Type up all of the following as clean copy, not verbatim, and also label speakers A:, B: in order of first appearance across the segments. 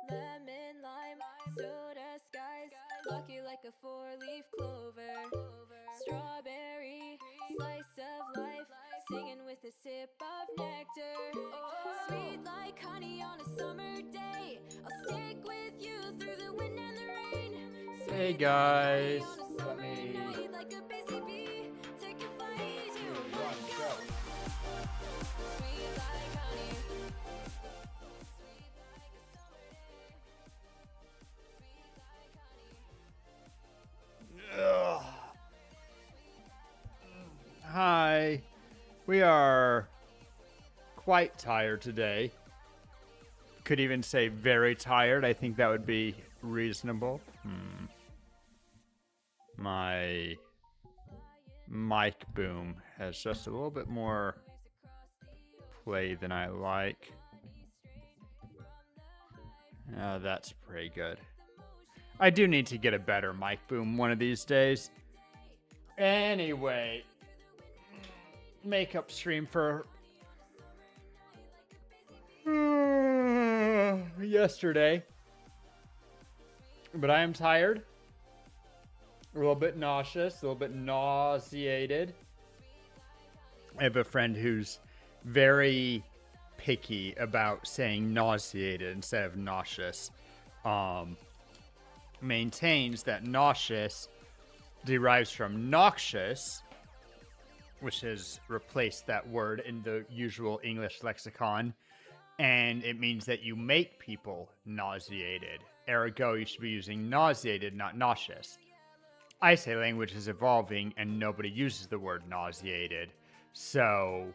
A: Lemon, lime, soda, skies, lucky like a four-leaf clover. Strawberry, slice of life, singing with a sip of nectar. Sweet like honey on a summer day, I'll stick with you through the wind and the rain.
B: Hey guys,
A: Let me like a busy bee, take a flight to one go. Sweet like honey. Sweet like a summer day. Sweet like honey.
B: Hi. We are quite tired today. Could even say very tired. I think that would be reasonable. My mic boom has just a little bit more play than I like. That's pretty good. I do need to get a better mic boom one of these days. Anyway, makeup stream for yesterday. But I am tired. A little bit nauseous, a little bit nauseated. I have a friend who's very picky about saying nauseated instead of nauseous. Maintains that nauseous derives from noxious, which has replaced that word in the usual English lexicon, and it means that you make people nauseated. Ergo, you should be using nauseated, not nauseous. I say language is evolving and nobody uses the word nauseated, so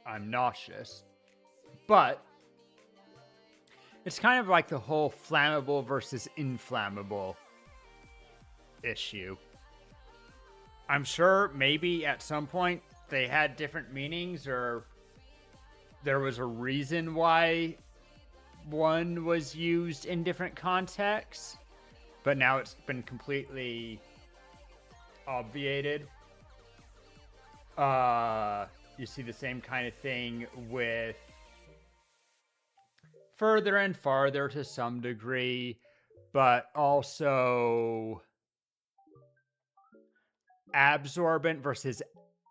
B: I'm nauseous. But it's kind of like the whole flammable versus inflammable issue. I'm sure maybe at some point they had different meanings or there was a reason why one was used in different contexts, but now it's been completely obviated. You see the same kind of thing with further and farther to some degree, but also absorbent versus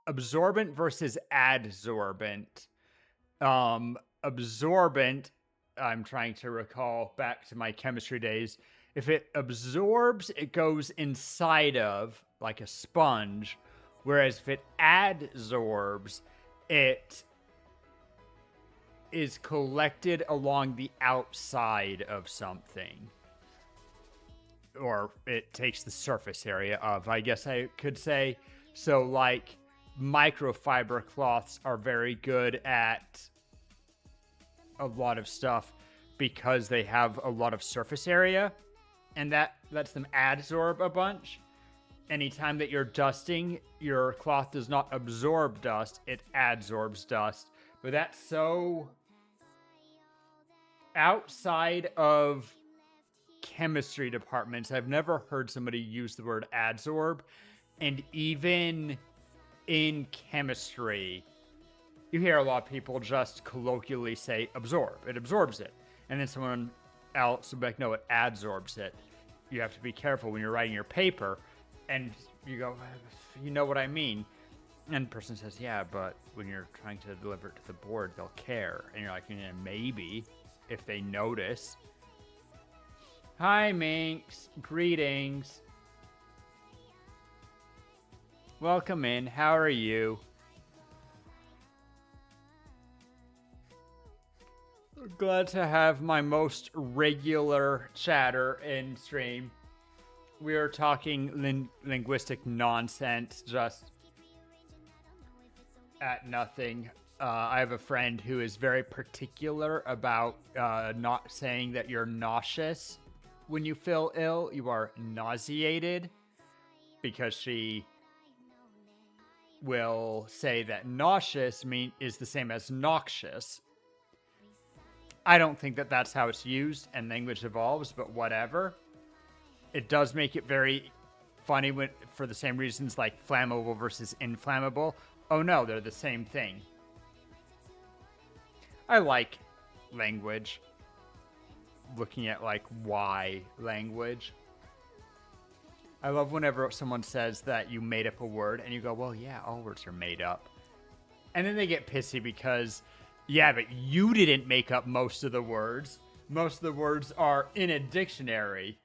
B: adsorbent. Absorbent, I'm trying to recall back to my chemistry days. If it absorbs, it goes inside of, like a sponge. Whereas if it adsorbs, it is collected along the outside of something. Or it takes the surface area of, I guess I could say. So, like, microfiber cloths are very good at a lot of stuff because they have a lot of surface area, and that lets them adsorb a bunch. Anytime that you're dusting, your cloth does not absorb dust, it adsorbs dust. But that's so outside of chemistry departments. I've never heard somebody use the word adsorb. And even in chemistry, you hear a lot of people just colloquially say absorb. It absorbs it. And then someone else will be like, no, it adsorbs it. You have to be careful when you're writing your paper. And you go, you know what I mean? And the person says, yeah, but when you're trying to deliver it to the board, they'll care. And you're like, yeah, maybe, if they notice. Hi, Minx. Greetings. Welcome in. How are you? Glad to have my most regular chatter in stream. We are talking linguistic nonsense, just at nothing. I have a friend who is very particular about not saying that you're nauseous when you feel ill. You are nauseated, because she will say that nauseous is the same as noxious. I don't think that that's how it's used, and language evolves, but whatever. It does make it very funny for the same reasons, like flammable versus inflammable. Oh no, they're the same thing. I like language. Looking at, like, why language. I love whenever someone says that you made up a word, and you go, well, yeah, all words are made up. And then they get pissy because, yeah, but you didn't make up most of the words. Most of the words are in a dictionary.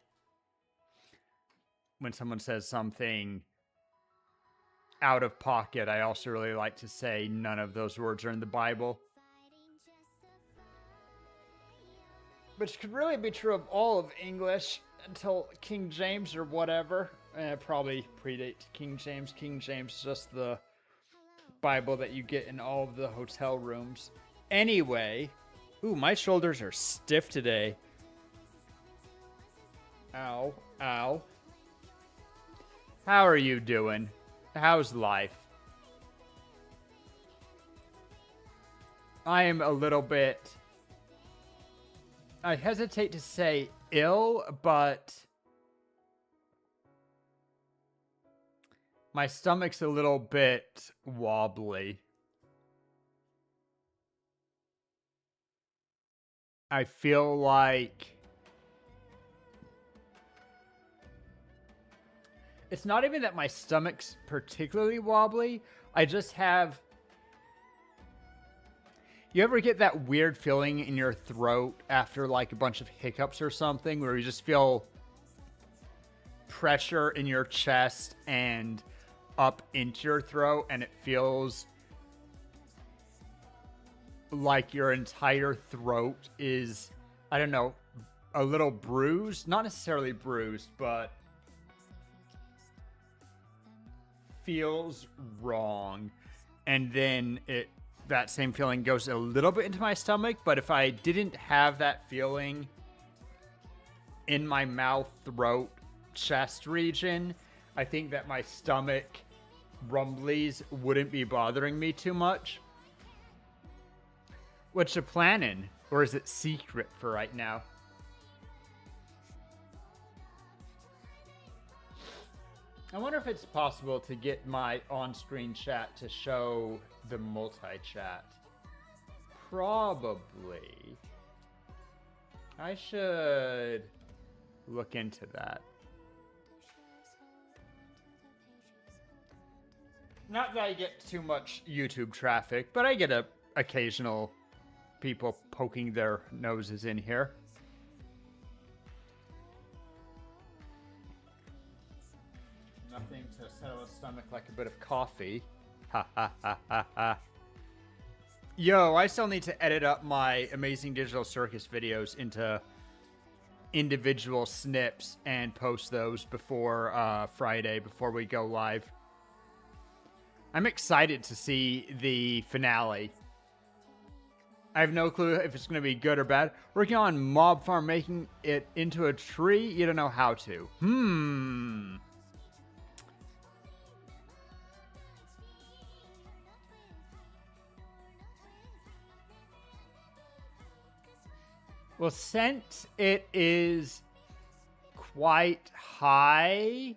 B: When someone says something out of pocket, I also really like to say none of those words are in the Bible. Which could really be true of all of English until King James or whatever. Probably predates King James. King James is just the Bible that you get in all of the hotel rooms. Anyway, ooh, my shoulders are stiff today. Ow, ow. How are you doing? How's life? I am a little bit... I hesitate to say ill, but my stomach's a little bit wobbly. I feel like it's not even that my stomach's particularly wobbly. I just have... You ever get that weird feeling in your throat after, like, a bunch of hiccups or something, where you just feel pressure in your chest and up into your throat, and it feels like your entire throat is, I don't know, a little bruised? Not necessarily bruised, but feels wrong. And then that same feeling goes a little bit into my stomach, but if I didn't have that feeling in my mouth, throat, chest region, I think that my stomach rumblies wouldn't be bothering me too much. What you planning? Or is it secret for right now? I wonder if it's possible to get my on-screen chat to show the multi-chat. Probably. I should look into that. Not that I get too much YouTube traffic, but I get a occasional people poking their noses in here. Nothing to settle a stomach like a bit of coffee. Ha ha ha ha ha. Yo, I still need to edit up my Amazing Digital Circus videos into individual snips and post those before Friday, before we go live. I'm excited to see the finale. I have no clue if it's going to be good or bad. Working on Mob Farm, making it into a tree, you don't know how to. Well, since it is quite high,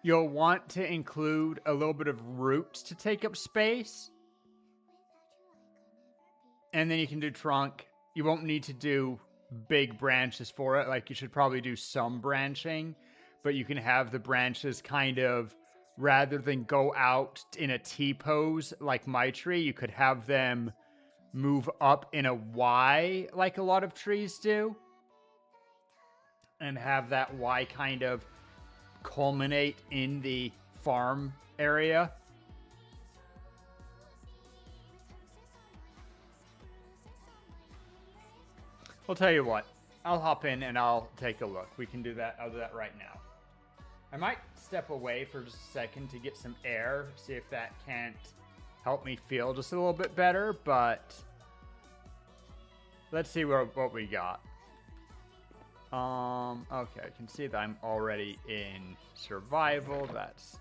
B: you'll want to include a little bit of roots to take up space. And then you can do trunk. You won't need to do big branches for it. Like, you should probably do some branching, but you can have the branches kind of, rather than go out in a T-pose like my tree, you could have them move up in a Y like a lot of trees do. And have that Y kind of culminate in the farm area. I'll tell you what, I'll hop in and I'll take a look. We can do that. I'll do that right now. I might step away for just a second to get some air, see if that can't help me feel just a little bit better, but let's see what we got. Okay, I can see that I'm already in survival. That's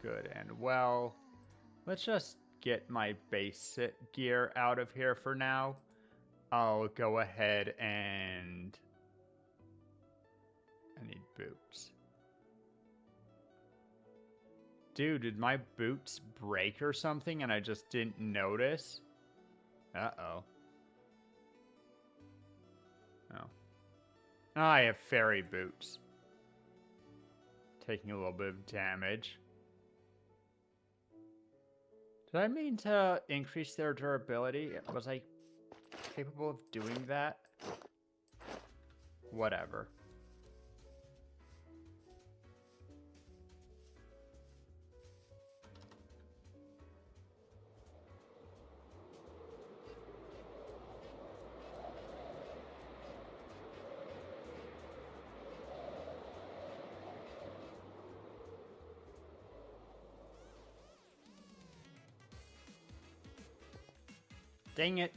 B: good and well. Let's just get my basic gear out of here for now. I'll go ahead and I need boots. Dude, did my boots break or something and I just didn't notice? Uh-oh. Oh. Oh, I have fairy boots. Taking a little bit of damage. Did I mean to increase their durability? Was I capable of doing that? Whatever. Dang it.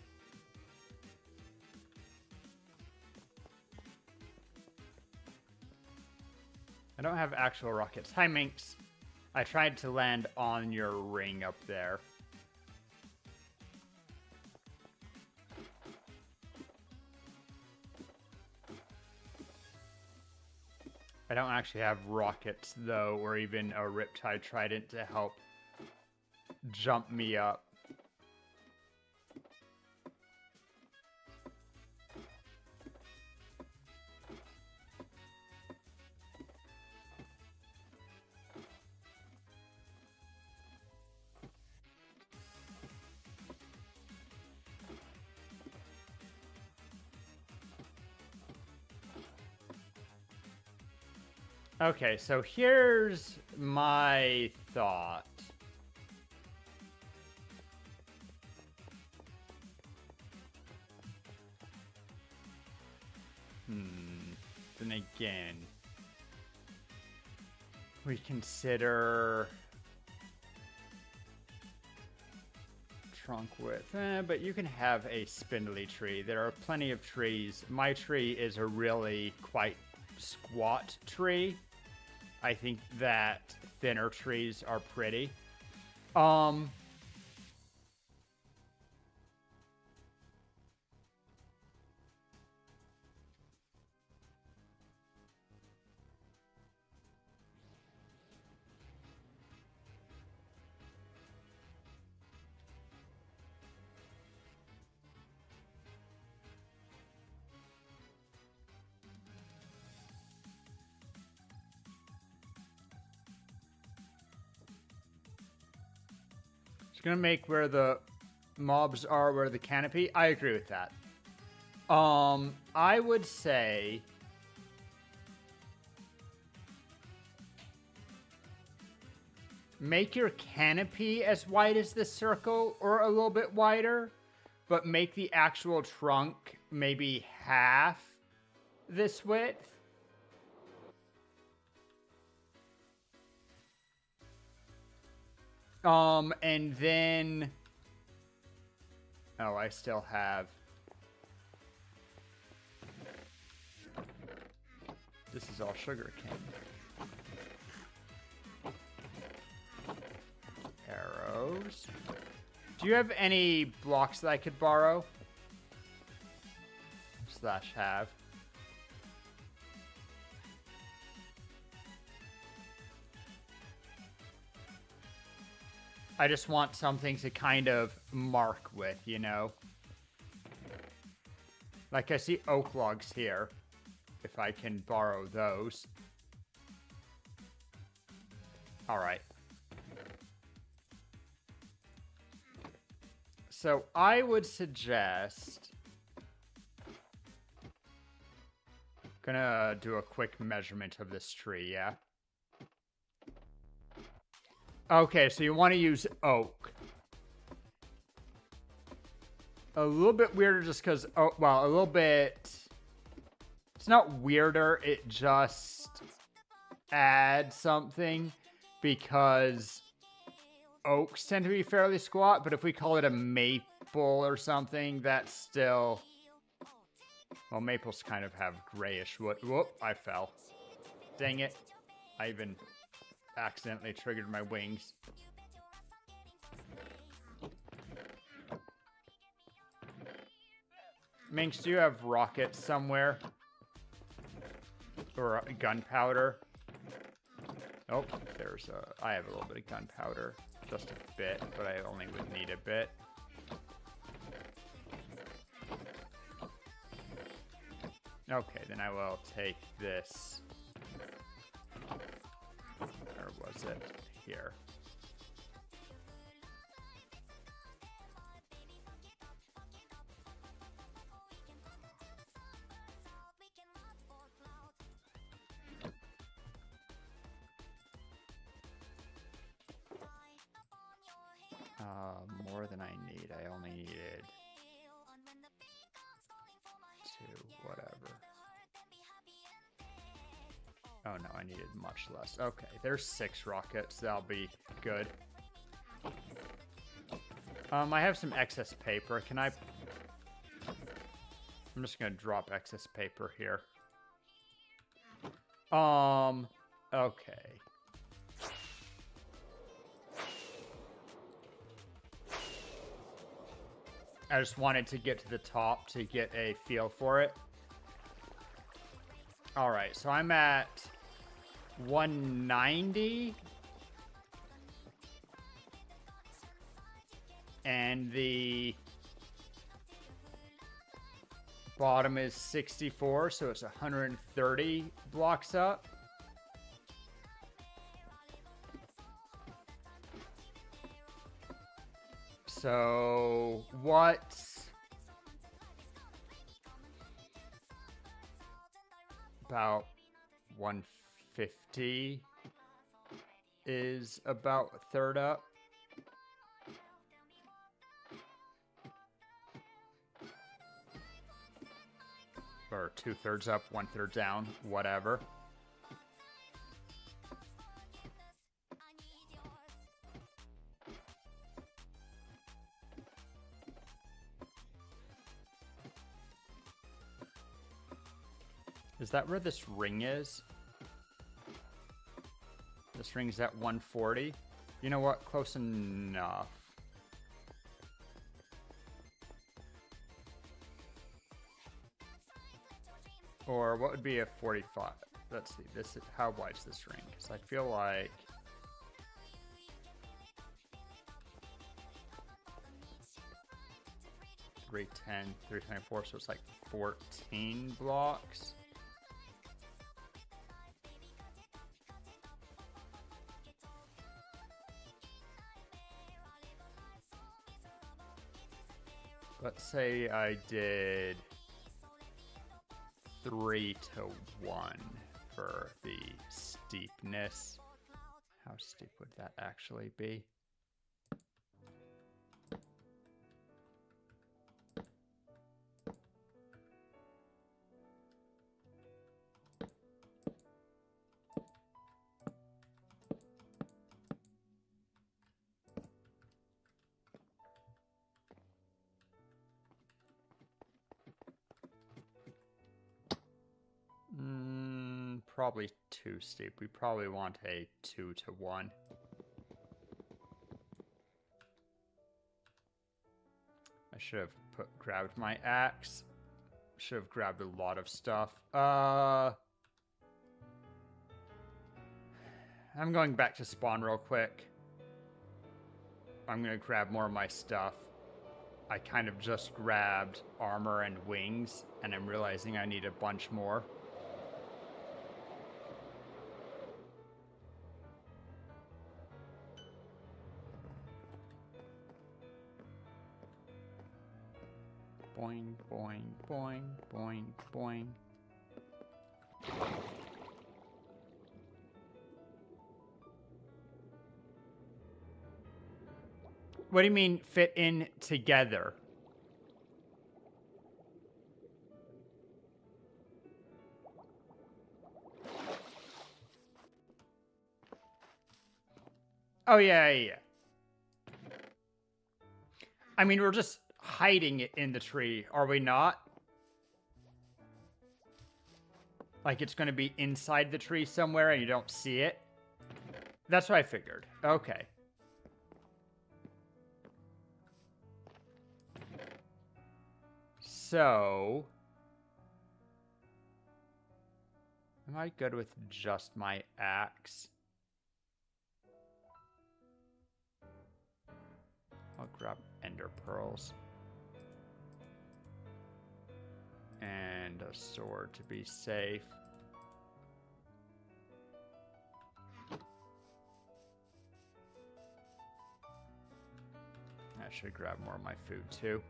B: I don't have actual rockets. Hi, Minx. I tried to land on your ring up there. I don't actually have rockets, though, or even a Riptide Trident to help jump me up. Okay, so here's my thought. Then again, we consider trunk width, but you can have a spindly tree. There are plenty of trees. My tree is a really quite squat tree. I think that thinner trees are pretty. It's gonna make where the mobs are where the canopy. I agree with that. I would say make your canopy as wide as this circle or a little bit wider, but make the actual trunk maybe half this width. And then, oh, I still have, this is all sugar cane. Arrows. Do you have any blocks that I could borrow? Slash have. I just want something to kind of mark with, you know? Like I see oak logs here. If I can borrow those. Alright. So I would suggest... Gonna do a quick measurement of this tree, yeah? Okay, so you want to use oak. A little bit weirder just because, oh, well, a little bit... It's not weirder, it just adds something because oaks tend to be fairly squat, but if we call it a maple or something, that's still... Well, maples kind of have grayish wood. Whoop, I fell. Dang it. I even accidentally triggered my wings. Minx, do you have rockets somewhere? Or gunpowder? Oh, there's a... I have a little bit of gunpowder. Just a bit, but I only would need a bit. Okay, then I will take this... Or was it here? More than I need. I only needed 2, whatever. Oh no, I needed much less. Okay, there's 6 rockets. That'll be good. I have some excess paper. Can I... I'm just gonna drop excess paper here. Okay. I just wanted to get to the top to get a feel for it. Alright, so I'm at 190. And the bottom is 64, so it's 130 blocks up. So, what's about 150 is about a third up. Or 2/3 up, 1/3 down, whatever. Is that where this ring is? This ring's at 140. You know what? Close enough. Or what would be a 45? Let's see. This is, how wide's this ring? Because I feel like... $310, $324, so it's like 14 blocks. Let's say I did 3 to 1 for the steepness. How steep would that actually be? Probably too steep. We probably want a 2 to 1. I should have grabbed my axe. Should have grabbed a lot of stuff. I'm going back to spawn real quick. I'm gonna grab more of my stuff. I kind of just grabbed armor and wings, and I'm realizing I need a bunch more. Boing, boing, boing, boing, boing. What do you mean fit in together? Oh, yeah. I mean, we're just hiding it in the tree, are we not? Like it's going to be inside the tree somewhere and you don't see it? That's what I figured. Okay. So, am I good with just my axe? I'll grab ender pearls. And a sword to be safe. I should grab more of my food too.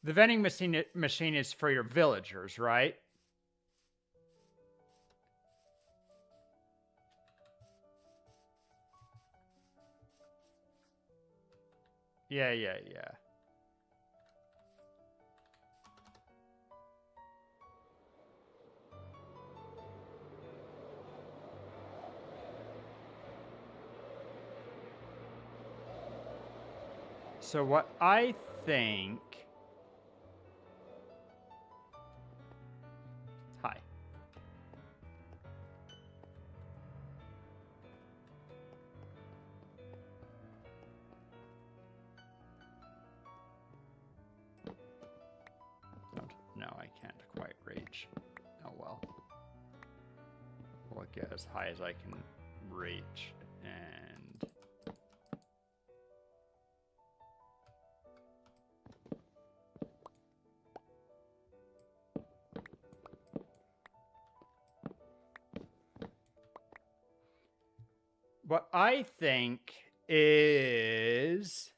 B: The vending machine is for your villagers, right? Yeah. So what I think... Hi. No, I can't quite reach. Oh well. We'll get as high as I can reach. And... what I think is...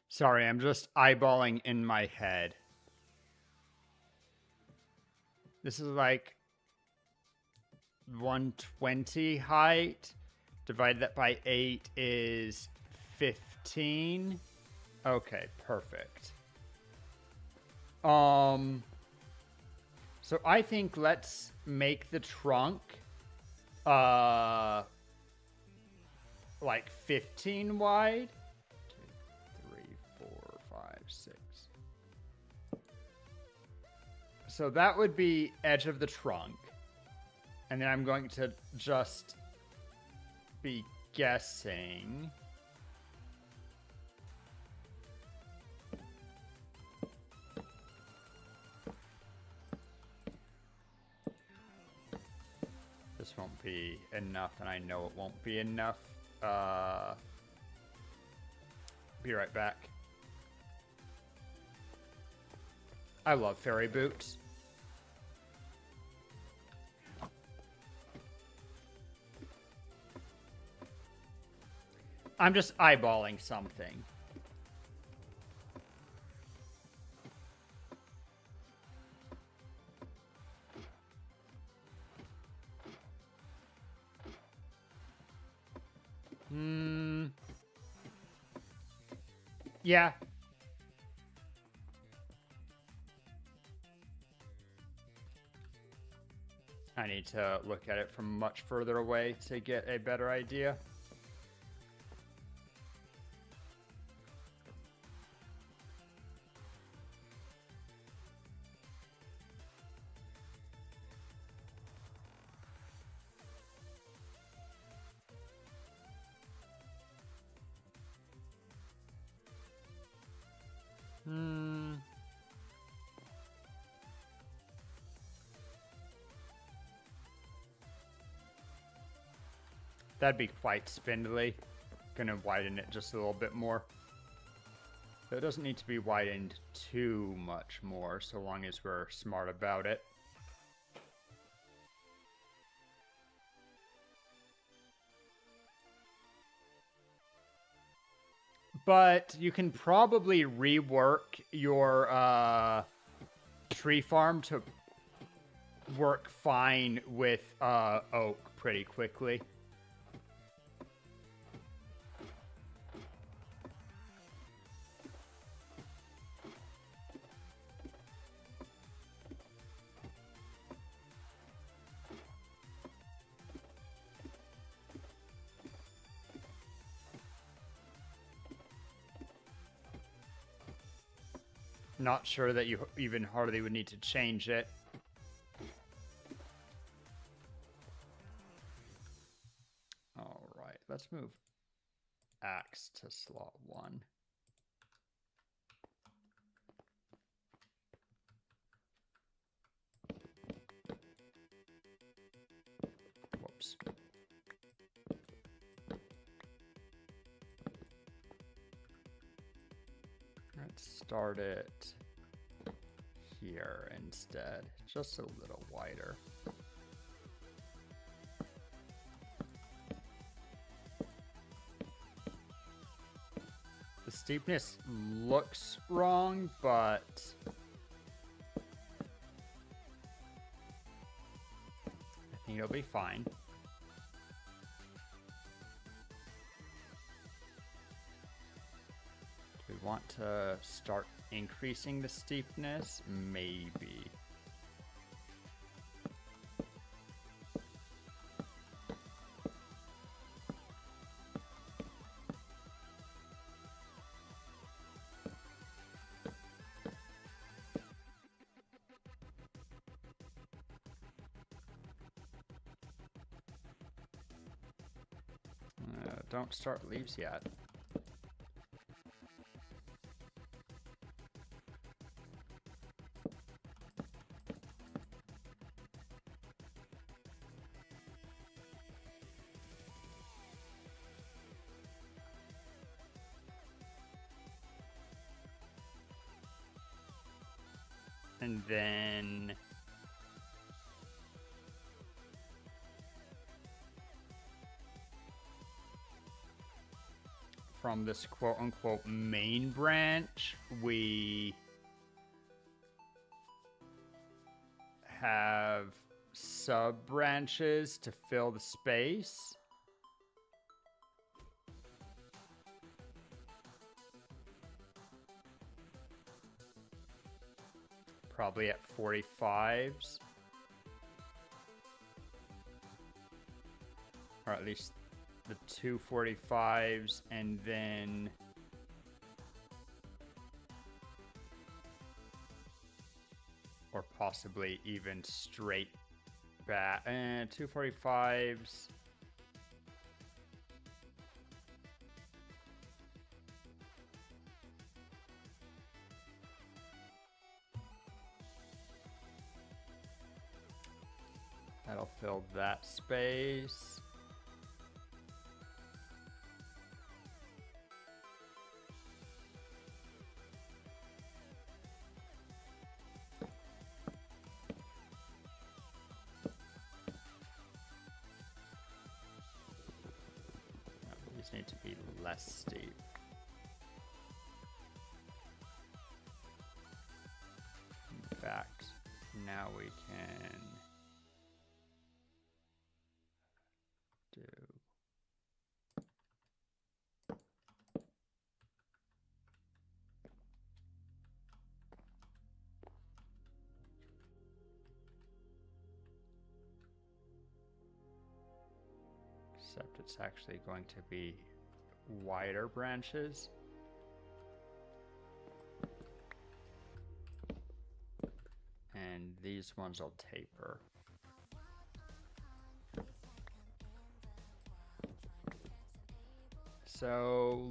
B: Sorry, I'm just eyeballing in my head. This is like 120 height. Divide that by 8 is 15. Okay, perfect. So I think let's make the trunk like 15 wide. 2, 3, 4, 5, 6. So that would be edge of the trunk. And then I'm going to just be guessing. This won't be enough, and I know it won't be enough. Be right back. I love fairy boots. I'm just eyeballing something. Yeah. I need to look at it from much further away to get a better idea. That'd be quite spindly. Gonna widen it just a little bit more. So it doesn't need to be widened too much more, so long as we're smart about it. But you can probably rework your tree farm to work fine with oak pretty quickly. Not sure that you even hardly would need to change it. All right, let's move axe to slot 1. Whoops. Let's start it here instead, just a little wider. The steepness looks wrong, but I think it'll be fine. Do we want to start increasing the steepness? Maybe. Don't start leaves yet. And then from this quote-unquote main branch, we have sub-branches to fill the space. Probably at 45s. Or at least the 245s, and then or possibly even straight back. And 245s. That'll fill that space. need to be less steep. In fact, now we can do except it's actually going to be wider branches. And these ones will taper. So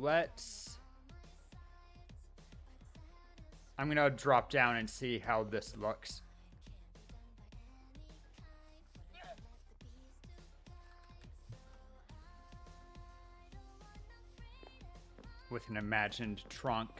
B: I'm gonna drop down and see how this looks. With an imagined trunk.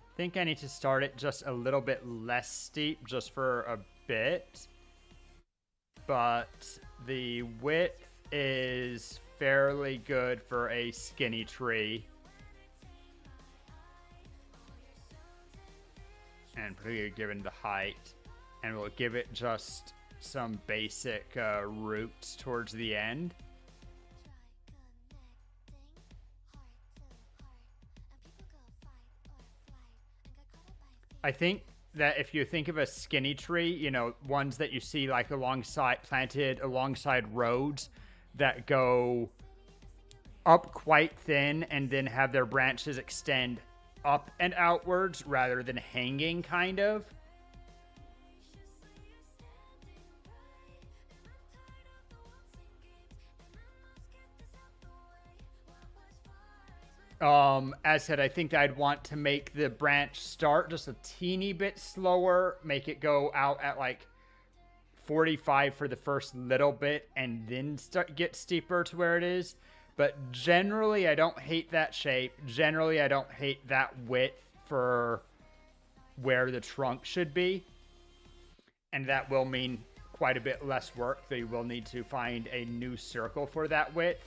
B: I think I need to start it just a little bit less steep just for a bit. But the width is fairly good for a skinny tree. And particularly given the height. And we'll give it just some basic roots towards the end. I think that if you think of a skinny tree, you know, ones that you see like planted alongside roads that go up quite thin and then have their branches extend up and outwards rather than hanging, kind of. As said, I think I'd want to make the branch start just a teeny bit slower, make it go out at like 45 for the first little bit, and then get steeper to where it is. But generally, I don't hate that shape. Generally, I don't hate that width for where the trunk should be. And that will mean quite a bit less work. They will need to find a new circle for that width.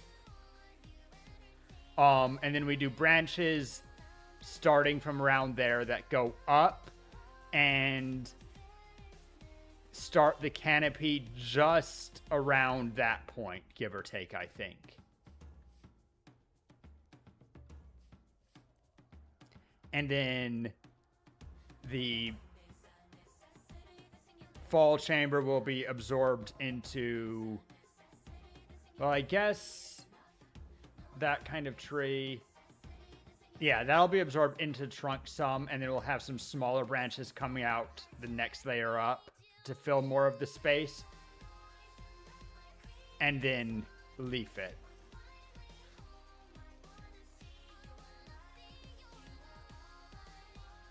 B: And then we do branches starting from around there that go up and start the canopy just around that point, give or take, I think. And then the fall chamber will be absorbed into, well, I guess that kind of tree. Yeah, that'll be absorbed into the trunk some, and then we'll have some smaller branches coming out the next layer up to fill more of the space. And then leaf it.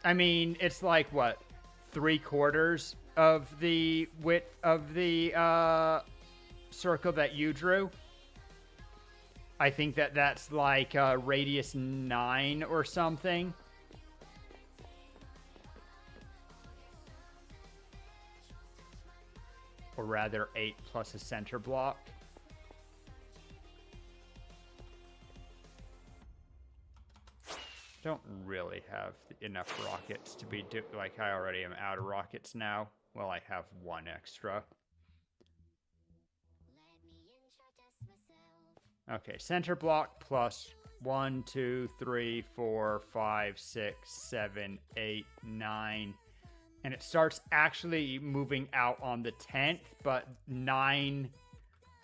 B: I mean, it's like, what, 3/4 of the width of the circle that you drew? I think that that's like radius 9 or something. Or rather 8 plus a center block. Don't really have enough rockets to be like, I already am out of rockets now. Well, I have one extra. Okay, center block plus 1, 2, 3, 4, 5, 6, 7, 8, 9. And it starts actually moving out on the 10th, but 9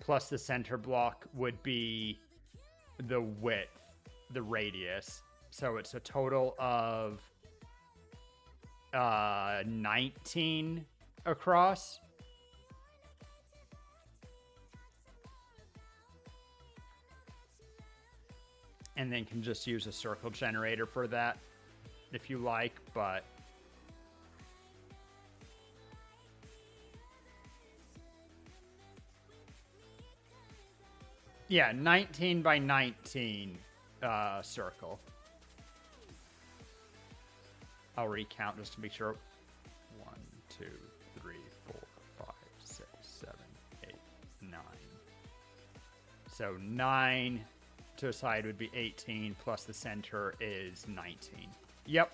B: plus the center block would be the width, the radius. So it's a total of 19 across. And then can just use a circle generator for that if you like, but Yeah, 19 by 19 circle. I'll recount just to be sure. 1, 2, 3, 4, 5, 6, 7, 8, 9. So 9 to the side would be 18, plus the center is 19. Yep.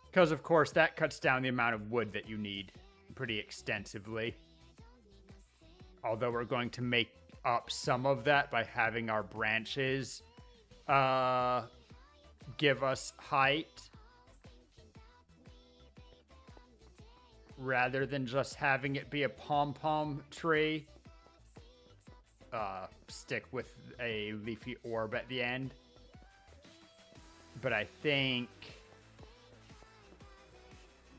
B: Because, of course, that cuts down the amount of wood that you need pretty extensively. Although we're going to make up some of that by having our branches give us height rather than just having it be a pom-pom tree. Stick with a leafy orb at the end. But I think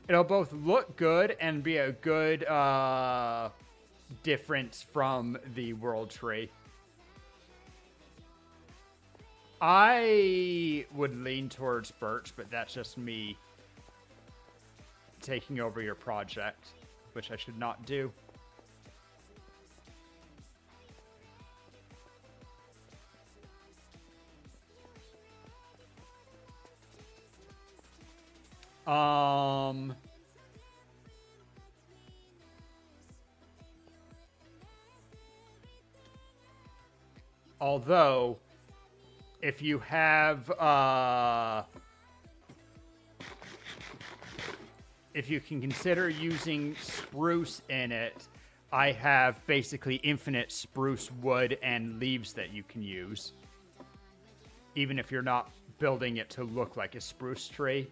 B: it'll both look good and be a good difference from the world tree. I would lean towards birch, but that's just me taking over your project, which I should not do. Although, if you have, if you can consider using spruce in it, I have basically infinite spruce wood and leaves that you can use. Even if you're not building it to look like a spruce tree.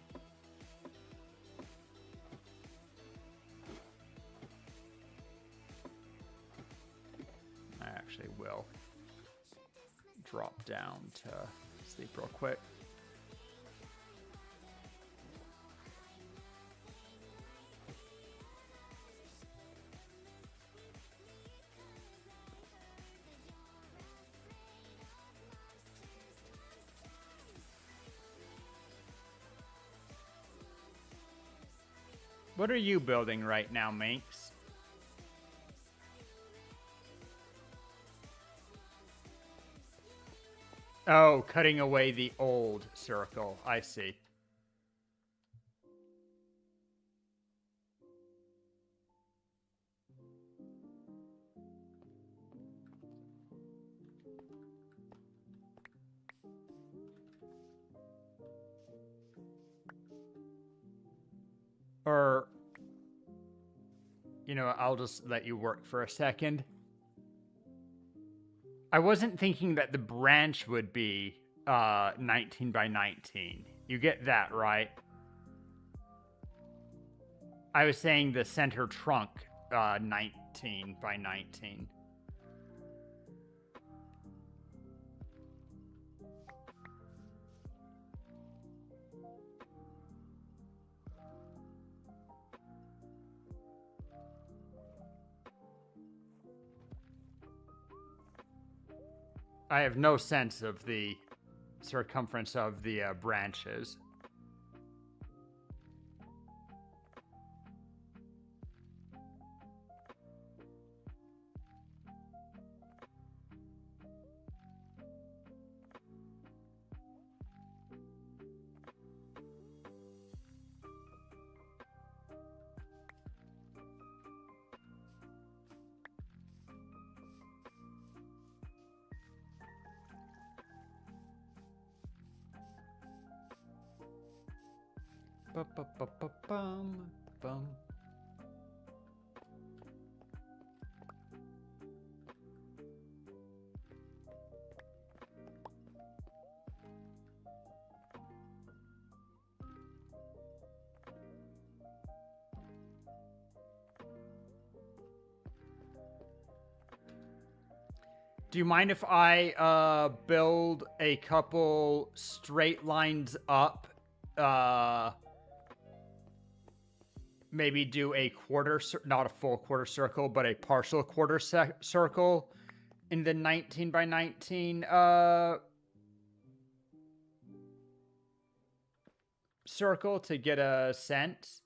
B: I actually will drop down to sleep real quick. What are you building right now, Minx? Oh, cutting away the old circle. I see. Or, you know, I'll just let you work for a second. I wasn't thinking that the branch would be 19 by 19. You get that, right? I was saying the center trunk 19 by 19. I have no sense of the circumference of the branches. Bum. Do you mind if I build a couple straight lines up? Maybe do a quarter, not a full quarter circle, but a partial quarter circle in the 19 by 19 circle to get a sense.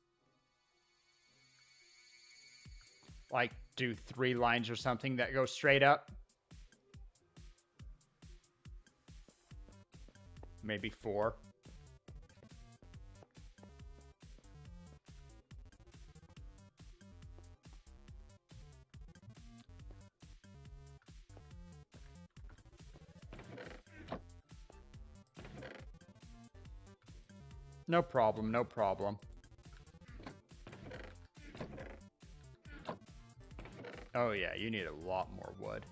B: like do 3 lines or something that go straight up. Maybe 4. No problem, no problem. Oh yeah, you need a lot more wood.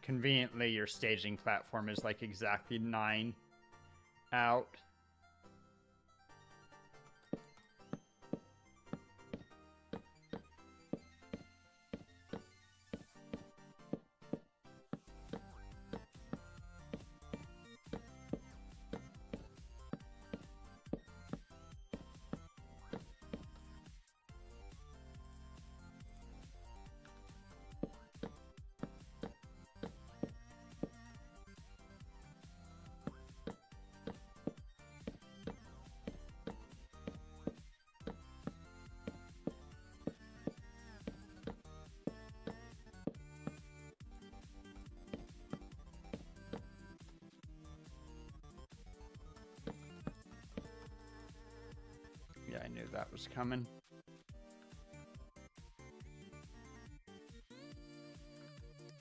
B: Conveniently, your staging platform is like exactly 9 out. Yeah, I knew that was coming.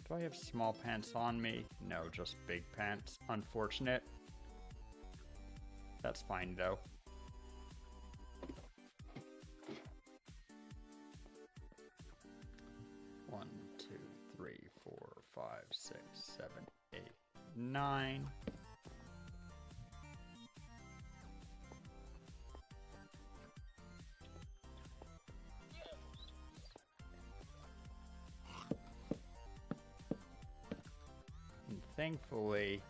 B: Do I have small pants on me? No, just big pants. Unfortunate. That's fine, though. One, two, three, 4, 5, 6, 7, 8, 9. Thankfully,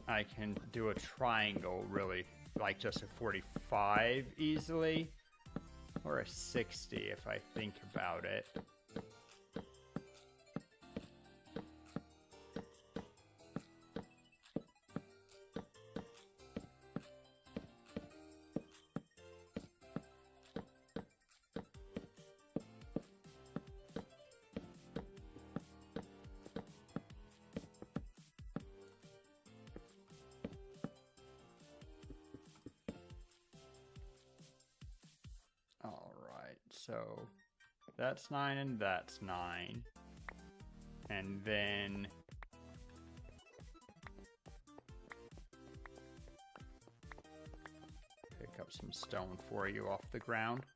B: I can do a triangle really, like just a 45 easily, or a 60 if I think about it. So that's 9 and that's 9. And then pick up some stone for you off the ground.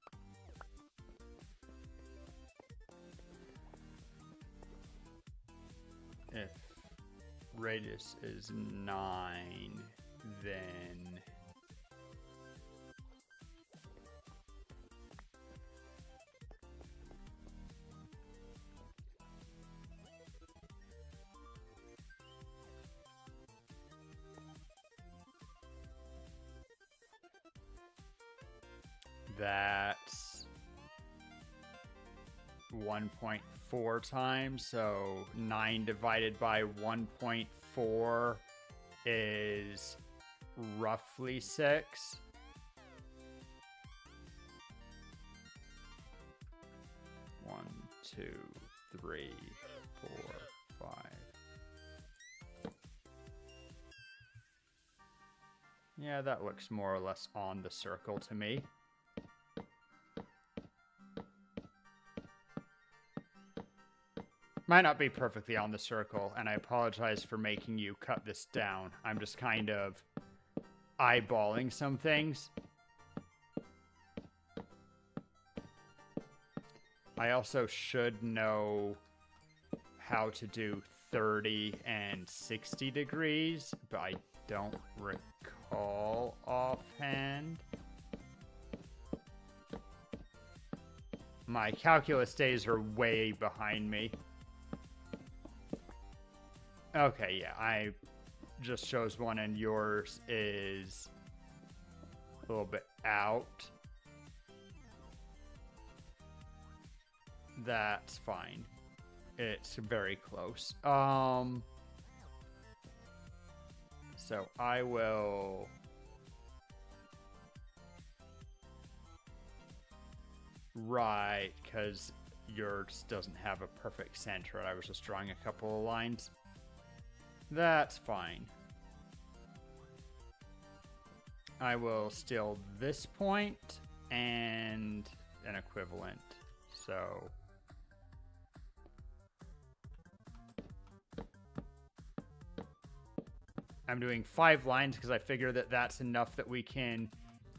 B: If radius is 9, then that's 1.4 times, so 9 divided by 1.4 is roughly 6. One, 2, 3, 4, 5. Yeah, that looks more or less on the circle to me. Might not be perfectly on the circle, and I apologize for making you cut this down. I'm just kind of eyeballing some things. I also should know how to do 30 and 60 degrees, but I don't recall offhand. My calculus days are way behind me. Okay, yeah, I just chose one and yours is a little bit out. That's fine. It's very close. So I will... Right, because yours doesn't have a perfect center. I was just drawing a couple of lines. That's fine. I will steal this point and an equivalent. So I'm doing 5 lines because I figure that that's enough that we can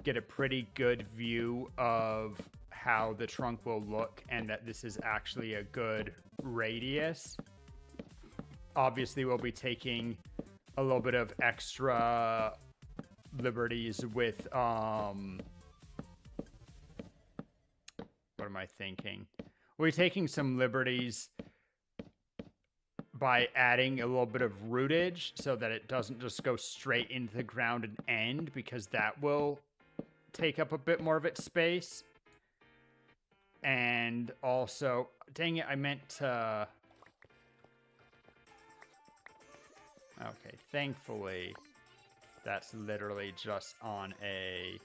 B: get a pretty good view of how the trunk will look and that this is actually a good radius. Obviously, we'll be taking a little bit of extra liberties with, what am I thinking? We'll be taking some liberties by adding a little bit of rootage so that it doesn't just go straight into the ground and end, because that will take up a bit more of its space. And also, dang it, I meant to... Okay, thankfully, that's literally just on a...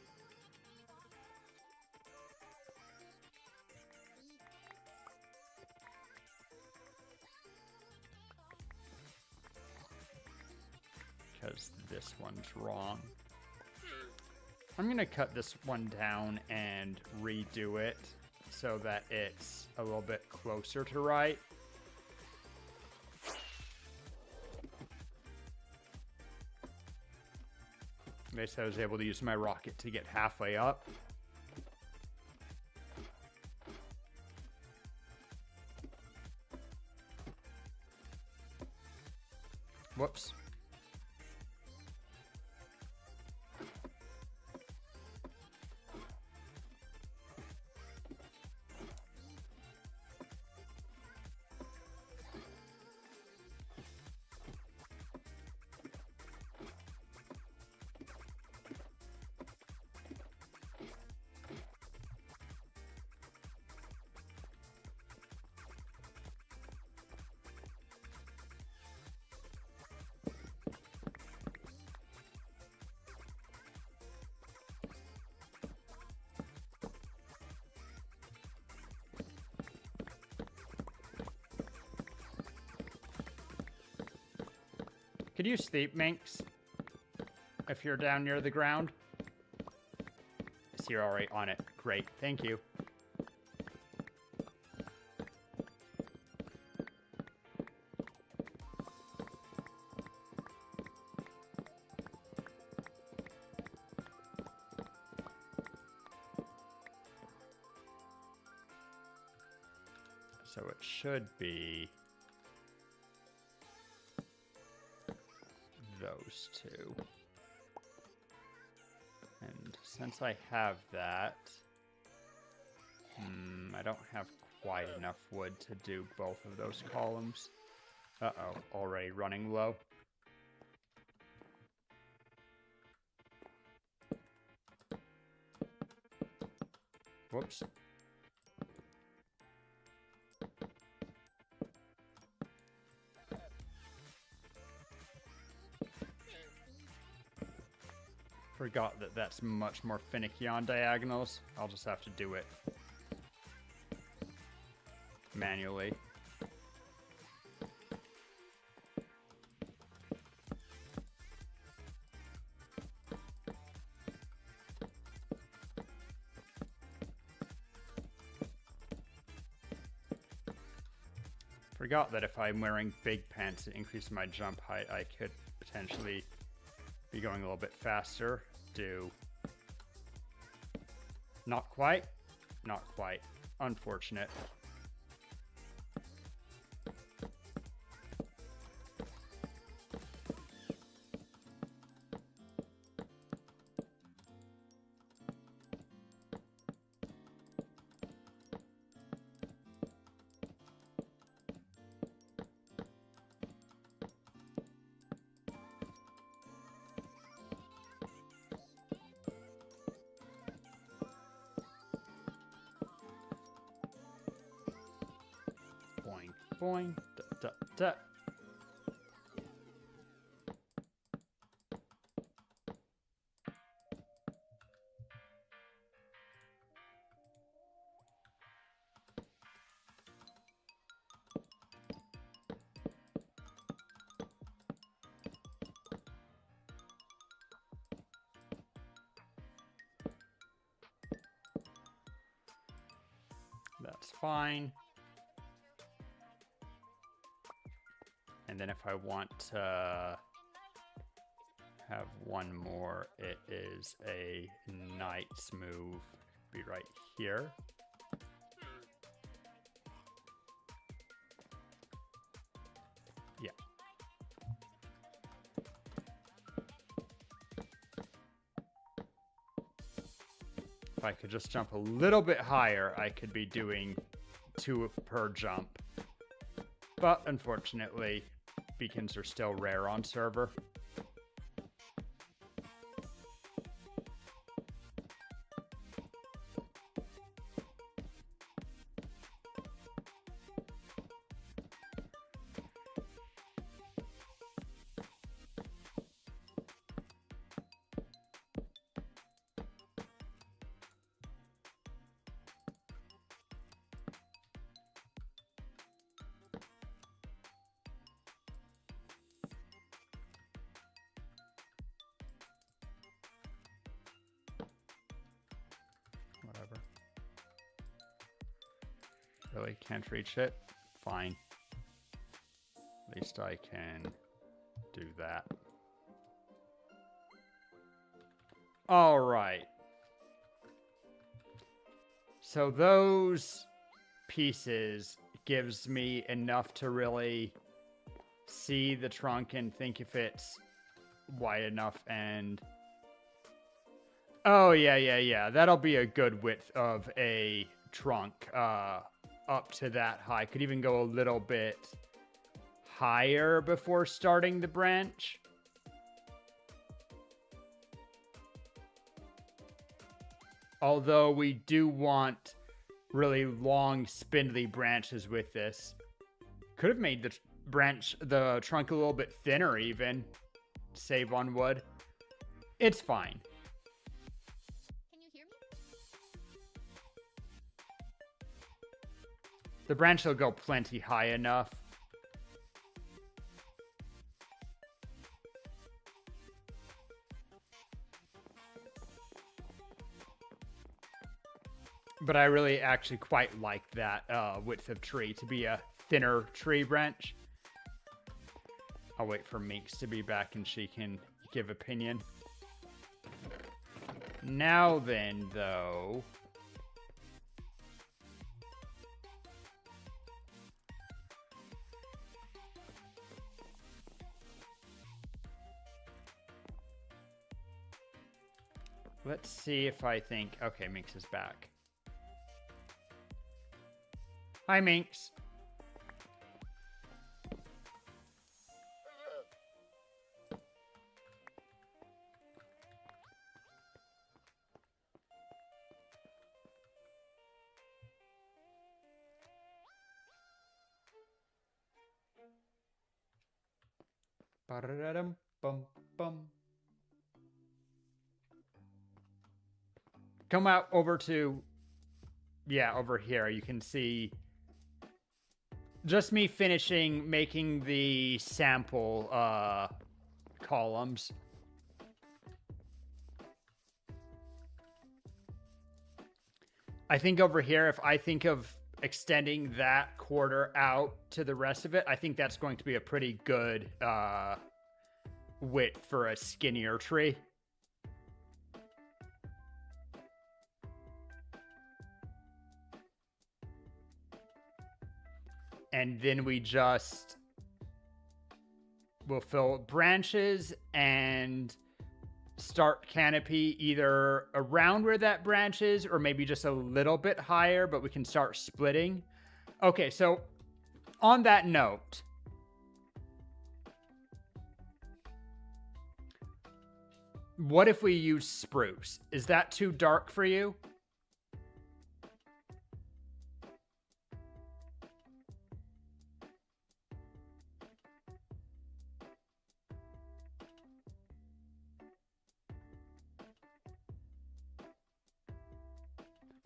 B: Because this one's wrong. I'm going to cut this one down and redo it so that it's a little bit closer to right. At least I was able to use my rocket to get halfway up. Whoops. Could you sleep, Minx? If you're down near the ground? So you're already on it. Great, thank you. So it should be those two. And since I have that, I don't have quite enough wood to do both of those columns. Uh-oh, already running low. Whoops. Forgot that that's much more finicky on diagonals. I'll just have to do it manually. Forgot that if I'm wearing big pants to increase my jump height, I could potentially be going a little bit faster. Not quite. Not quite. Unfortunate. boing. Da, da, da. That's fine. And then if I want to have one more, it is a knight's move. Be right here. Yeah. If I could just jump a little bit higher, I could be doing 2 per jump. But unfortunately, beacons are still rare on server. Whatever. Really can't reach it? Fine. At least I can do that. All right. So those pieces gives me enough to really see the trunk and think if it's wide enough and... Oh, yeah. That'll be a good width of a trunk up to that high. Could even go a little bit higher before starting the branch. Although we do want really long, spindly branches with this. Could have made the trunk a little bit thinner even. Save on wood. It's fine. The branch will go plenty high enough. But I really actually quite like that width of tree to be a thinner tree branch. I'll wait for Minx to be back and she can give opinion. Now then, though... Let's see if I think... Okay, Minx is back. Hi, Minx. Ba-da-da-dum-bum-bum. Come out over to... Yeah, over here. You can see... Just me finishing making the sample columns. I think over here, if I think of extending that quarter out to the rest of it, I think that's going to be a pretty good width for a skinnier tree. And then we just will fill branches and start canopy either around where that branch is or maybe just a little bit higher, but we can start splitting. Okay, so on that note, what if we use spruce? Is that too dark for you?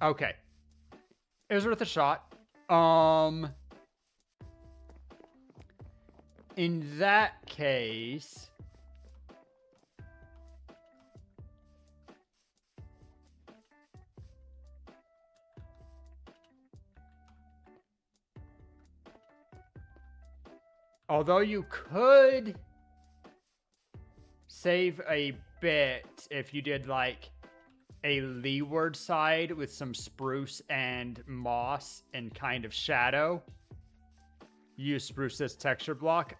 B: Okay. It was worth a shot. In that case, although you could save a bit if you did like a leeward side with some spruce and moss and kind of shadow. Use spruce as texture block.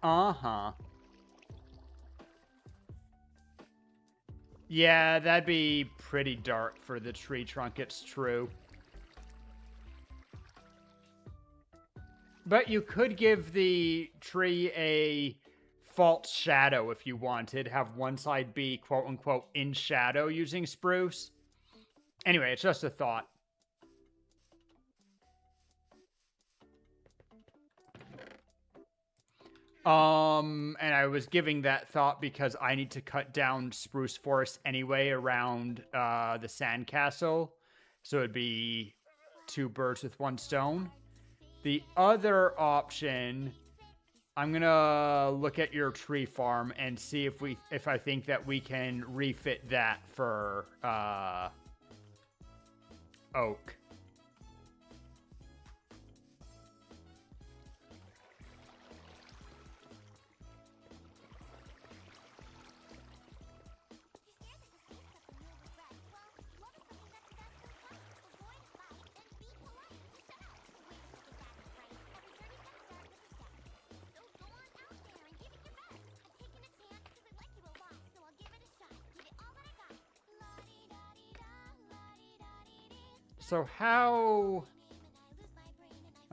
B: Yeah, that'd be pretty dark for the tree trunk, it's true. But you could give the tree a false shadow if you wanted. Have one side be quote-unquote in shadow using spruce. Anyway, it's just a thought. And I was giving that thought because I need to cut down spruce forest anyway around the sandcastle. So it'd be 2 birds with 1 stone. The other option, I'm gonna look at your tree farm and see if I think that we can refit that for oak. So how...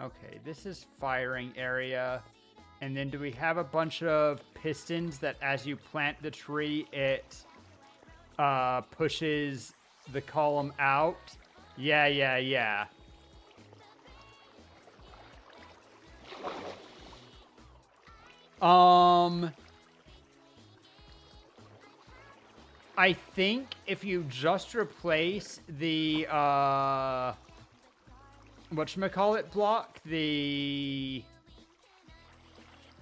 B: Okay, this is firing area. And then do we have a bunch of pistons that as you plant the tree, it pushes the column out? Yeah. I think if you just replace the whatchamacallit block, the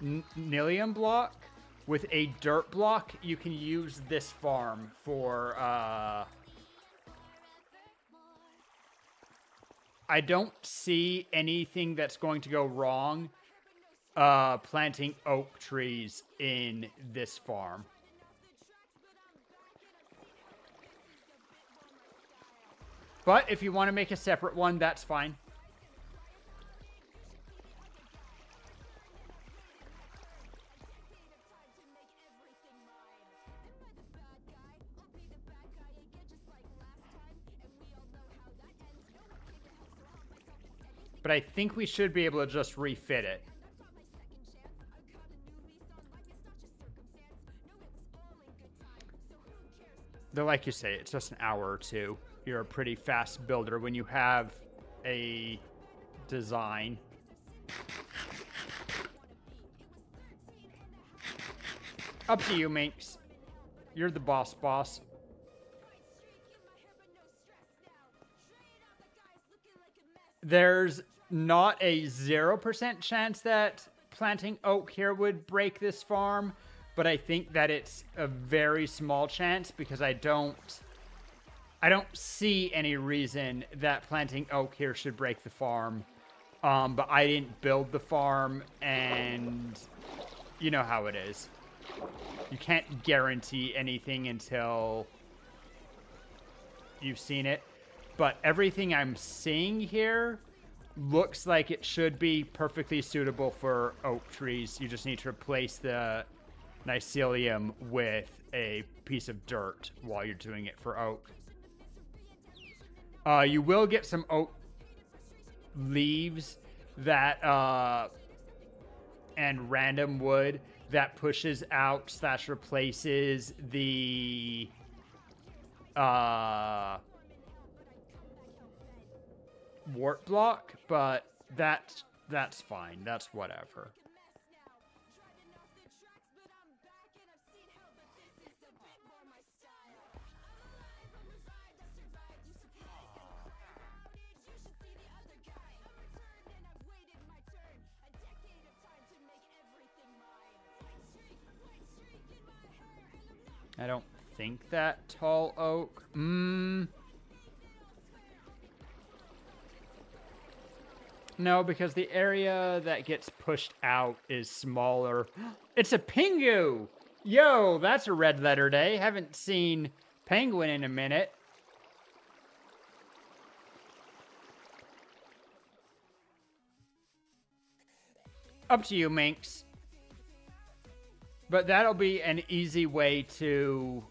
B: Nilium block, with a dirt block, you can use this farm for I don't see anything that's going to go wrong planting oak trees in this farm. But if you want to make a separate one, that's fine. But I think we should be able to just refit it. Though, like you say, it's just an hour or two. You're a pretty fast builder when you have a design. Up to you, Minx. You're the boss. There's not a 0% chance that planting oak here would break this farm, but I think that it's a very small chance because I don't see any reason that planting oak here should break the farm. But I didn't build the farm, and you know how it is. You can't guarantee anything until you've seen it. But everything I'm seeing here looks like it should be perfectly suitable for oak trees. You just need to replace the mycelium with a piece of dirt while you're doing it for oak. You will get some oak leaves that and random wood that pushes out / replaces the wart block, but that's fine. That's whatever. I don't think that tall oak. No, because the area that gets pushed out is smaller. It's a Pingu! Yo, that's a red letter day. Haven't seen penguin in a minute. Up to you, Minx. But that'll be an easy way to...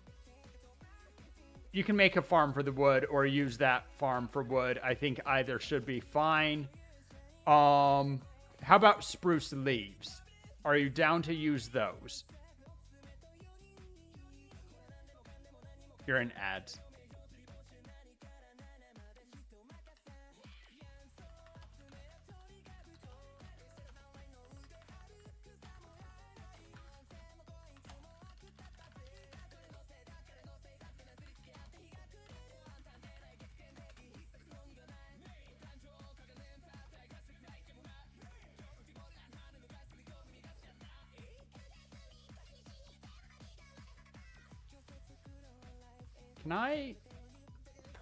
B: You can make a farm for the wood or use that farm for wood. I think either should be fine. How about spruce leaves? Are you down to use those? You're in ads. Can I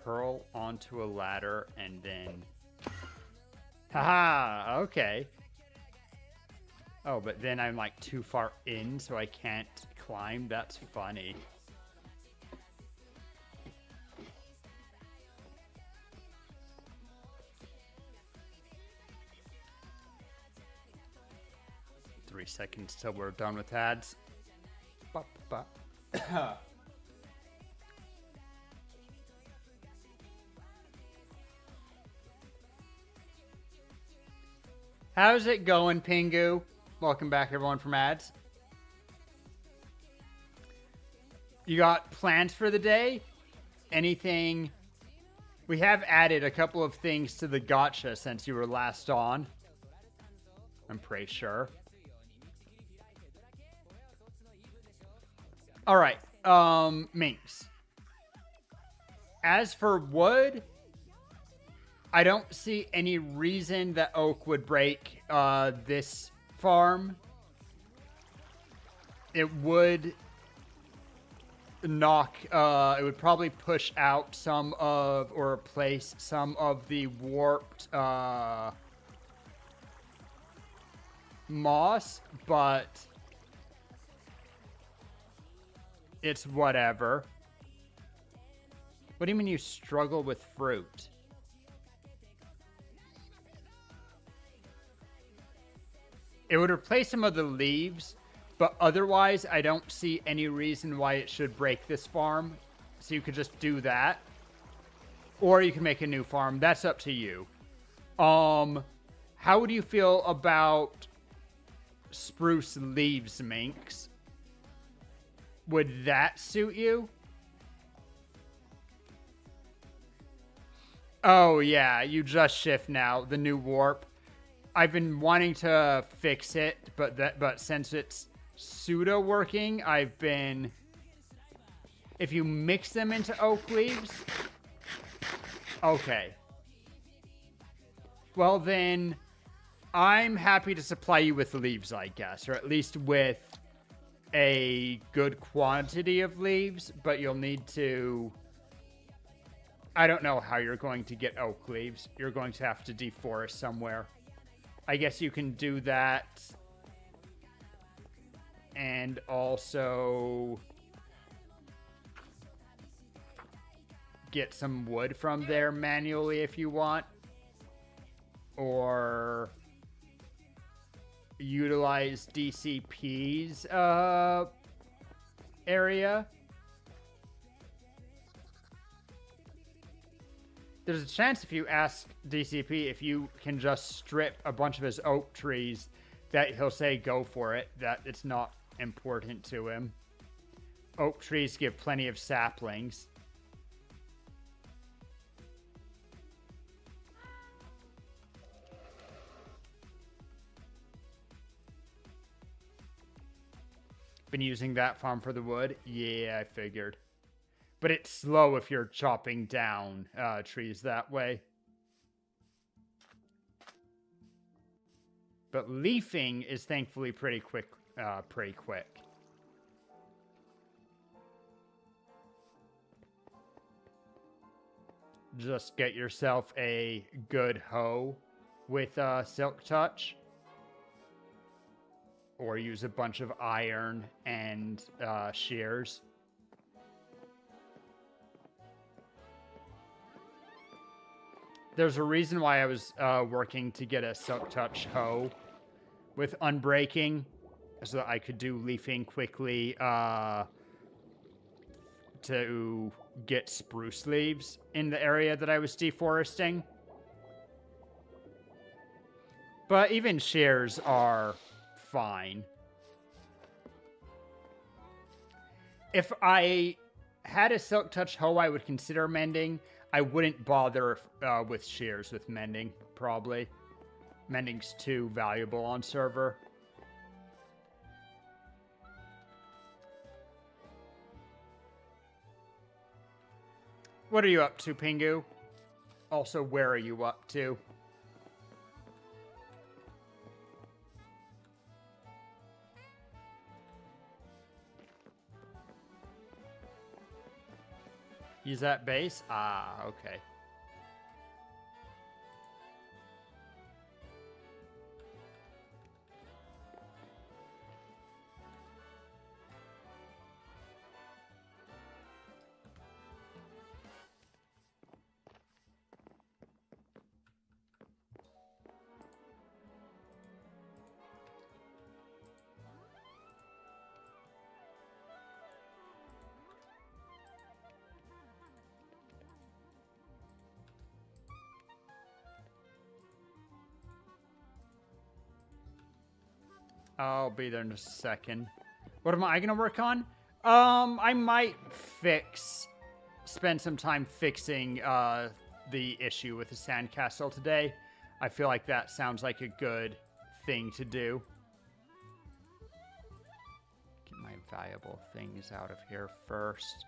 B: pearl onto a ladder and then... Haha, okay. Oh, but then I'm like too far in, so I can't climb. That's funny. Three seconds till we're done with ads. How's it going, Pingu? Welcome back, everyone, from ads. You got plans for the day? Anything? We have added a couple of things to the gotcha since you were last on. I'm pretty sure. All right, Minx. As for wood, I don't see any reason that oak would break this farm. It would knock, it would probably push out some of, or replace some of the warped moss, but it's whatever. What do you mean you struggle with fruit? It would replace some of the leaves, but otherwise I don't see any reason why it should break this farm. So you could just do that. Or you can make a new farm. That's up to you. How would you feel about spruce leaves, Minx? Would that suit you? Oh, yeah, you just shift now. The new warp. I've been wanting to fix it, but since it's pseudo working, I've been... If you mix them into oak leaves... Okay. Well then, I'm happy to supply you with leaves, I guess, or at least with a good quantity of leaves, but you'll need to... I don't know how you're going to get oak leaves. You're going to have to deforest somewhere. I guess you can do that. And also get some wood from there manually if you want. Or utilize DCP's area. There's a chance if you ask DCP if you can just strip a bunch of his oak trees that he'll say go for it, that it's not important to him. Oak trees give plenty of saplings. Been using that farm for the wood? Yeah, I figured. But it's slow if you're chopping down trees that way. But leafing is thankfully pretty quick. just get yourself a good hoe with Silk Touch. Or use a bunch of iron and shears. There's a reason why I was working to get a Silk Touch hoe with Unbreaking, so that I could do leafing quickly to get spruce leaves in the area that I was deforesting. But even shears are fine. If I had a Silk Touch hoe I would consider mending, I wouldn't bother with shears with mending, probably. Mending's too valuable on server. What are you up to, Pingu? Also, where are you up to? Use that base? Ah, okay. I'll be there in a second. What am I gonna work on? I might spend some time fixing the issue with the sandcastle today. I feel like that sounds like a good thing to do. Get my valuable things out of here first.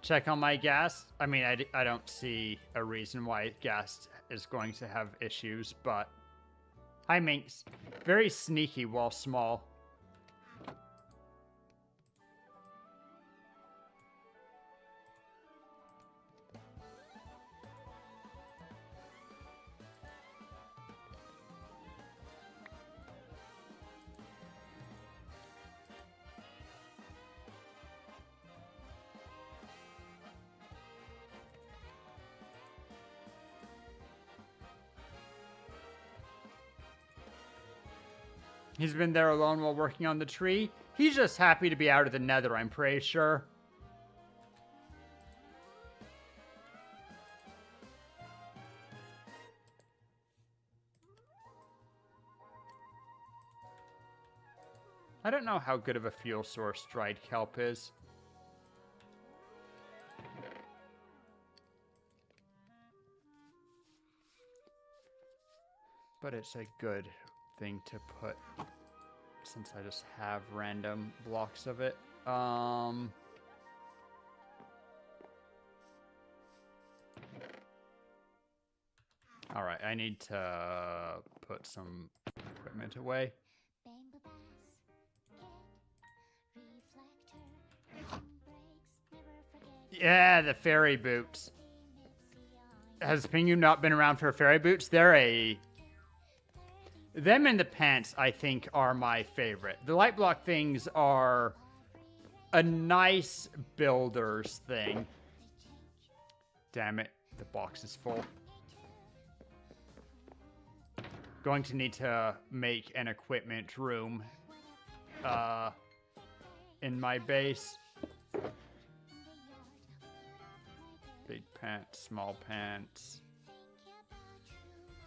B: Check on my gas. I mean, I don't see a reason why gas is going to have issues, but... Hi, Minx. Very sneaky while small. He's been there alone while working on the tree. He's just happy to be out of the nether, I'm pretty sure. I don't know how good of a fuel source dried kelp is. But it's a good thing to put, since I just have random blocks of it. Alright, I need to put some equipment away. Yeah, the fairy boots. Has Pingu not been around for fairy boots? Them and the pants, I think, are my favorite. The light block things are a nice builder's thing. Damn it, the box is full. Going to need to make an equipment room in my base. Big pants, small pants.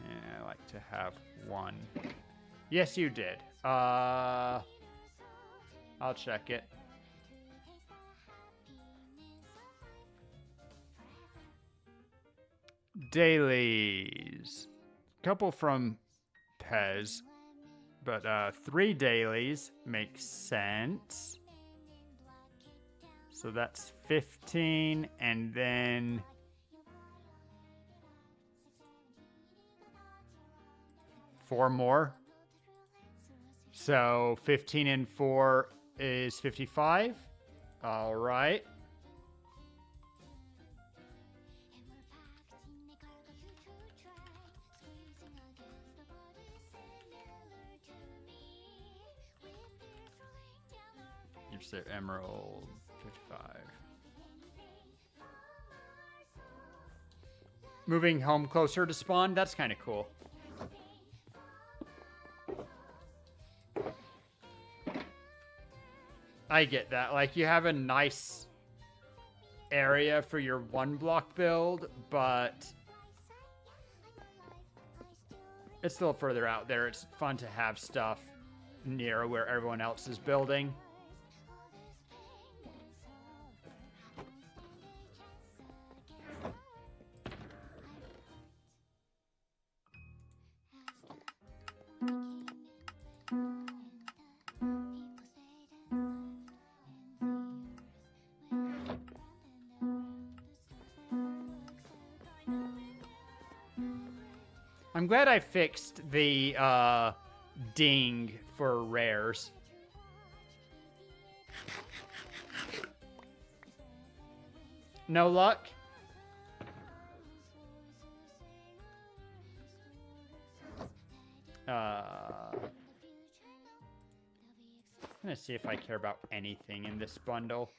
B: Yeah, I like to have one. Yes, you did. I'll check it. Dailies. Couple from Pez, but 3 dailies makes sense. So that's 15, and then 4 more. So 15 and 4 is 55. All right. You said Emerald 55. Moving home closer to spawn, that's kind of cool. I get that. Like, you have a nice area for your 1-block build, but it's still further out there. It's fun to have stuff near where everyone else is building. I'm glad I fixed the ding for rares. No luck? I'm gonna see if I care about anything in this bundle.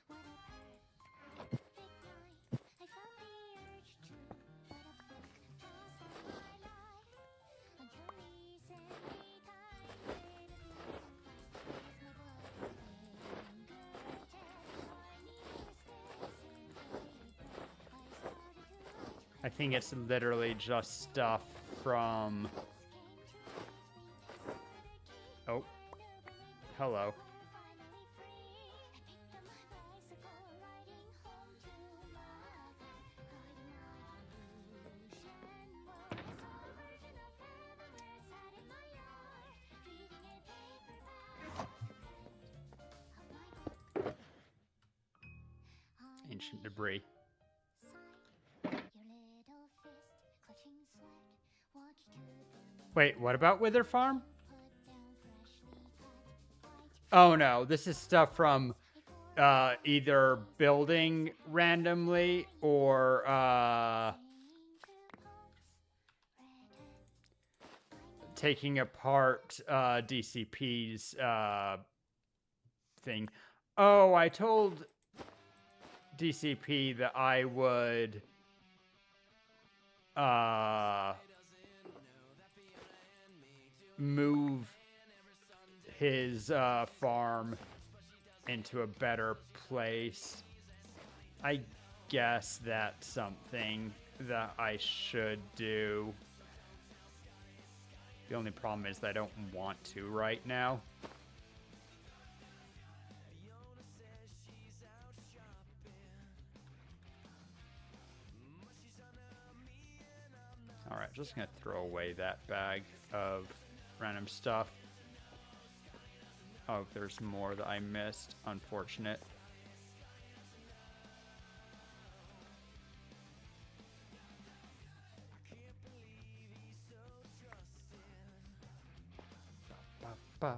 B: I think it's literally just stuff from... Oh. Hello. Ancient debris. Wait, what about Wither Farm? Oh no, this is stuff from either building randomly or taking apart DCP's thing. Oh, I told DCP that I would move his farm into a better place. I guess that's something that I should do. The only problem is that I don't want to right now. Alright, just gonna throw away that bag of random stuff. Oh, there's more that I missed. Unfortunate. Ba-ba.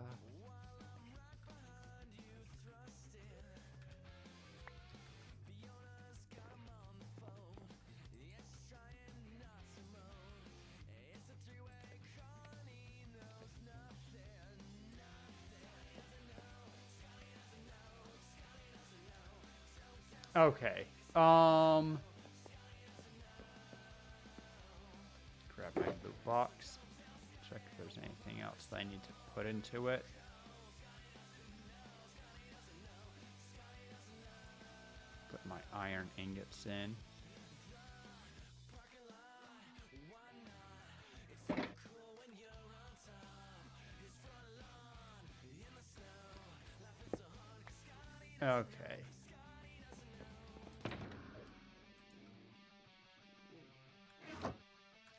B: Okay. Grab my loot box. Check if there's anything else that I need to put into it. Put my iron ingots in. Okay.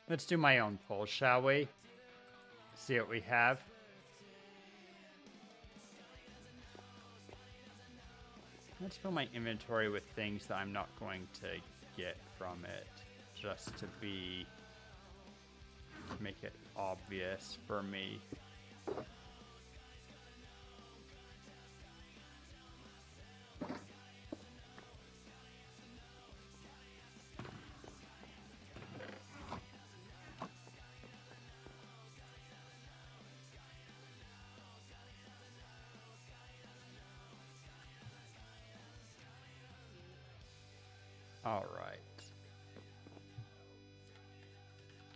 B: Let's do my own poll, shall we? See what we have. Let's fill my inventory with things that I'm not going to get from it, just to make it obvious for me. All right.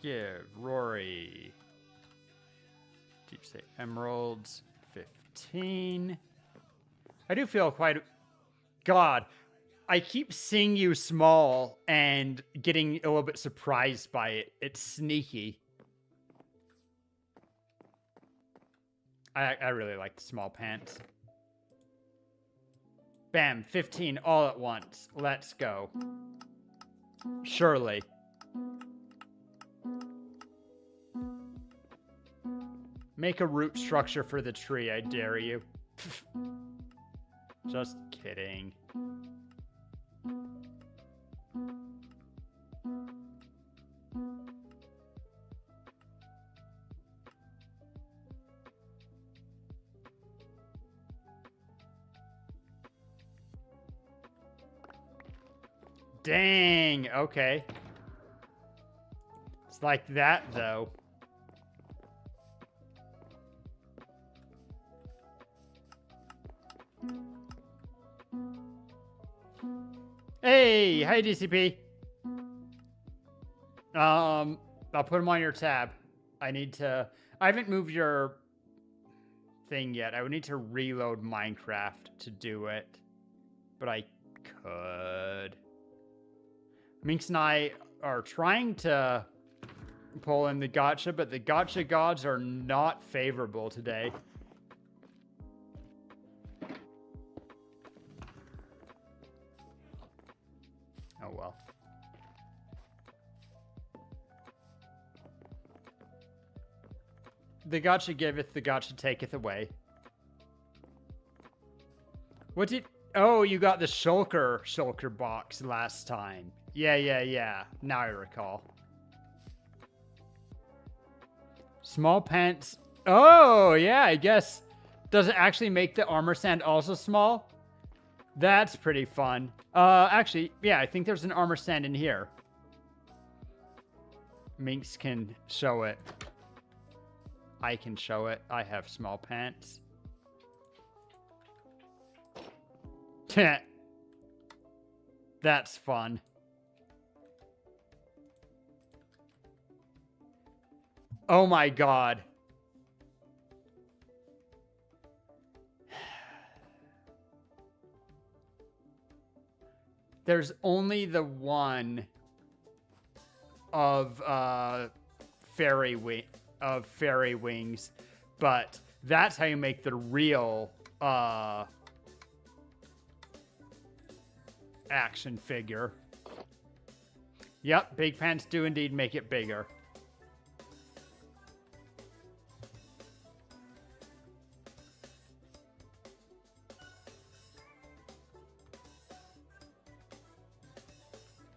B: Give Rory Deep State Emeralds 15. I do feel quite... God, I keep seeing you small and getting a little bit surprised by it. It's sneaky. I really like the small pants. Bam, 15 all at once. Let's go. Surely. Make a root structure for the tree, I dare you. Just kidding. Dang, okay. It's like that, though. Hey, hi DCP. I'll put them on your tab. I haven't moved your thing yet. I would need to reload Minecraft to do it, but I could. Minx and I are trying to pull in the gacha, but the gacha gods are not favorable today. Oh well. The gacha giveth, the gacha taketh away. What did... Oh, you got the shulker box last time. Yeah. Now I recall. Small pants. Oh, yeah, I guess. Does it actually make the armor stand also small? That's pretty fun. Actually, yeah, I think there's an armor stand in here. Minx can show it. I can show it. I have small pants. That's fun. Oh my god. There's only the one of fairy wings, but that's how you make the real action figure. Yep, big pants do indeed make it bigger.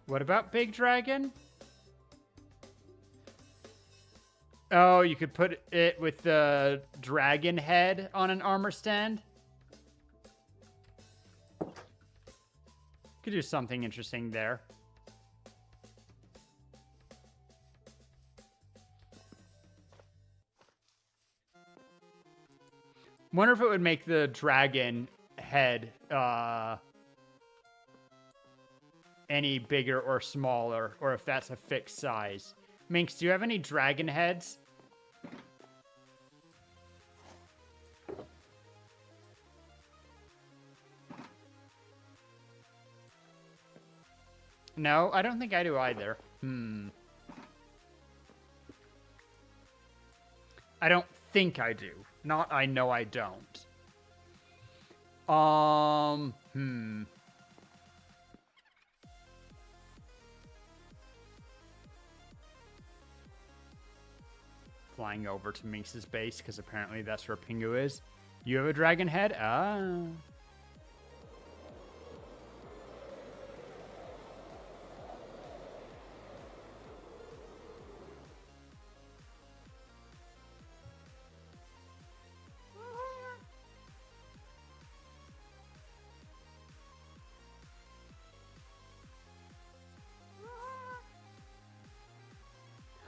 B: What about Big Dragon? Oh, you could put it with the dragon head on an armor stand? Could do something interesting there. Wonder if it would make the dragon head any bigger or smaller, or if that's a fixed size. Minx, do you have any dragon heads? No, I don't think I do either. I don't think I do. Not I know I don't. Flying over to Minx's base, because apparently that's where Pingu is. You have a dragon head? Ah.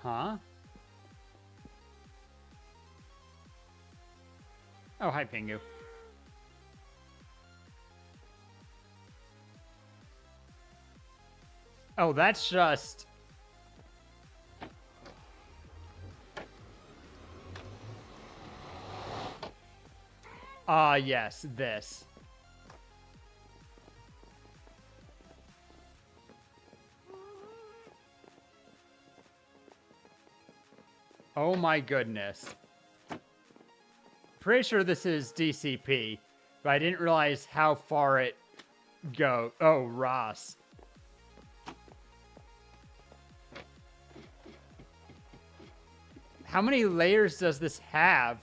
B: Huh? Oh, hi, Pingu. Oh, that's just... Ah, yes, this. Oh my goodness. Pretty sure this is DCP, but I didn't realize how far it go. Oh, Ross. How many layers does this have?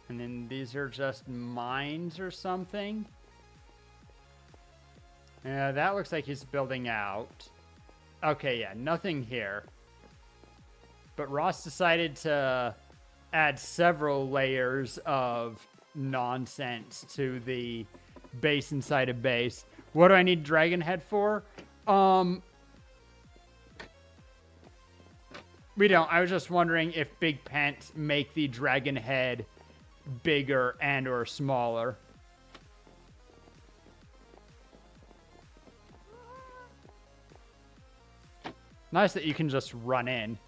B: And then these are just mines or something. Yeah, that looks like he's building out. Okay, yeah, nothing here. But Ross decided to add several layers of nonsense to the base inside a base. What do I need Dragon Head for? We don't. I was just wondering if big pants make the Dragon Head bigger and or smaller. Nice that you can just run in.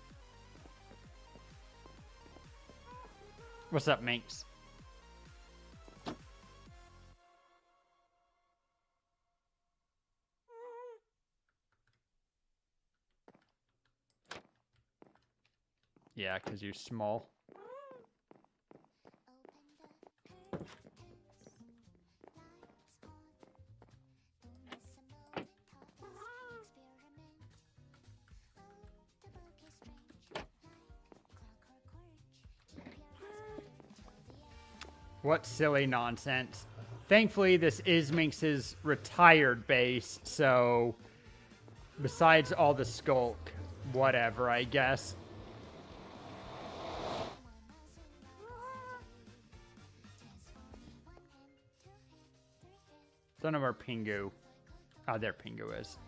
B: What's up, Minx? Yeah, because you're small. What silly nonsense. Thankfully, this is Minx's retired base, so besides all the skulk, whatever, I guess. Don't know where Pingu. Oh, there Pingu is.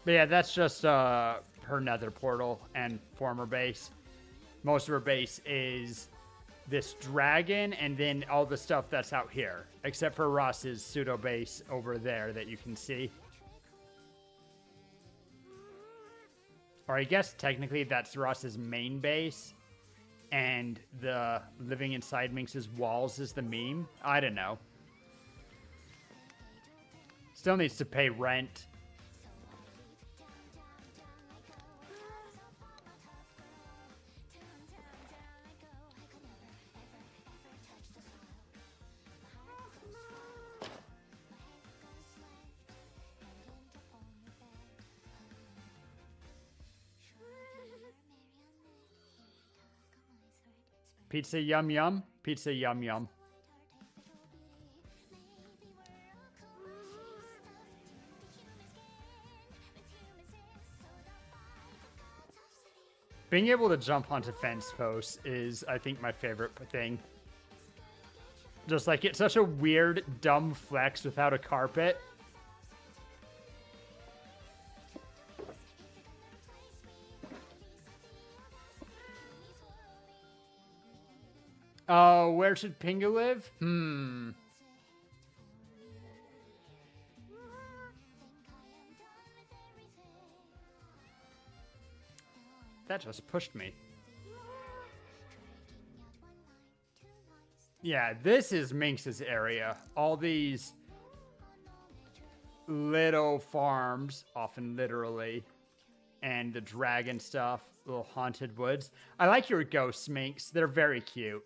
B: But yeah, that's just her nether portal and former base. Most of her base is this dragon and then all the stuff that's out here. Except for Ross's pseudo base over there that you can see. Or I guess technically that's Ross's main base. And the living inside Minx's walls is the meme. I don't know. Still needs to pay rent. Pizza yum yum. Pizza yum yum. Being able to jump onto fence posts is, I think, my favorite thing. Just like, it's such a weird, dumb flex without a carpet. Oh, where should Pingu live? That just pushed me. Yeah, this is Minx's area. All these little farms, often literally, and the dragon stuff, little haunted woods. I like your ghosts, Minx. They're very cute.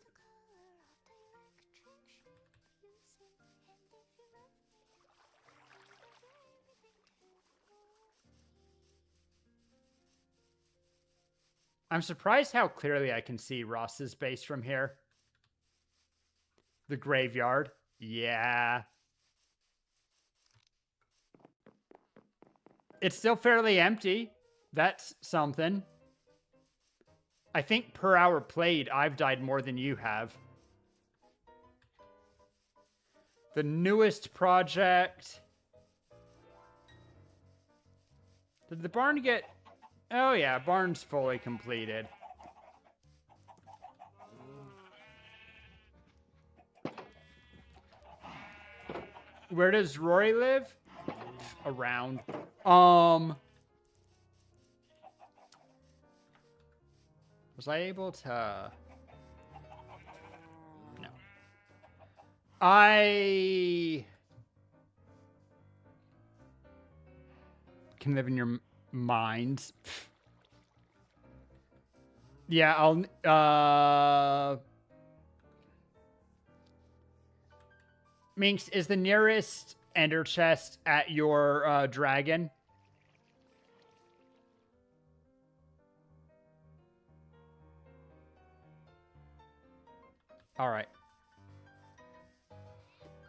B: I'm surprised how clearly I can see Ross's base from here. The graveyard. Yeah. It's still fairly empty. That's something. I think per hour played, I've died more than you have. The newest project. Did the barn get... Oh yeah, barn's fully completed. Where does Rory live? Around. Was I able to... No. I can live in your minds. Yeah, I'll... Minx, is the nearest ender chest at your dragon? All right.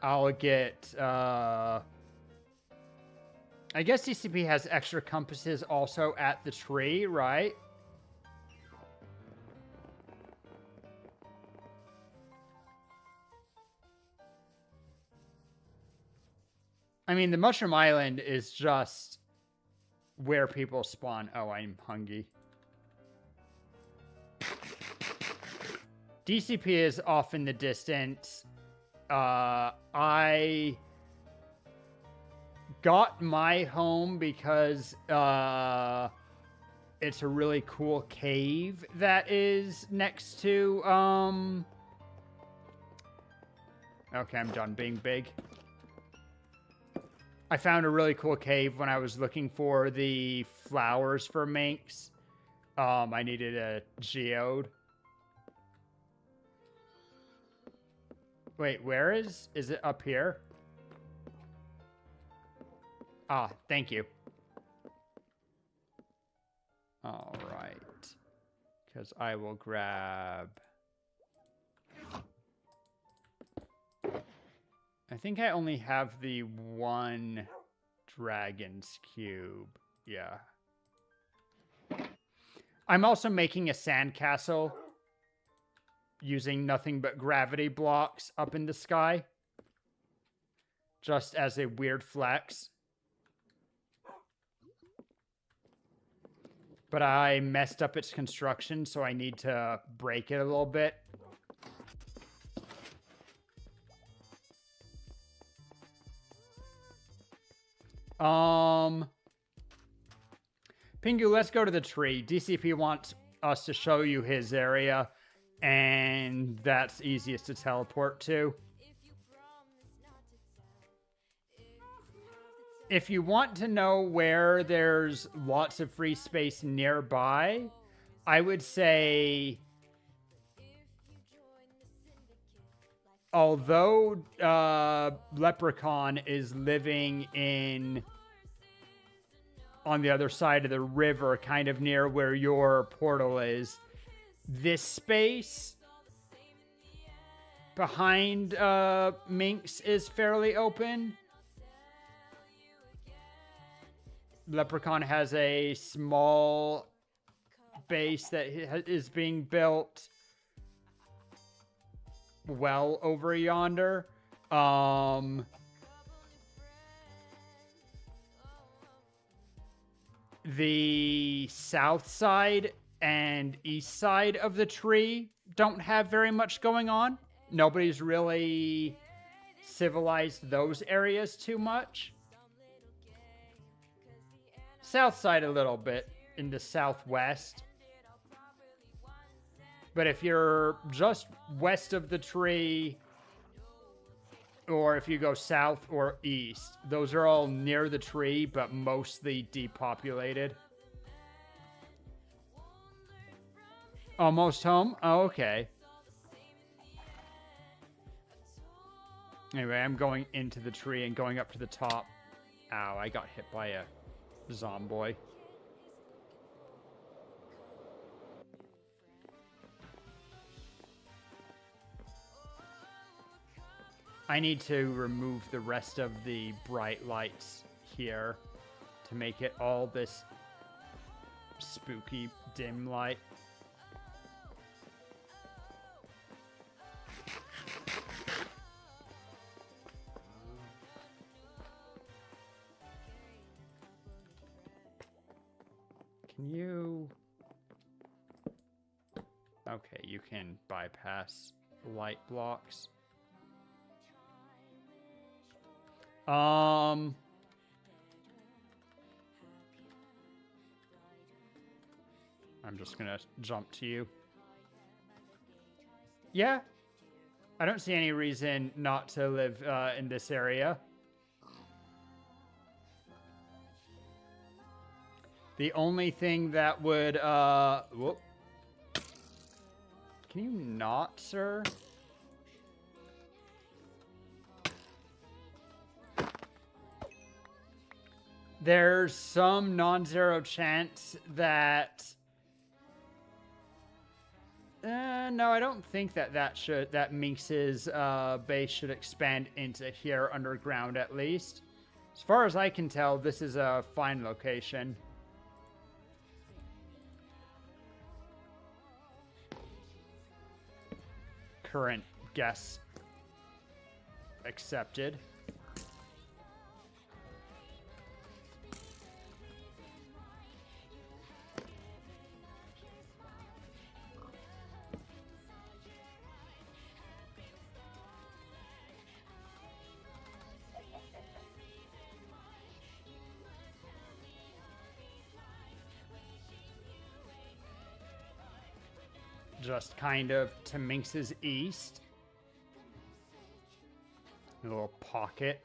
B: I'll get... I guess DCP has extra compasses also at the tree, right? I mean, the Mushroom Island is just where people spawn. Oh, I'm hungry. DCP is off in the distance. I got my home because it's a really cool cave that is next to... Okay, I'm done being big. I found a really cool cave when I was looking for the flowers for minks. I needed a geode. Wait, where is it up here? Ah, thank you. All right. Because I will grab... I think I only have the one dragon's cube. Yeah. I'm also making a sandcastle using nothing but gravity blocks up in the sky. Just as a weird flex. But I messed up its construction, so I need to break it a little bit. Pingu, let's go to the tree. DCP wants us to show you his area, and that's easiest to teleport to. If you want to know where there's lots of free space nearby, I would say... Although Leprechaun is living on the other side of the river, kind of near where your portal is, this space behind Minx is fairly open. Leprechaun has a small base that is being built well over yonder. The south side and east side of the tree don't have very much going on. Nobody's really civilized those areas too much. South side a little bit in the southwest. But if you're just west of the tree, or if you go south or east, those are all near the tree, but mostly depopulated. Almost home? Oh, okay. Anyway, I'm going into the tree and going up to the top. Ow, I got hit by a zomboid. I need to remove the rest of the bright lights here to make it all this spooky dim light. Can you... Okay, you can bypass light blocks. I'm just gonna jump to you. Yeah. I don't see any reason not to live in this area. The only thing that would, whoop. Can you not, sir? There's some non-zero chance that... no, I don't think that Minx's base should expand into here underground, at least. As far as I can tell, this is a fine location. Current guess accepted. Just kind of to Minx's east. A little pocket.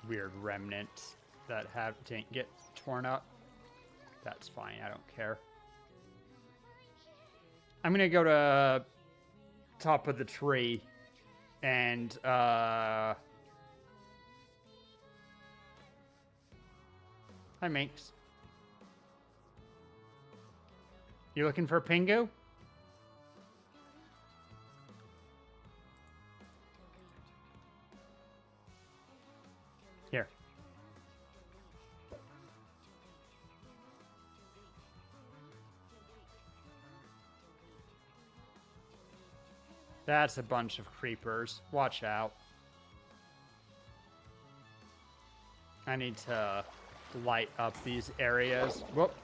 B: Weird remnants that didn't get torn up. That's fine, I don't care. I'm gonna go to top of the tree. And, hi, Minx. You looking for Pingu? Here. That's a bunch of creepers. Watch out. I need to light up these areas. Whoop.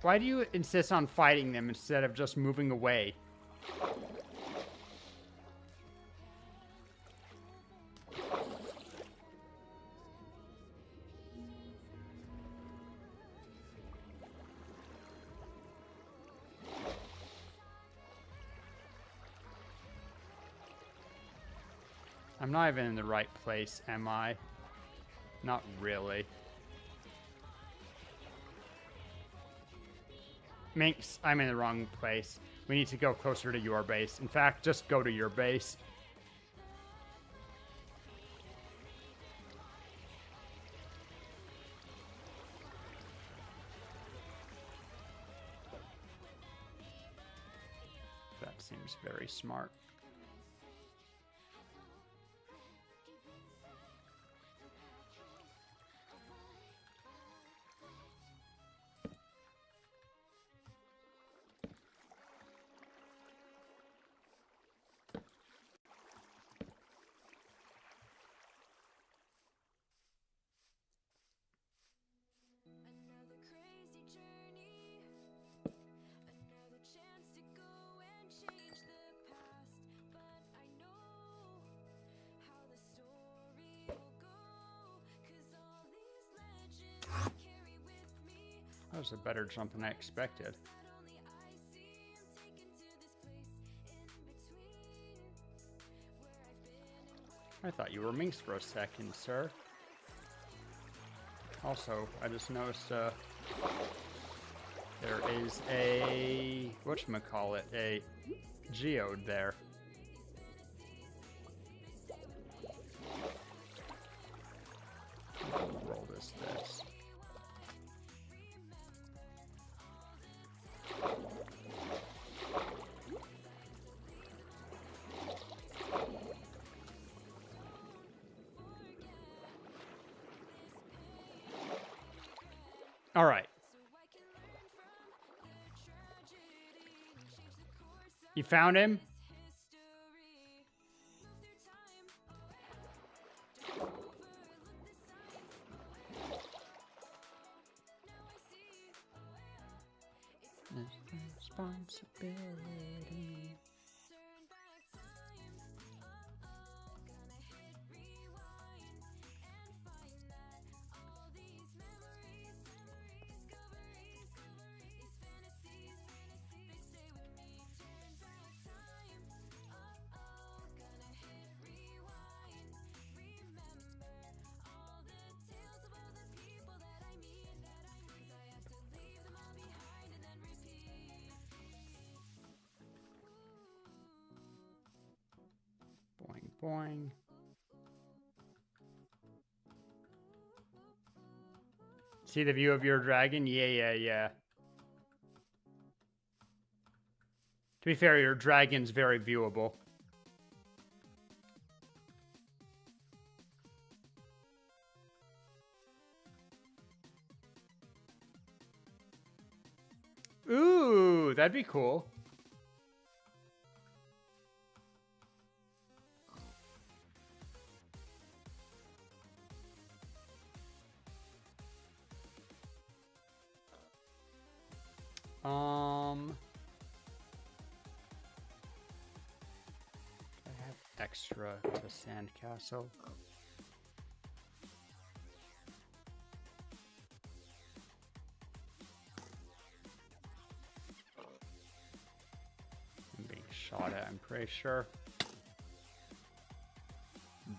B: Why do you insist on fighting them instead of just moving away? I'm not even in the right place, am I? Not really. Minx, I'm in the wrong place. We need to go closer to your base. In fact, just go to your base. That seems very smart. That was a better jump than I expected. I thought you were Minx for a second, sir. Also, I just noticed there is a, whatchamacallit, a geode there. What in the world is this? All right, You found him? Responsibility. Boing, boing. See the view of your dragon? Yeah. To be fair, your dragon's very viewable. Ooh, that'd be cool. I have extra to Sandcastle. I'm being shot at, I'm pretty sure.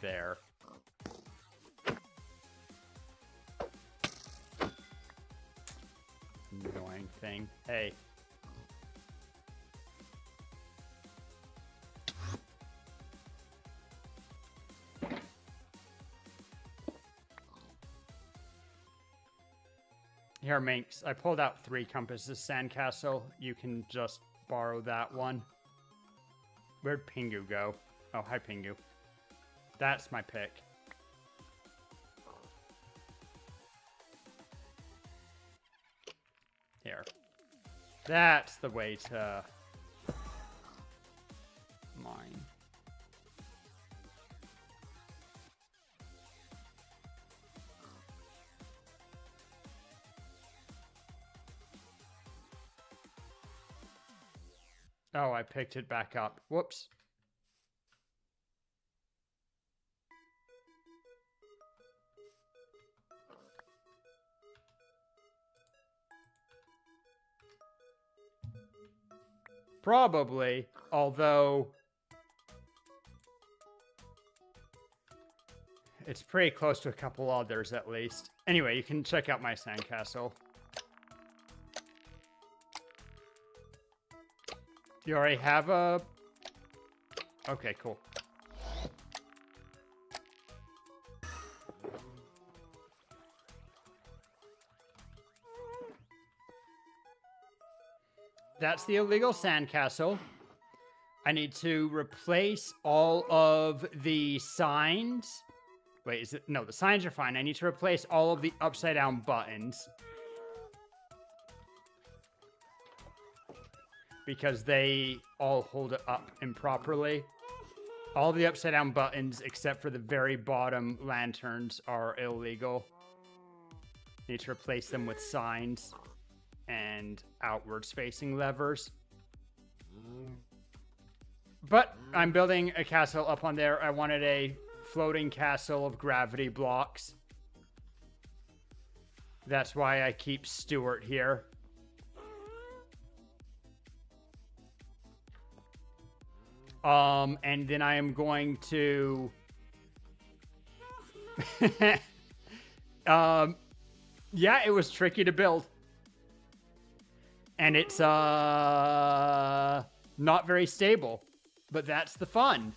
B: There. Annoying thing. Hey. Here, Minx, I pulled out 3 compasses, Sandcastle. You can just borrow that one. Where'd Pingu go? Oh, hi, Pingu. That's my pick. Here. That's the way to mine. Oh, I picked it back up. Whoops. Probably, although it's pretty close to a couple others at least. Anyway, you can check out my Sandcastle. You already have a... Okay, cool. That's the illegal Sandcastle. I need to replace all of the signs. Wait, is it? No, the signs are fine. I need to replace all of the upside down buttons. Because they all hold it up improperly. All the upside down buttons, except for the very bottom lanterns, are illegal. Need to replace them with signs and outwards facing levers. But I'm building a castle up on there. I wanted a floating castle of gravity blocks. That's why I keep Stuart here. And then I am going to... yeah, it was tricky to build. And it's, not very stable. But that's the fun.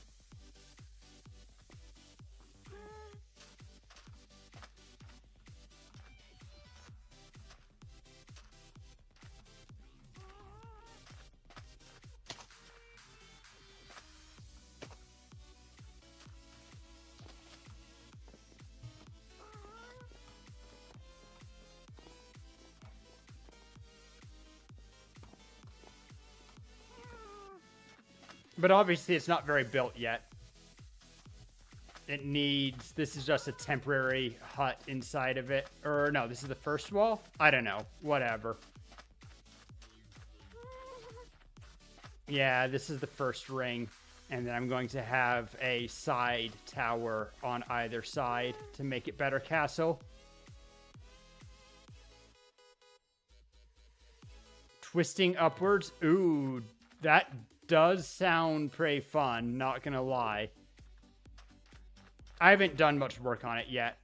B: But obviously it's not very built yet. It needs... This is just a temporary hut inside of it. Or no, this is the first wall? I don't know. Whatever. Yeah, this is the first ring. And then I'm going to have a side tower on either side to make it better castle. Twisting upwards. Ooh, that does sound pretty fun, not gonna lie. I haven't done much work on it yet.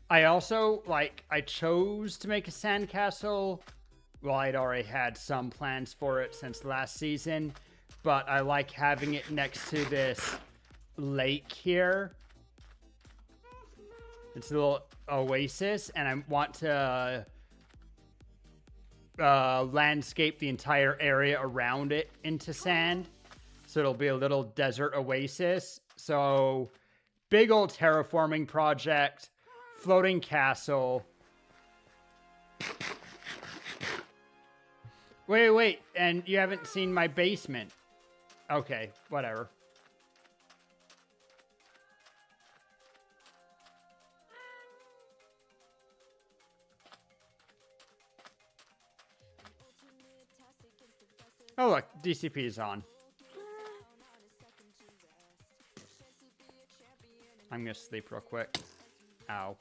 B: I also, I chose to make a sandcastle. Well, I'd already had some plans for it since last season, but I like having it next to this lake here. It's a little oasis, and I want to landscape the entire area around it into sand. So it'll be a little desert oasis. So, big old terraforming project, floating castle. Wait, and you haven't seen my basement. Okay, whatever. Oh look, DCP is on. I'm gonna sleep real quick. Ow.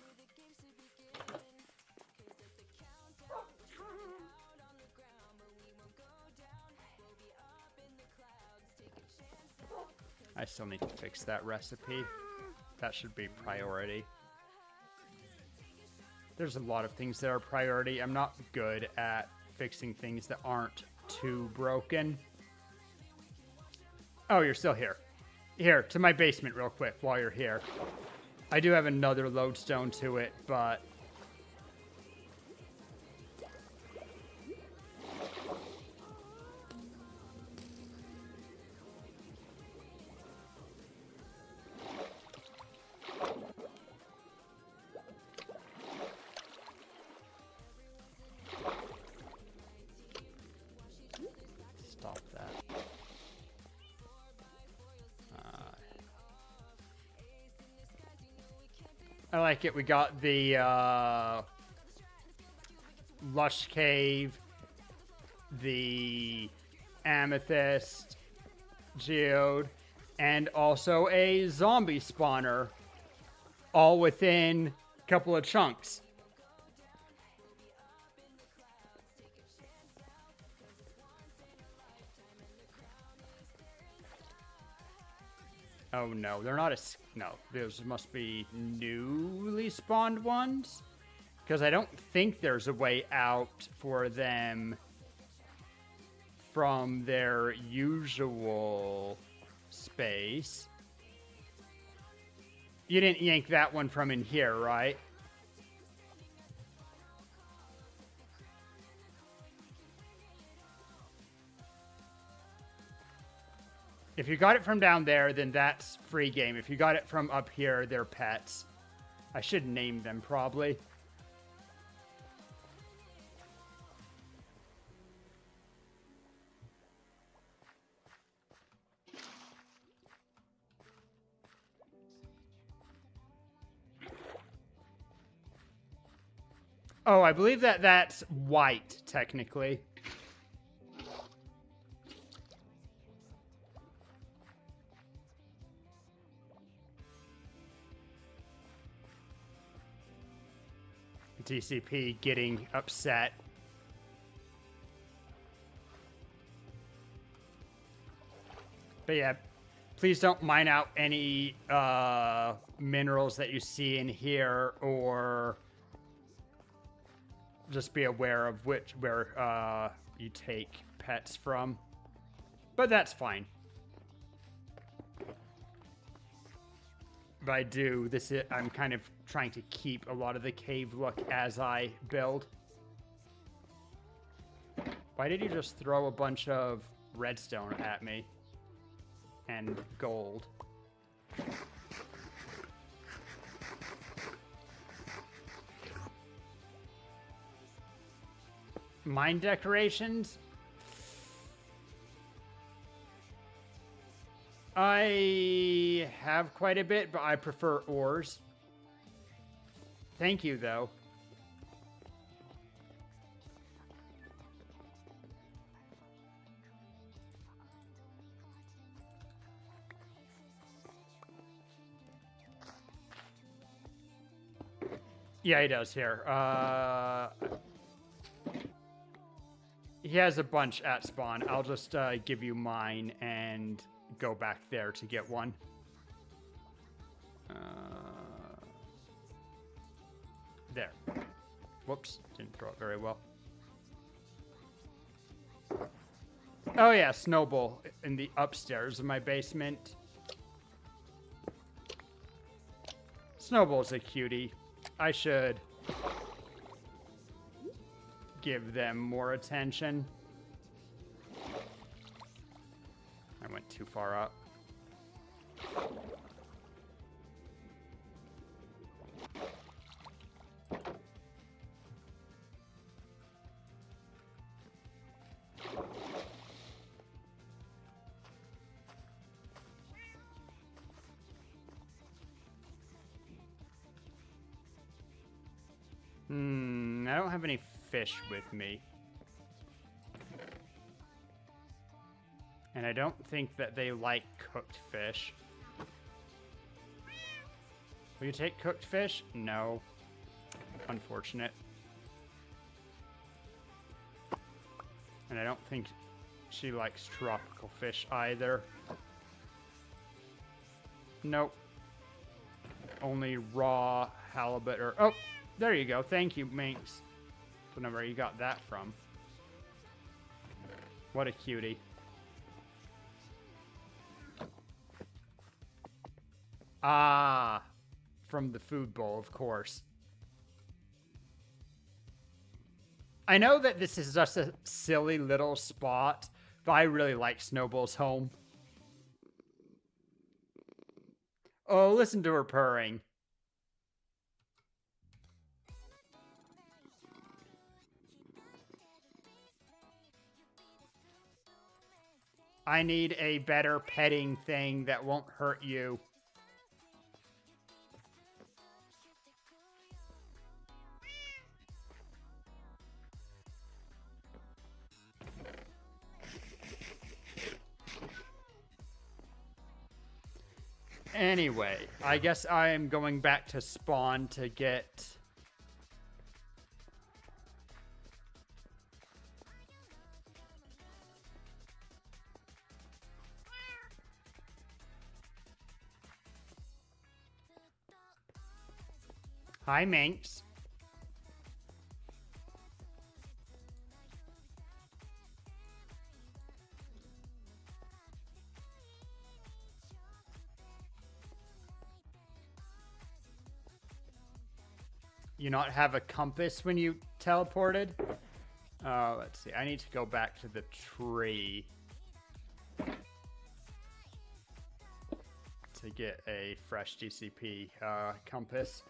B: I still need to fix that recipe. That should be priority. There's a lot of things that are priority. I'm not good at fixing things that aren't too broken. Oh, you're still here. Here, to my basement real quick while you're here. I do have another lodestone to it, but... Stop that. I like it. We got the Lush Cave, the Amethyst Geode, and also a zombie spawner, all within a couple of chunks. Oh no, they're not no, those must be newly spawned ones. Because I don't think there's a way out for them from their usual space. You didn't yank that one from in here, right? If you got it from down there, then that's free game. If you got it from up here, they're pets. I should name them, probably. Oh, I believe that that's white, technically. DCP getting upset. But yeah, please don't mine out any minerals that you see in here, or just be aware of where you take pets from. But that's fine. But I do, I'm kind of trying to keep a lot of the cave look as I build. Why did you just throw a bunch of redstone at me? And gold. Mine decorations? I have quite a bit, but I prefer ores. Thank you, though. Yeah, he does here. He has a bunch at spawn. I'll just give you mine and go back there to get one. There. Whoops, didn't throw it very well. Oh yeah, Snowball in the upstairs of my basement. Snowball's a cutie. I should give them more attention. I went too far up. I don't have any fish with me. And I don't think that they like cooked fish. Will you take cooked fish? No. Unfortunate. And I don't think she likes tropical fish either. Nope. Only raw halibut or... Oh! There you go. Thank you, Minx. Don't know where you got that from. What a cutie. Ah, from the food bowl, of course. I know that this is just a silly little spot, but I really like Snowball's home. Oh, listen to her purring. I need a better petting thing that won't hurt you. Anyway, I guess I am going back to spawn to get... Hi, Minx. You not have a compass when you teleported? Let's see. I need to go back to the tree to get a fresh GCP compass.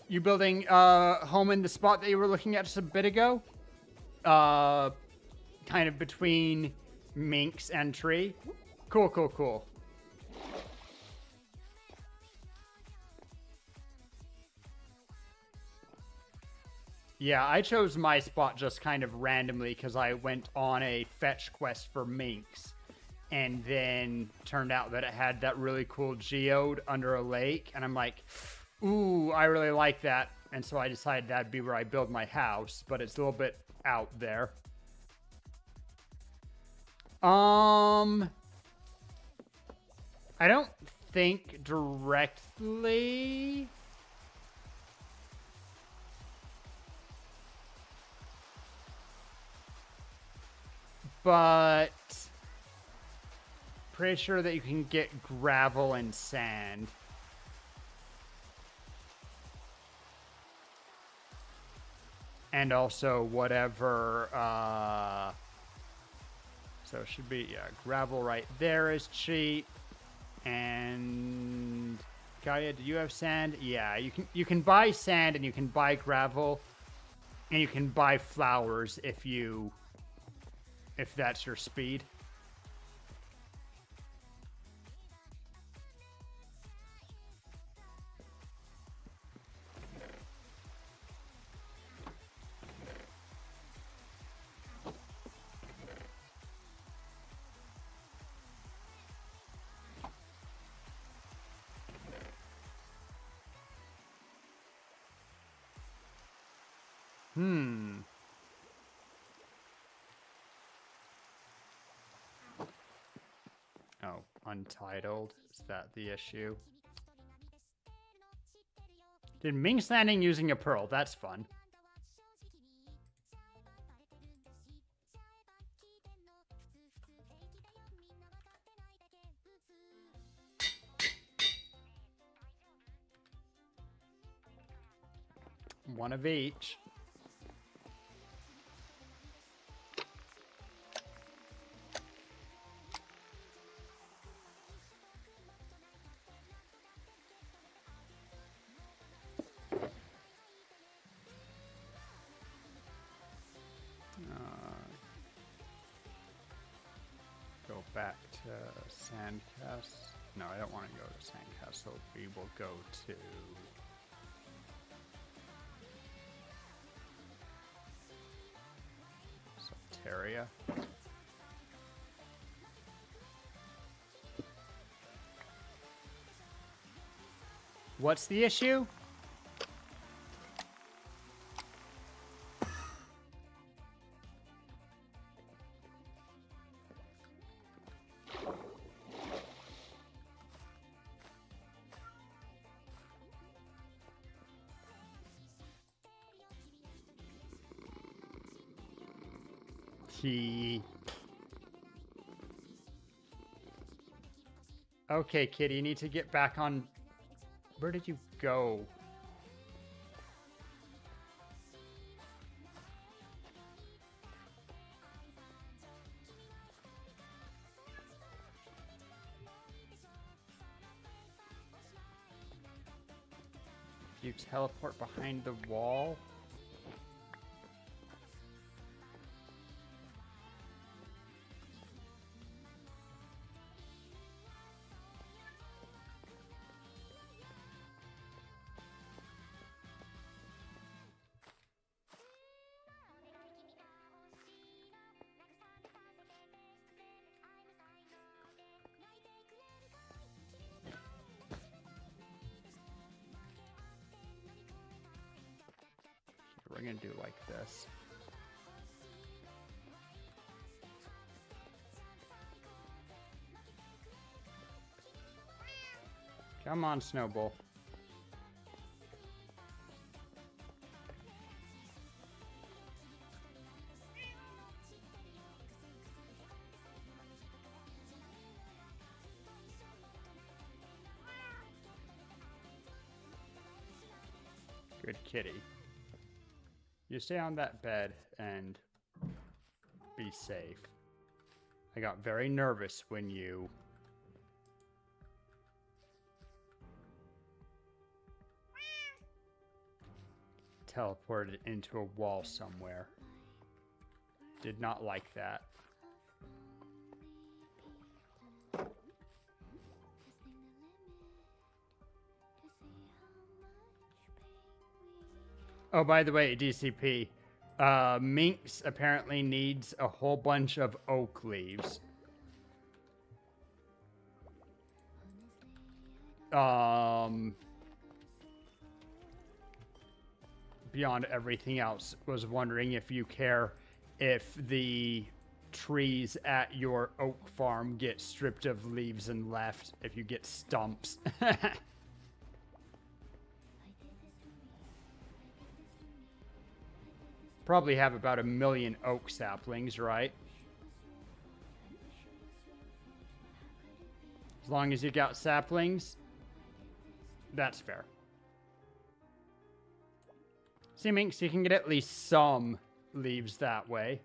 B: You building home in the spot that you were looking at just a bit ago? Kind of between Minx and tree? Cool, cool, cool. Yeah, I chose my spot just kind of randomly because I went on a fetch quest for Minx. And then turned out that it had that really cool geode under a lake. And I'm like, ooh, I really like that. And so I decided that'd be where I build my house. But it's a little bit out there. I don't think directly... But... pretty sure that you can get gravel and sand. And also whatever, so it should be, yeah, gravel right there is cheap. And Gaia, do you have sand? Yeah, you can buy sand and you can buy gravel and you can buy flowers if that's your speed. Oh, untitled. Is that the issue? Did Ming's Landing using a pearl? That's fun. One of each. Go back to Sandcastle. No, I don't want to go to Sandcastle. We will go to... Soteria. What's the issue? Okay, Kitty, you need to get back on... Where did you go? You teleport behind the wall? We're gonna do like this. Come on, Snowball. Good kitty. You stay on that bed and be safe. I got very nervous when you... teleported into a wall somewhere. Did not like that. Oh, by the way, DCP, Minx apparently needs a whole bunch of oak leaves. Beyond everything else, was wondering if you care if the trees at your oak farm get stripped of leaves and left, if you get stumps. Probably have about 1 million oak saplings, right? As long as you got saplings, that's fair. See, Minx, you can get at least some leaves that way.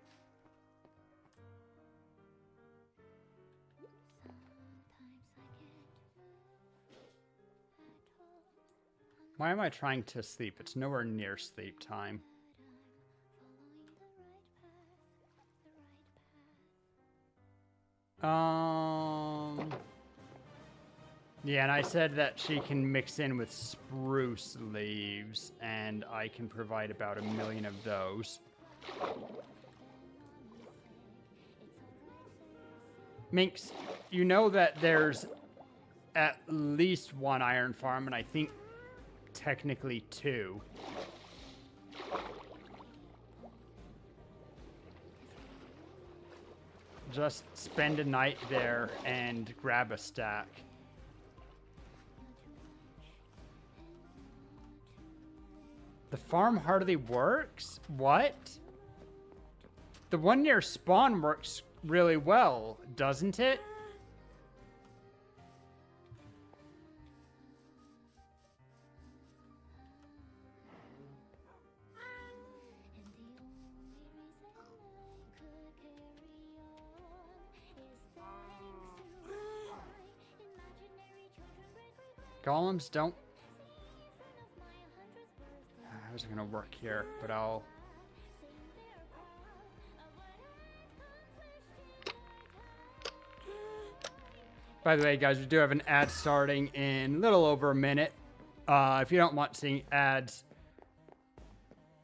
B: Why am I trying to sleep? It's nowhere near sleep time. Yeah, and I said that she can mix in with spruce leaves, and I can provide about 1 million of those. Minx, you know that there's at least 1 iron farm, and I think technically 2. Just spend a night there and grab a stack. The farm hardly works? What? The one near spawn works really well, doesn't it? Golems don't... How's it gonna work here? But I'll... By the way, guys, we do have an ad starting in a little over a minute. If you don't want seeing ads,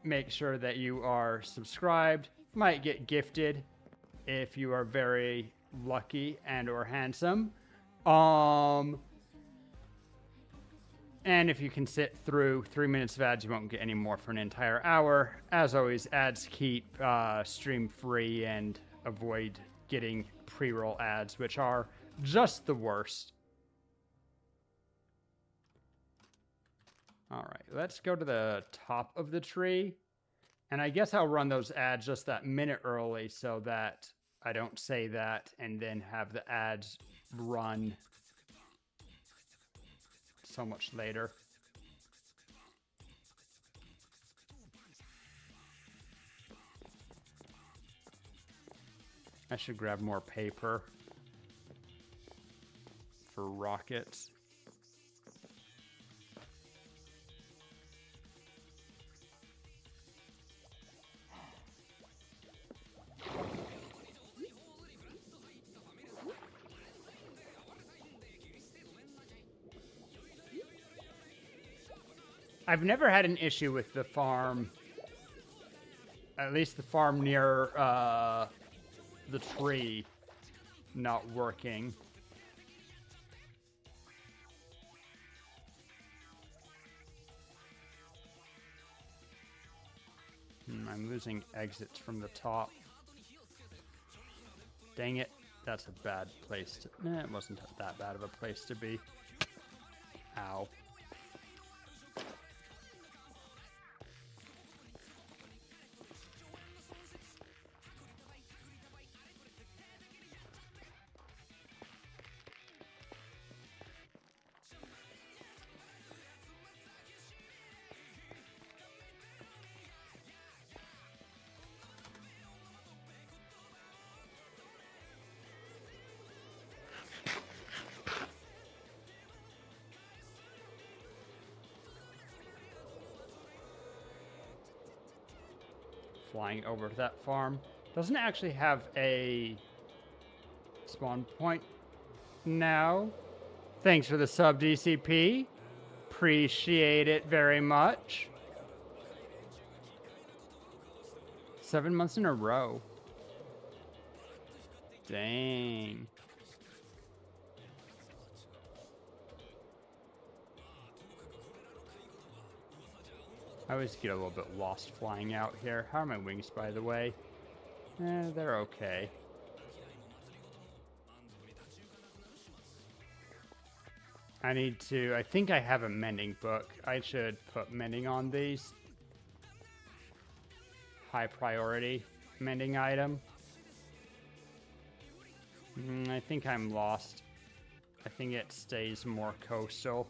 B: make sure that you are subscribed. Might get gifted if you are very lucky and or handsome. And if you can sit through 3 minutes of ads, you won't get any more for an entire hour. As always, ads keep stream free and avoid getting pre-roll ads, which are just the worst. All right, let's go to the top of the tree. And I guess I'll run those ads just that minute early so that I don't say that and then have the ads run so much later. I should grab more paper for rockets. I've never had an issue with the farm, at least the farm near the tree not working. I'm losing exits from the top. Dang it, that's a bad place to... Nah, it wasn't that bad of a place to be. Ow. Flying over to that farm. Doesn't it actually have a spawn point now? Thanks for the sub, DCP. Appreciate it very much. 7 months in a row. Dang. I always get a little bit lost flying out here. How are my wings, by the way? They're okay. I think I have a mending book. I should put mending on these. High priority mending item. I think I'm lost. I think it stays more coastal.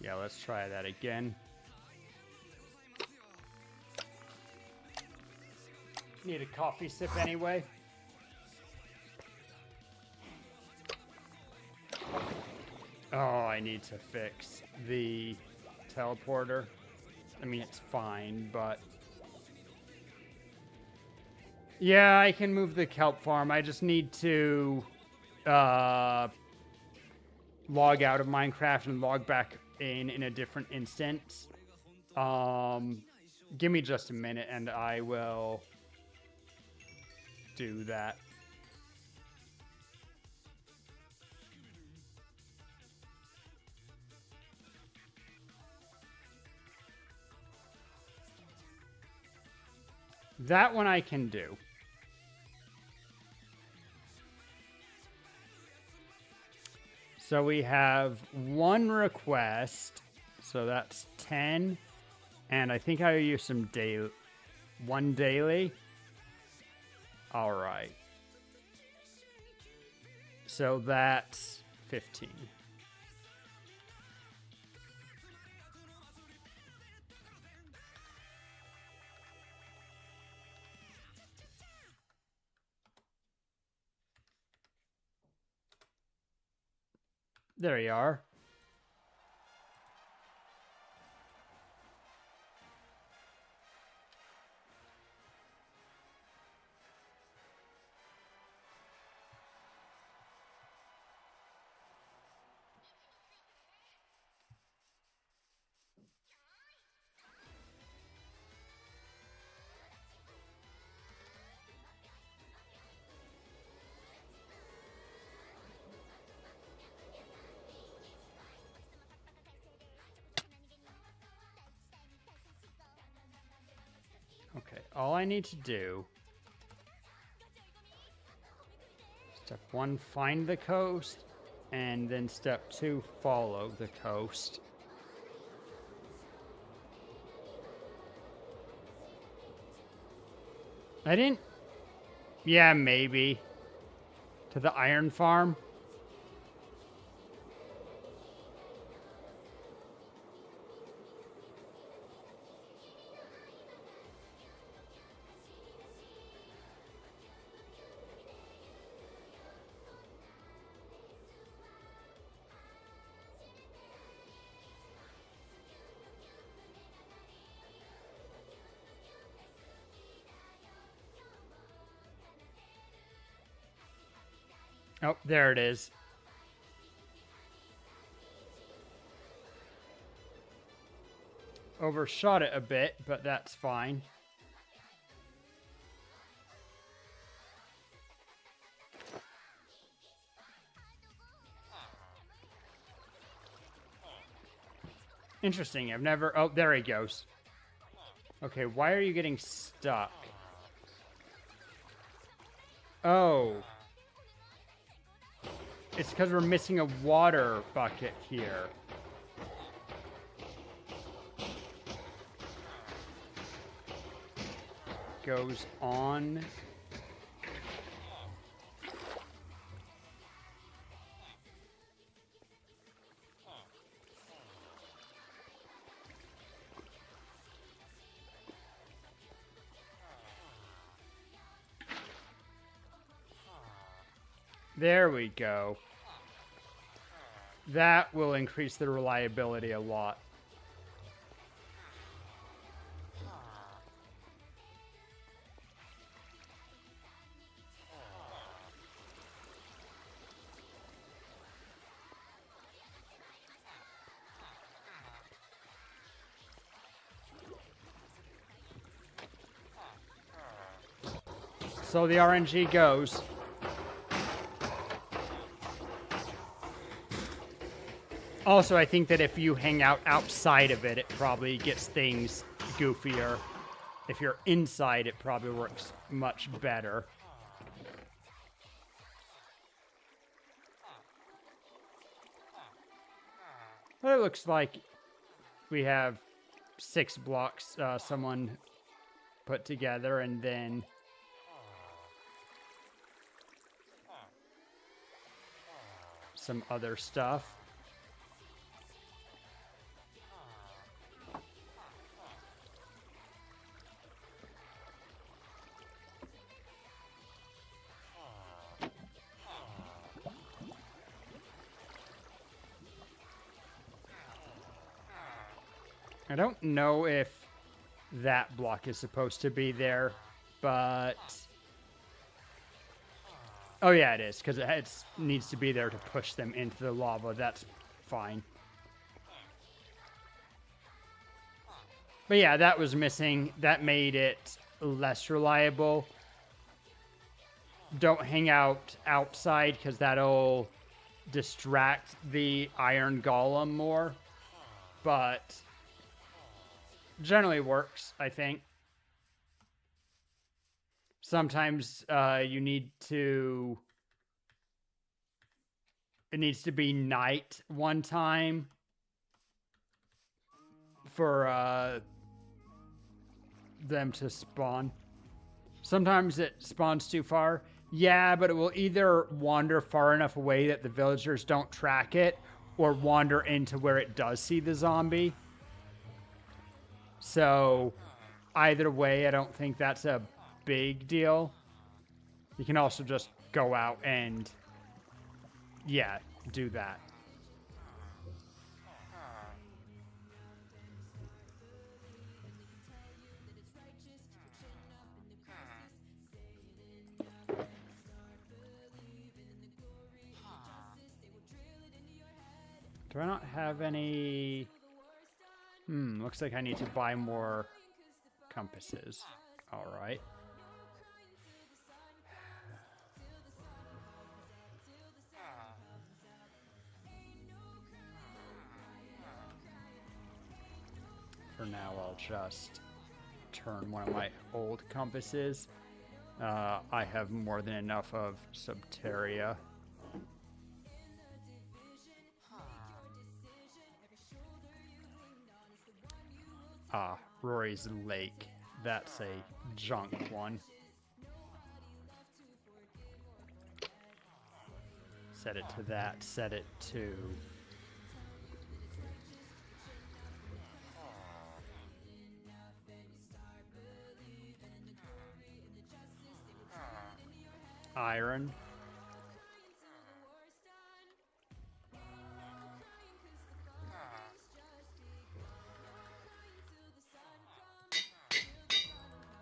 B: Yeah, let's try that again. Need a coffee sip anyway. Oh, I need to fix the teleporter. I mean, it's fine, but... Yeah, I can move the kelp farm. I just need to log out of Minecraft and log back in a different instance. Give me just a minute and I will do that. That one I can do. So we have one request. So that's 10. And I think I owe you some daily. One daily. All right. So that's 15. There you are. Okay, all I need to do, step 1, find the coast, and then step 2, follow the coast. I didn't, yeah, maybe, to the iron farm. Oh, there it is. Overshot it a bit, but that's fine. Interesting, I've never... Oh, there he goes. Okay, why are you getting stuck? Oh. It's because we're missing a water bucket here. Goes on. There we go. That will increase the reliability a lot. So the RNG goes. Also, I think that if you hang out outside of it, it probably gets things goofier. If you're inside, it probably works much better. But it looks like we have 6 blocks someone put together, and then some other stuff. I don't know if that block is supposed to be there, but... Oh yeah, it is, because it needs to be there to push them into the lava. That's fine. But yeah, that was missing. That made it less reliable. Don't hang out outside, because that'll distract the iron golem more. But generally works, I think. Sometimes you need to... It needs to be night one time for them to spawn. Sometimes it spawns too far. Yeah, but it will either wander far enough away that the villagers don't track it, or wander into where it does see the zombie. So either way, I don't think that's a big deal. You can also just go out and, yeah, do that. Do I not have any... looks like I need to buy more compasses. All right. For now, I'll just turn one of my old compasses. I have more than enough of Subterria. Ah, Rory's Lake. That's a junk one. Set it to that. Set it to... iron.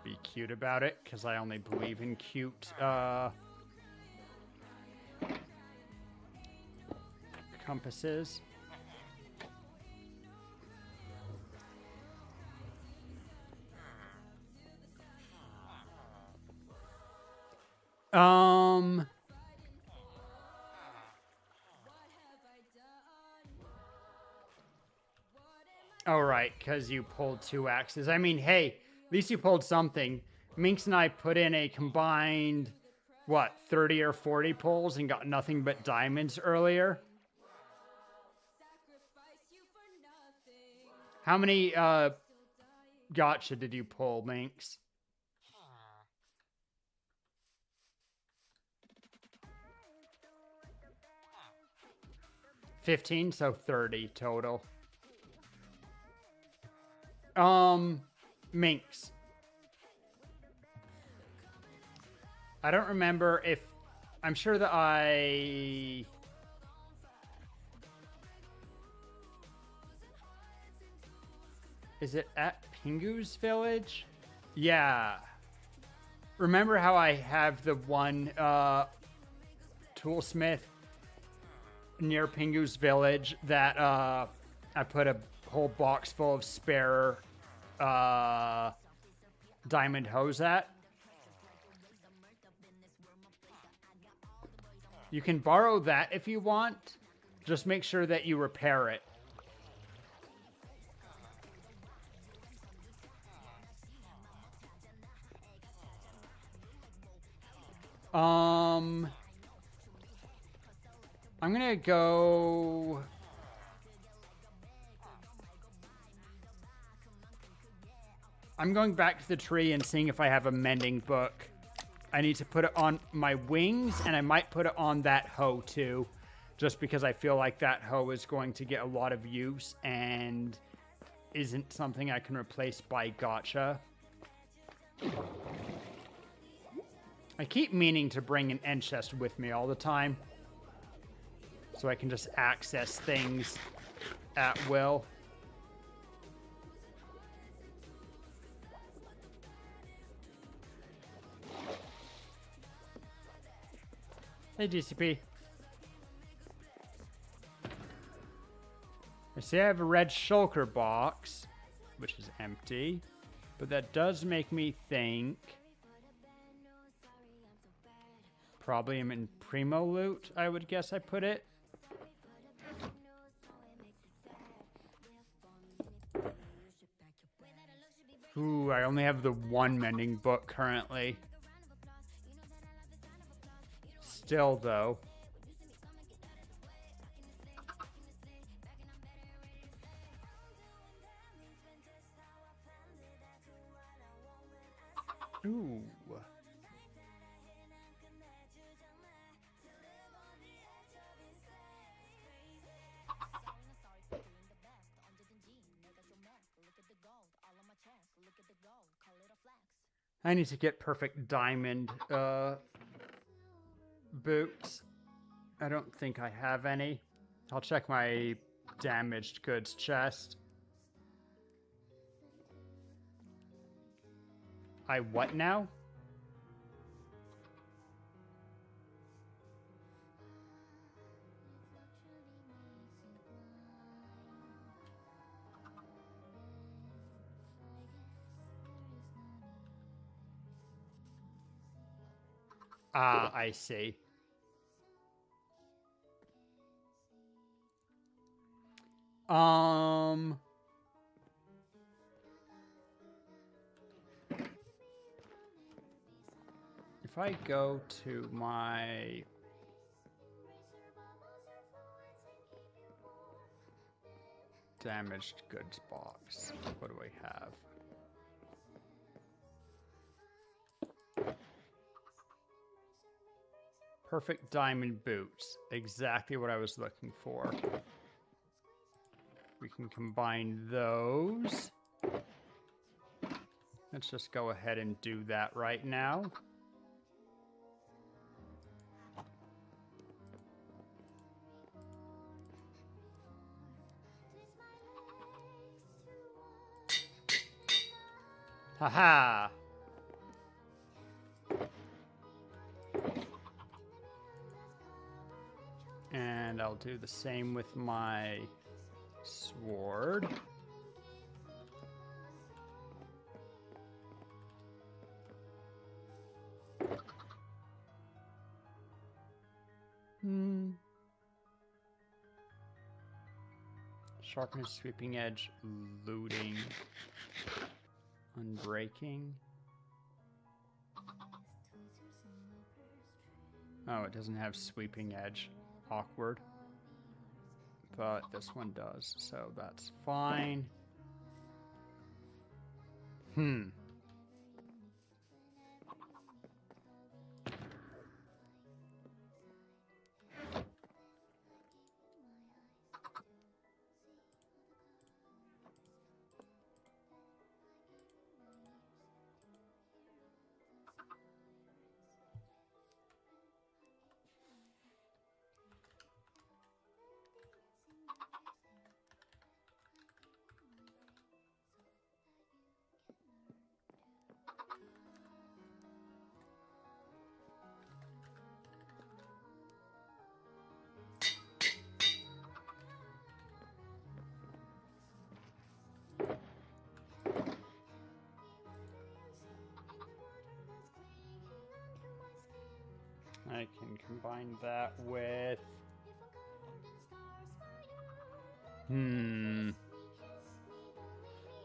B: Be cute about it, because I only believe in cute compasses. All right, because you pulled 2 axes. I mean, hey, at least you pulled something. Minx and I put in a combined, what, 30 or 40 pulls and got nothing but diamonds earlier. How many gotcha did you pull, Minx? $15, so 30 total. Minx. I don't remember if... I'm sure that I... Is it at Pingu's village? Yeah. Remember how I have the one toolsmith near Pingu's village that I put a whole box full of spare diamond hose at? You can borrow that if you want. Just make sure that you repair it. I'm gonna go... I'm going back to the tree and seeing if I have a mending book. I need to put it on my wings, and I might put it on that hoe too, just because I feel like that hoe is going to get a lot of use and isn't something I can replace by gotcha. I keep meaning to bring an end chest with me all the time, so I can just access things at will. Hey, DCP. I see I have a red shulker box, which is empty, but that does make me think probably I'm in primo loot, I would guess I put it. Ooh, I only have the one mending book currently. Still, though. Ooh. I need to get perfect diamond boots. I don't think I have any. I'll check my damaged goods chest. I what now? Ah, I see. If I go to my damaged goods box, what do I have? Perfect diamond boots. Exactly what I was looking for. We can combine those. Let's just go ahead and do that right now. Haha! And I'll do the same with my sword. Sharpness, sweeping edge, looting, unbreaking. Oh, it doesn't have sweeping edge. Awkward. But this one does, so that's fine. I can combine that with...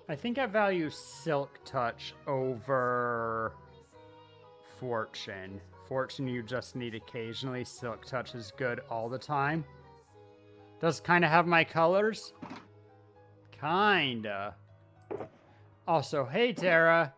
B: I think I value Silk Touch over Fortune. Fortune you just need occasionally. Silk Touch is good all the time. Does kind of have my colors. Kinda. Also, hey Tara.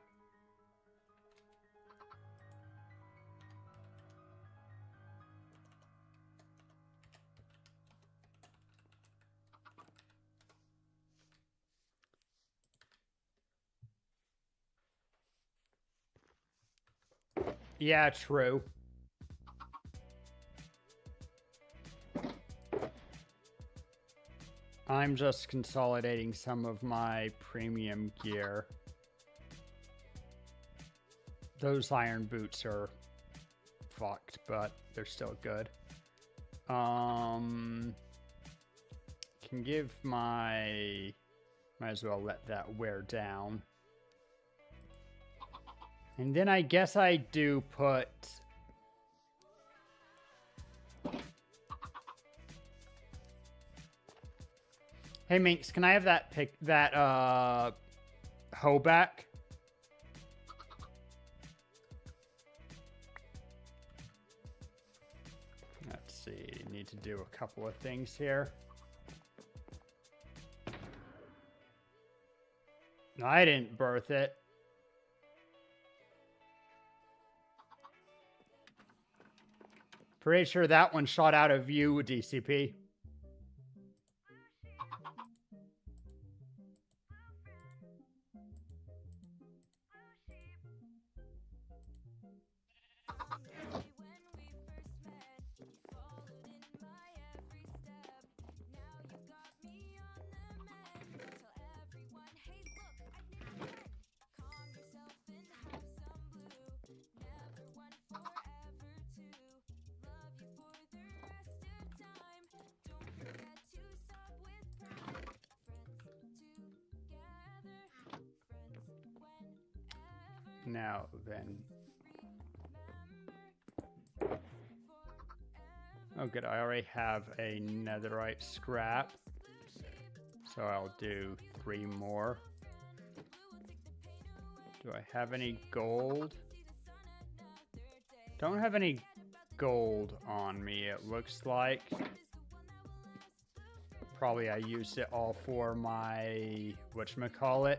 B: Yeah, true. I'm just consolidating some of my premium gear. Those iron boots are fucked, but they're still good. Can give my... Might as well let that wear down. And then I guess I do put... Hey Minx, can I have that hoe back? Let's see, need to do a couple of things here. No, I didn't birth it. Pretty sure that one shot out of you, DCP. Now then. Oh good, I already have a netherite scrap. So I'll do 3 more. Do I have any gold? Don't have any gold on me, it looks like. Probably I used it all for my whatchamacallit.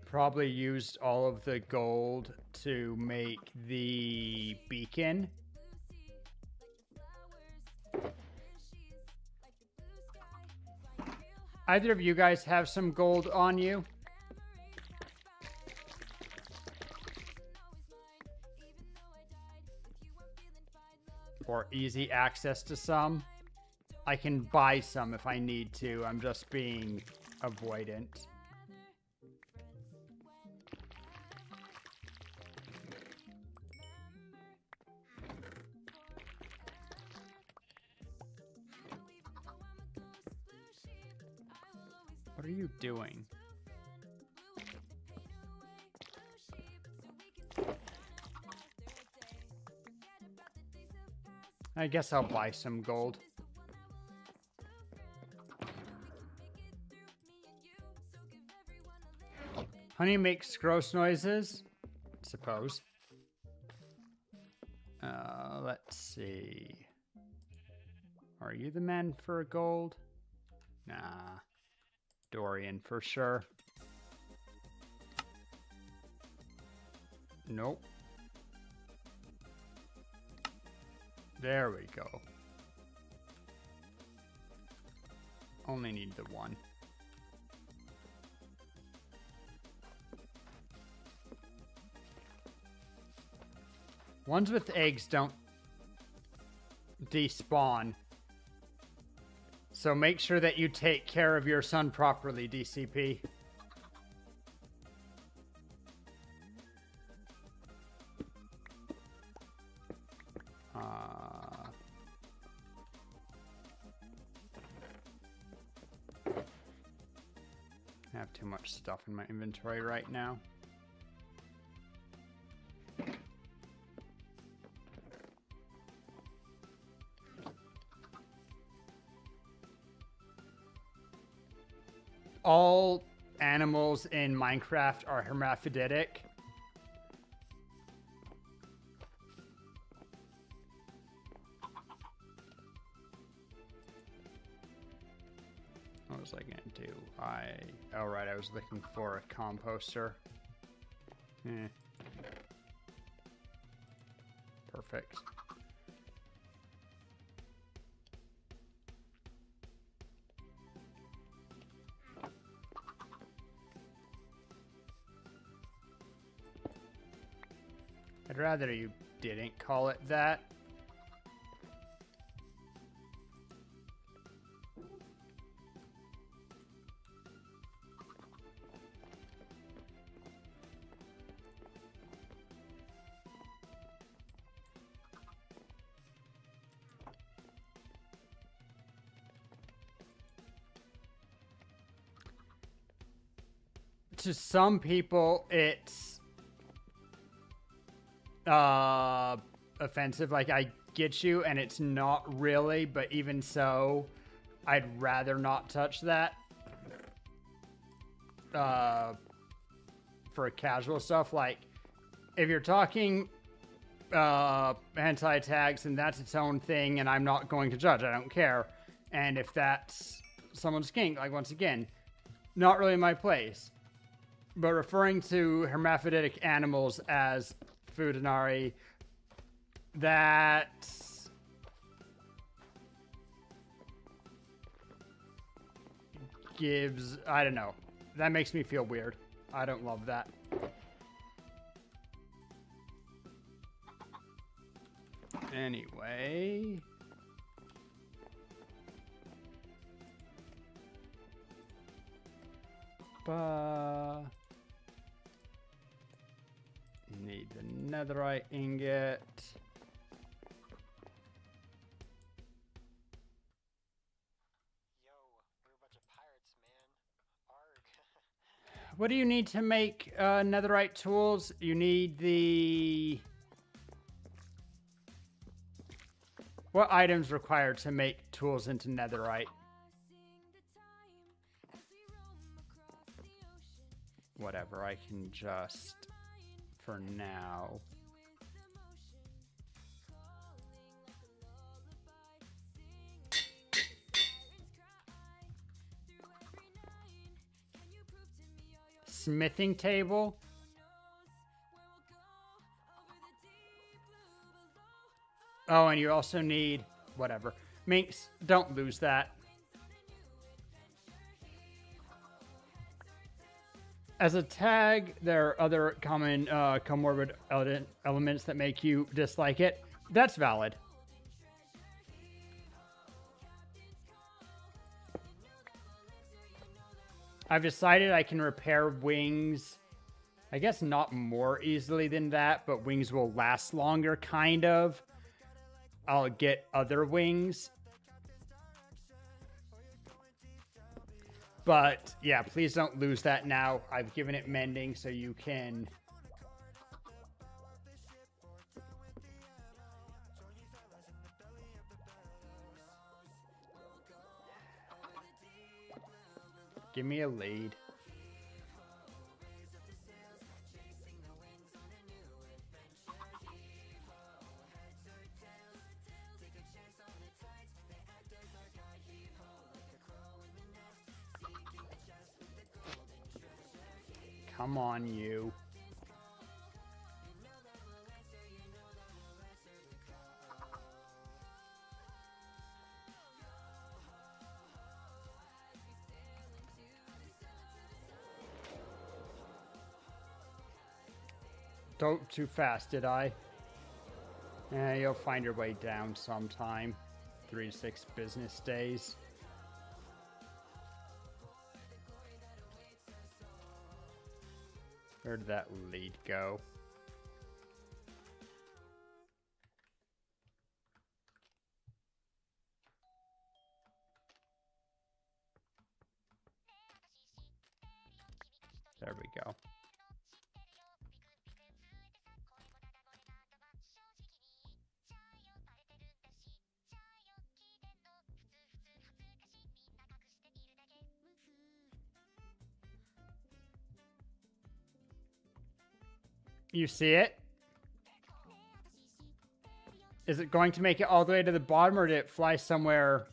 B: Probably used all of the gold to make the beacon. Either of you guys have some gold on you? Or easy access to some? I can buy some if I need to. I'm just being avoidant. What are you doing? I guess I'll buy some gold. Honey makes gross noises, I suppose. Let's see. Are you the man for gold? Nah. Dorian for sure. Nope. There we go. Only need the one. Ones with eggs don't despawn. So make sure that you take care of your son properly, DCP. I have too much stuff in my inventory right now. All animals in Minecraft are hermaphroditic. What was I gonna do? Oh right, I was looking for a composter. Perfect. I'd rather you didn't call it that. to some people it's offensive. Like, I get you, and it's not really, but even so, I'd rather not touch that. For casual stuff, like if you're talking hentai tags, and that's its own thing, and I'm not going to judge. I don't care. And if that's someone's kink, like, once again, not really my place. But referring to hermaphroditic animals as Futanari, that gives, I don't know, that makes me feel weird. I don't love that. Anyway, need the netherite ingot. What do you need to make netherite tools? You need the... What items required to make tools into netherite? Whatever, I can just... For now... Smithing table. Oh, and you also need whatever. Minx, don't lose that. As a tag, there are other common comorbid elements that make you dislike it. That's valid. I've decided I can repair wings, I guess not more easily than that, but wings will last longer, kind of. I'll get other wings. But, yeah, please don't lose that now. I've given it mending so you can... Give me a lead. Come on, you. Don't too fast, did I? You'll find your way down sometime. 3 to 6 business days. Where did that lead go? There we go. You see it? Is it going to make it all the way to the bottom, or did it fly somewhere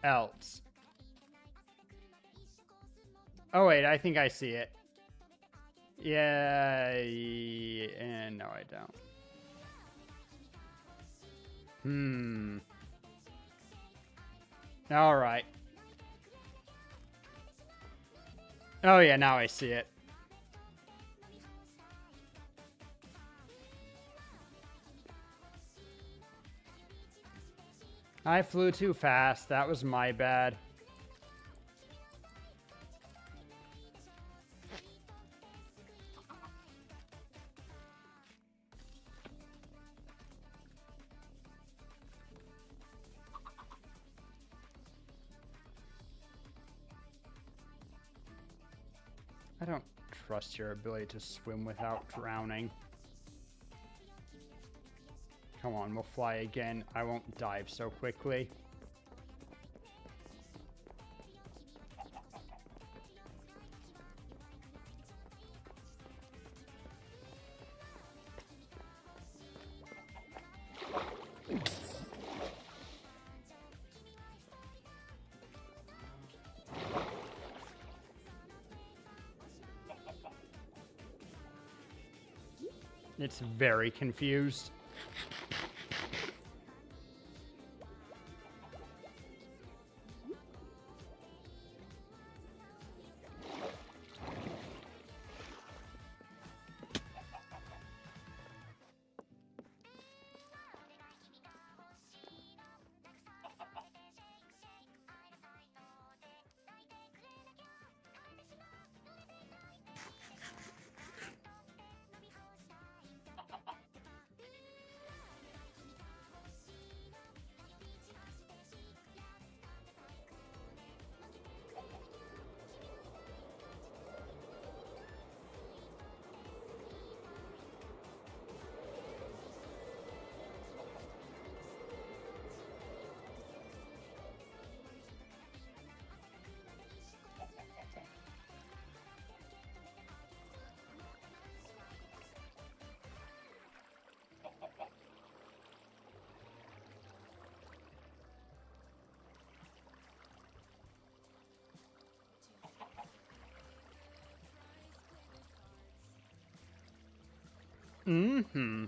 B: else? Oh wait, I think I see it. Yeah, and no, I don't. All right. Oh yeah, now I see it. I flew too fast. That was my bad. I don't trust your ability to swim without drowning. Come on, we'll fly again. I won't dive so quickly. It's very confused. Mm-hmm.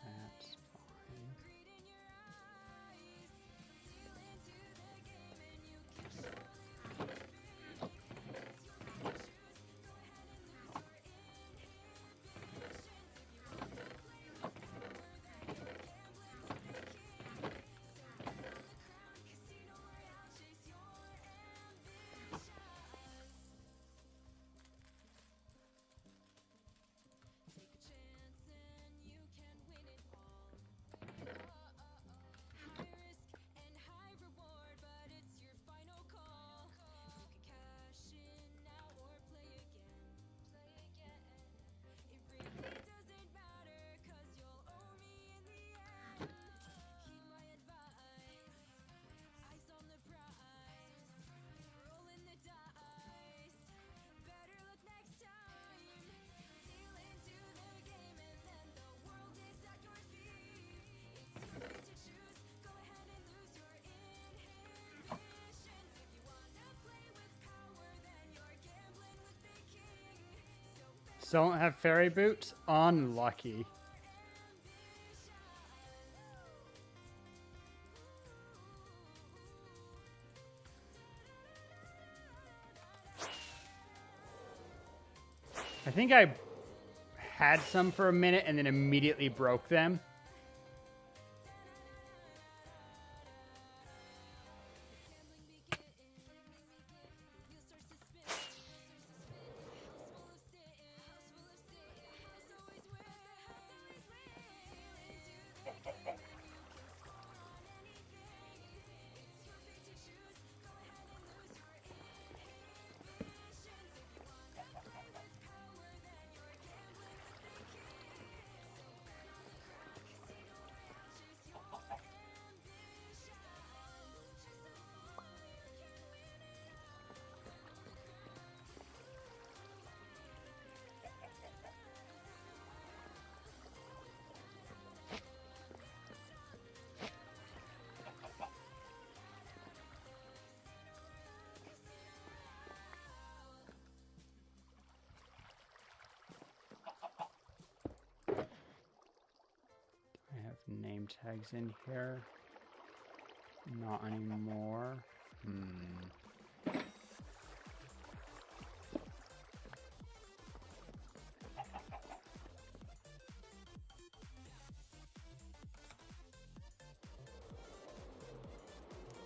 B: That's fine. Don't have fairy boots? Unlucky. I think I had some for a minute and then immediately broke them. Name tags in here. Not anymore.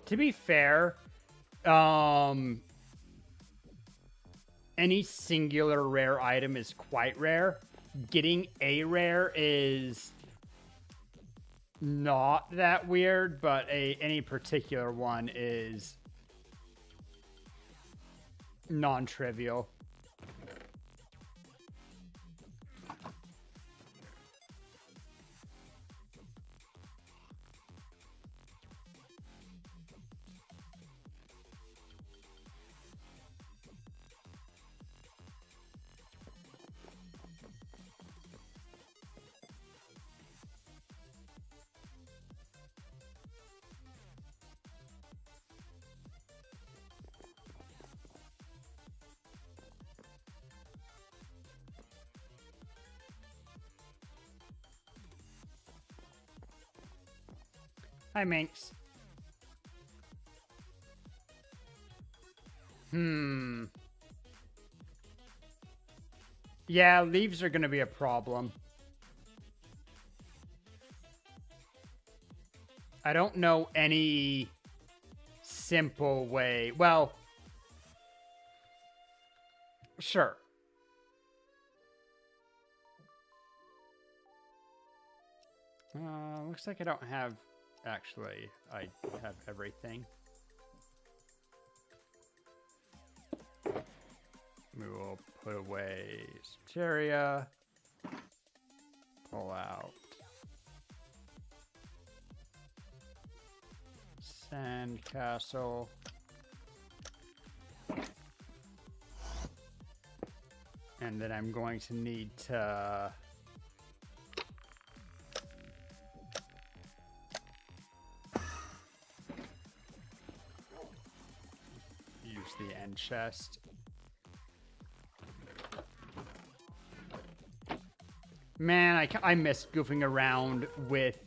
B: To be fair, any singular rare item is quite rare. Getting a rare is not that weird, but any particular one is non-trivial. Hi, Minx. Yeah, leaves are going to be a problem. I don't know any simple way. Well, sure. Looks like I don't have... Actually, I have everything. We will put away Soteria. Pull out Sandcastle. And then I'm going to need to... use the end chest. Man, I miss goofing around with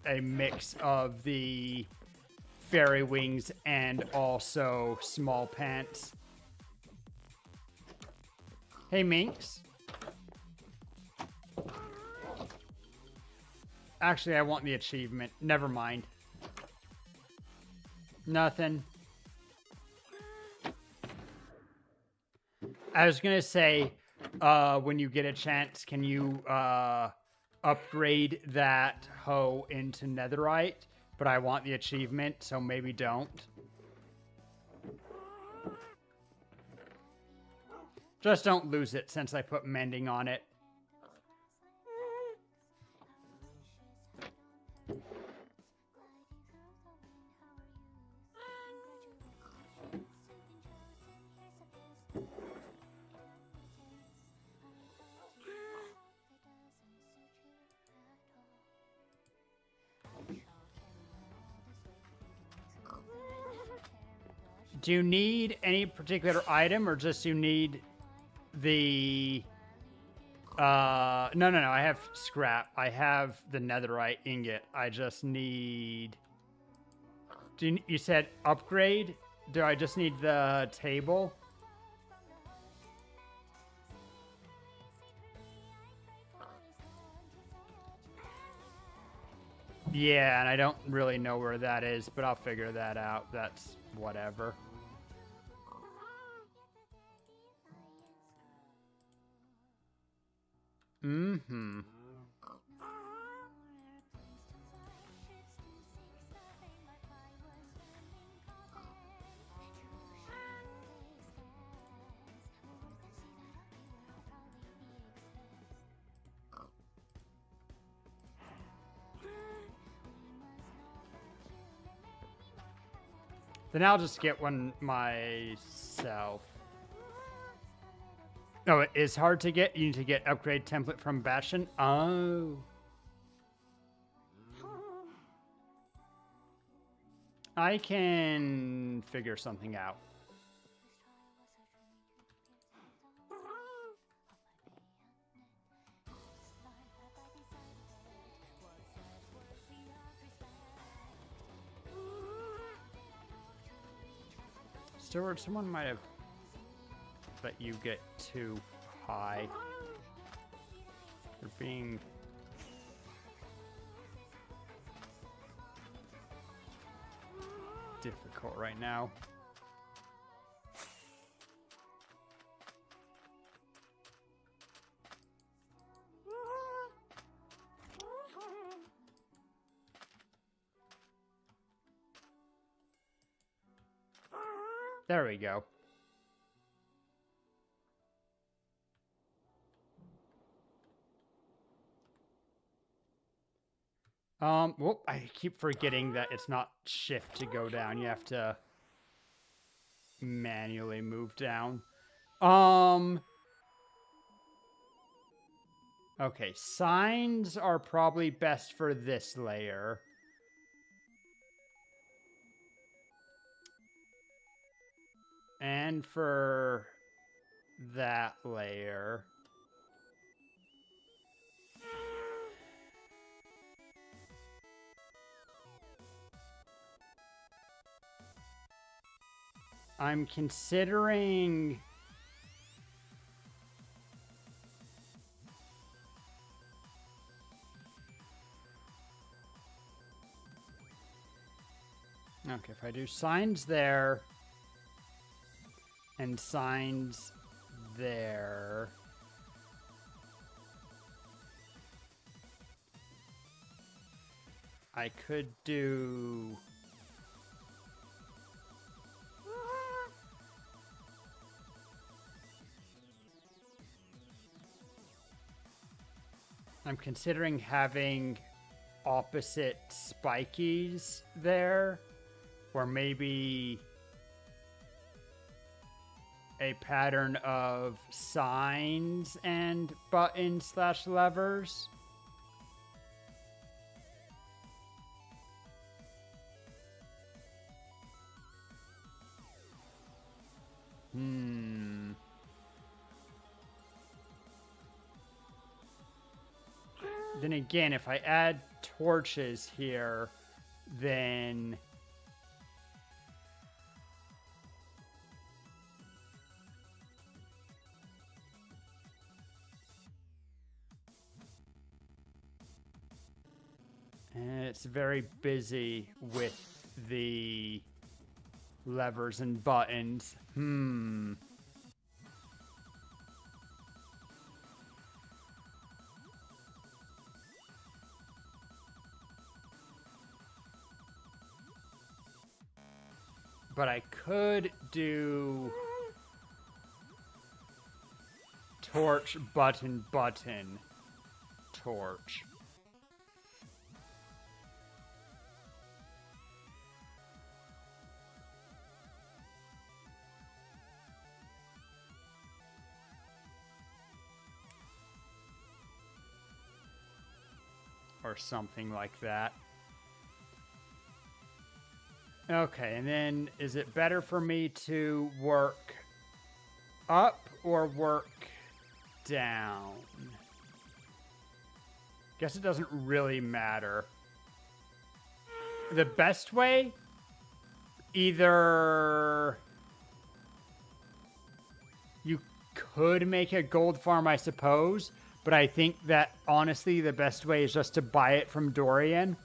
B: a mix of the fairy wings and also small pants. Hey, Minx. Actually, I want the achievement. Never mind. Nothing. I was gonna say, when you get a chance, can you upgrade that hoe into netherite? But I want the achievement, so maybe don't. Just don't lose it since I put mending on it. Do you need any particular item or just you need the... No, I have scrap. I have the netherite ingot. I just need... You said upgrade? Do I just need the table? Yeah, and I don't really know where that is, but I'll figure that out. That's whatever. Mm-hmm. Then I'll just get one myself. No, it is hard to get. You need to get upgrade template from Bastion. Oh. I can figure something out. Stuart, someone might have let you get too high. You're being... difficult right now. There we go. Well, I keep forgetting that it's not shift to go down. You have to manually move down. Okay, signs are probably best for this layer. And for that layer. I'm considering... Okay, if I do signs there and signs there, I could do... I'm considering having opposite spikies there, or maybe a pattern of signs and buttons / levers. Then again, if I add torches here, then... And it's very busy with the levers and buttons. But I could do torch, button, button, torch. Or something like that. Okay, and then is it better for me to work up or work down? Guess it doesn't really matter. The best way? Either you could make a gold farm, I suppose, but I think that honestly the best way is just to buy it from Dorian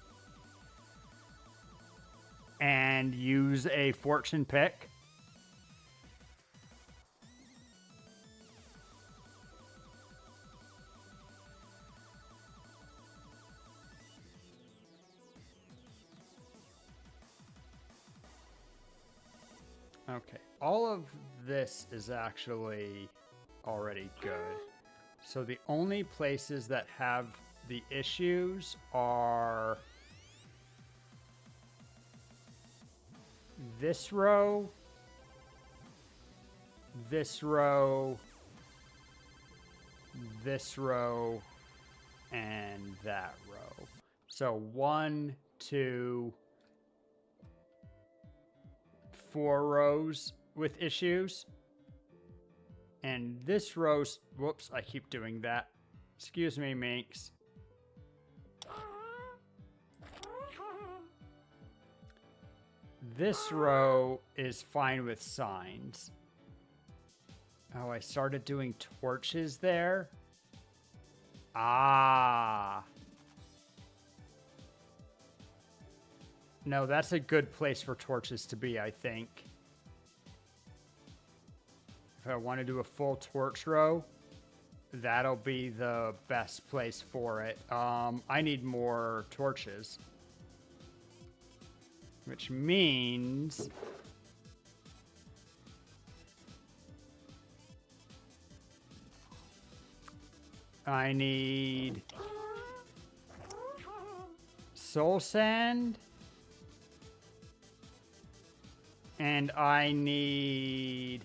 B: and use a fortune pick. Okay, all of this is actually already good. So the only places that have the issues are this row, this row, this row, and that row. So 1, 2, 4 rows with issues. And this row's, whoops, I keep doing that. Excuse me, Minx. This row is fine with signs. Oh, I started doing torches there. Ah. No, that's a good place for torches to be, I think. If I want to do a full torch row, that'll be the best place for it. I need more torches. Which means I need soul sand. And I need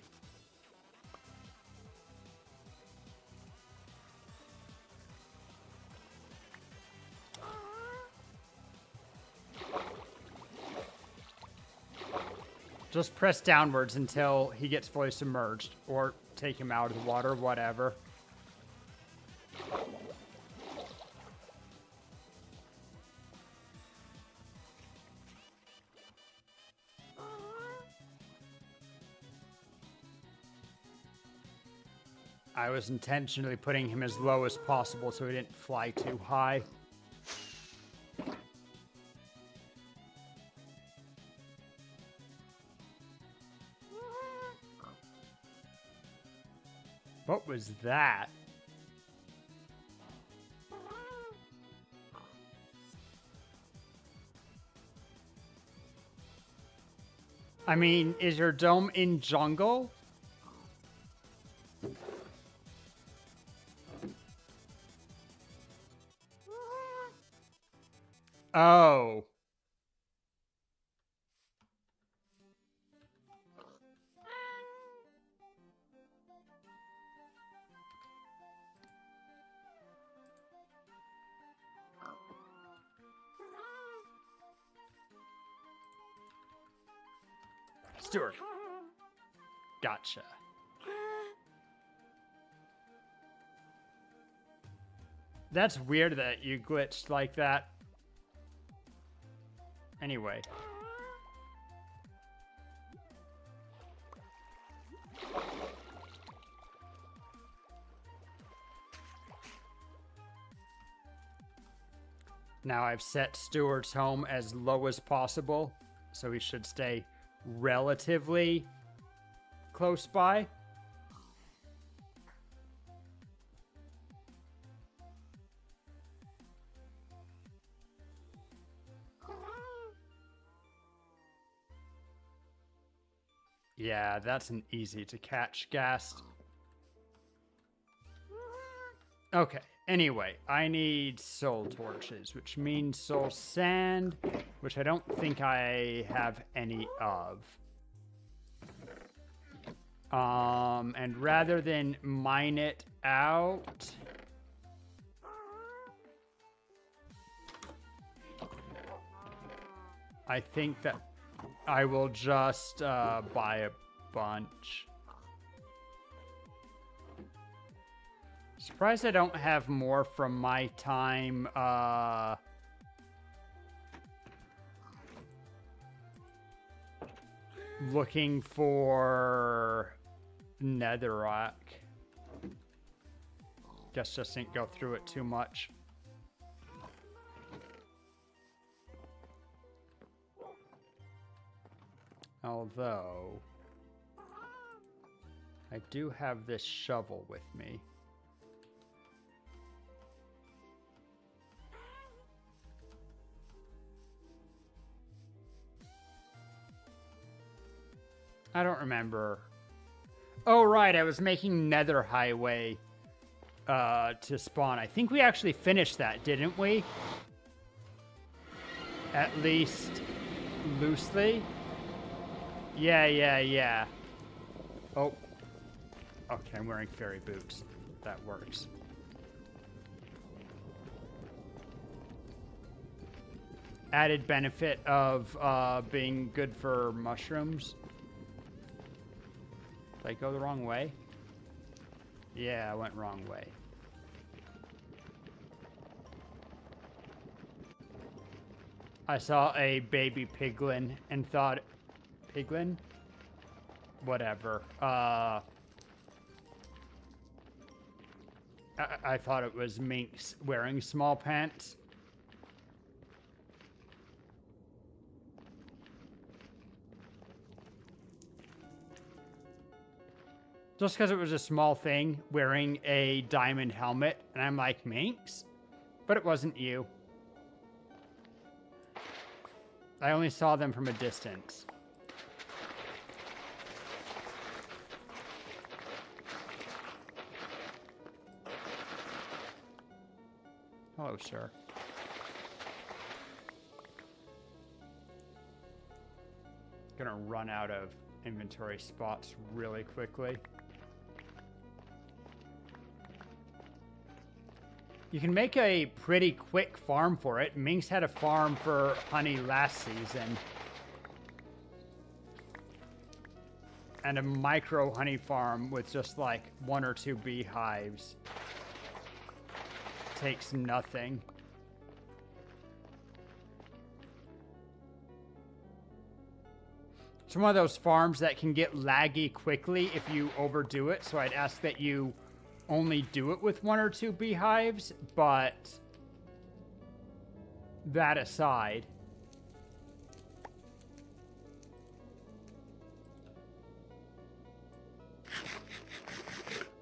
B: just press downwards until he gets fully submerged, or take him out of the water, whatever. I was intentionally putting him as low as possible so he didn't fly too high. What was that? I mean, is your dome in jungle? Oh. Stuart. Gotcha. That's weird that you glitched like that. Anyway. Now I've set Stuart's home as low as possible, so he should stay relatively close by. Yeah, that's an easy to catch ghast. Okay, anyway, I need soul torches, which means soul sand, which I don't think I have any of. And rather than mine it out, I think that I will just buy a bunch. Surprised I don't have more from my time looking for netherrack. Guess just didn't go through it too much. Although, I do have this shovel with me. I don't remember. Oh, right, I was making Nether Highway to spawn. I think we actually finished that, didn't we? At least loosely. Yeah. Oh. Okay, I'm wearing fairy boots. That works. Added benefit of being good for mushrooms. Did I go the wrong way? Yeah, I went wrong way. I saw a baby piglin and thought... Piglin? Whatever. I thought it was minks wearing small pants. Just because it was a small thing wearing a diamond helmet, and I'm like, minks? But it wasn't you. I only saw them from a distance. Hello, sir. Gonna run out of inventory spots really quickly. You can make a pretty quick farm for it. Minx had a farm for honey last season. And a micro honey farm with just like 1 or 2 beehives. Takes nothing. It's one of those farms that can get laggy quickly if you overdo it. So I'd ask that you only do it with 1 or 2 beehives, but that aside,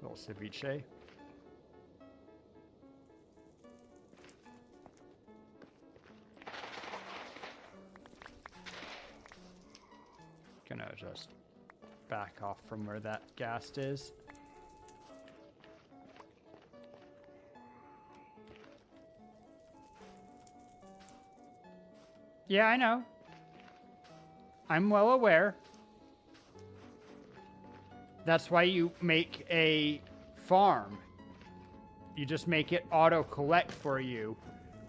B: little ceviche. Gonna just back off from where that ghast is. Yeah, I know. I'm well aware. That's why you make a farm. You just make it auto-collect for you,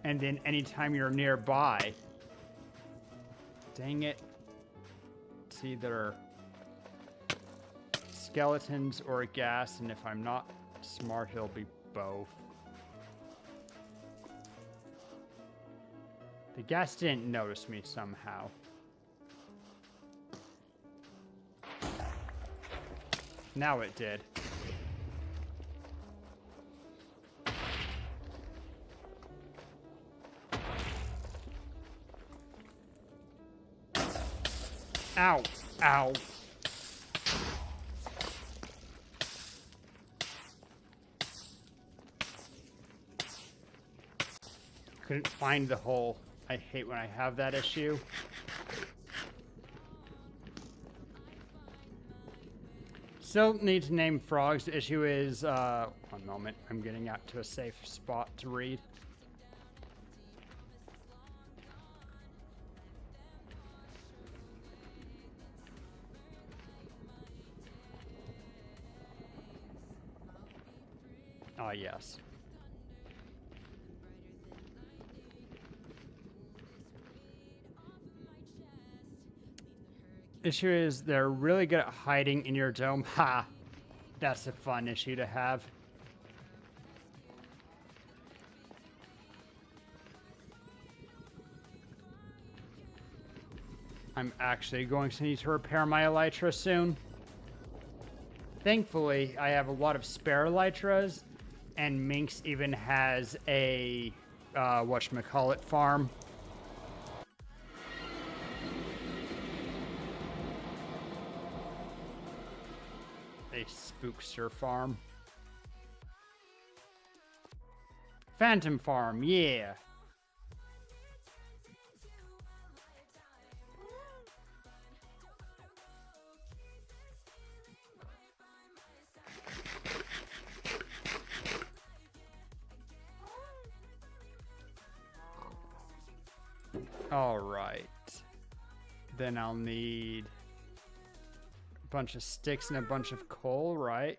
B: and then anytime you're nearby... Dang it. It's either skeletons or gas, and if I'm not smart, he'll be both. The gas didn't notice me somehow. Now it did. Ow. Ow. Couldn't find the hole. I hate when I have that issue. Still need to name frogs. The issue is, one moment. I'm getting out to a safe spot to read. Ah, yes. Issue is they're really good at hiding in your dome. Ha! That's a fun issue to have. I'm actually going to need to repair my elytra soon. Thankfully, I have a lot of spare elytras, and Minx even has a, whatchamacallit farm. A spookster farm. Phantom farm, yeah. All right. Then I'll need a bunch of sticks and a bunch of coal, right?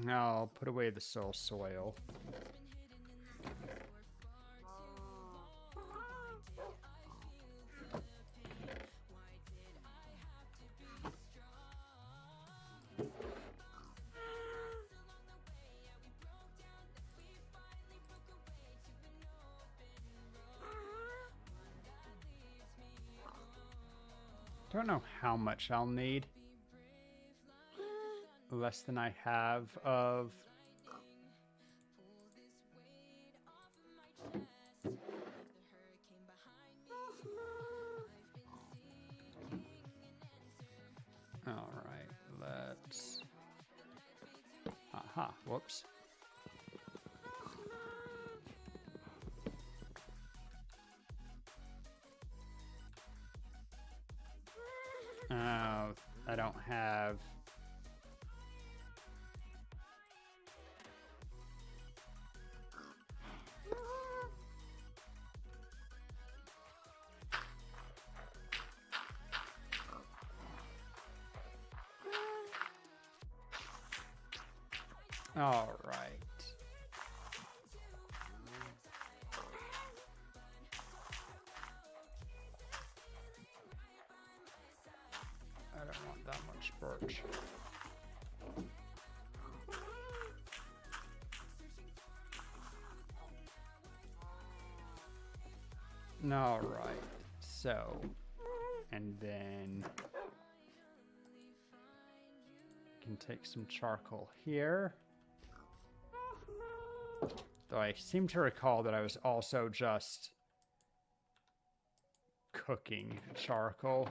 B: Now I'll put away the soil. Don't know how much I'll need. Less than I have of... All right, let's... Aha, whoops. Oh, I don't have... All right. I don't want that much birch. All right. So, and then can take some charcoal here. Though I seem to recall that I was also just cooking charcoal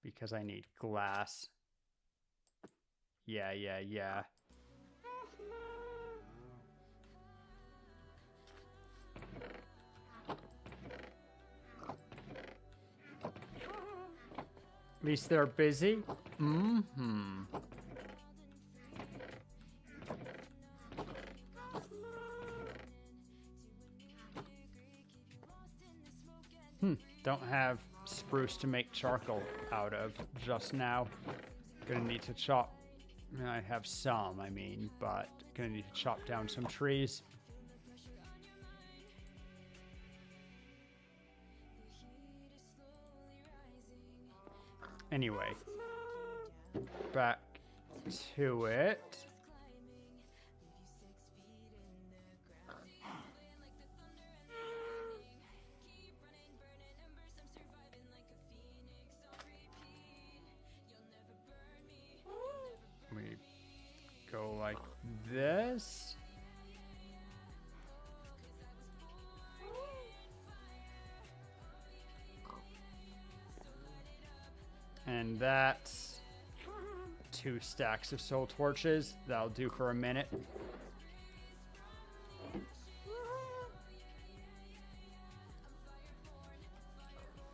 B: because I need glass. Yeah. At least they're busy. Don't have spruce to make charcoal out of just now. Gonna need to chop. I have some, I mean, but gonna need to chop down some trees. Anyway, back to it. We go like this. And that's 2 stacks of soul torches. That'll do for a minute.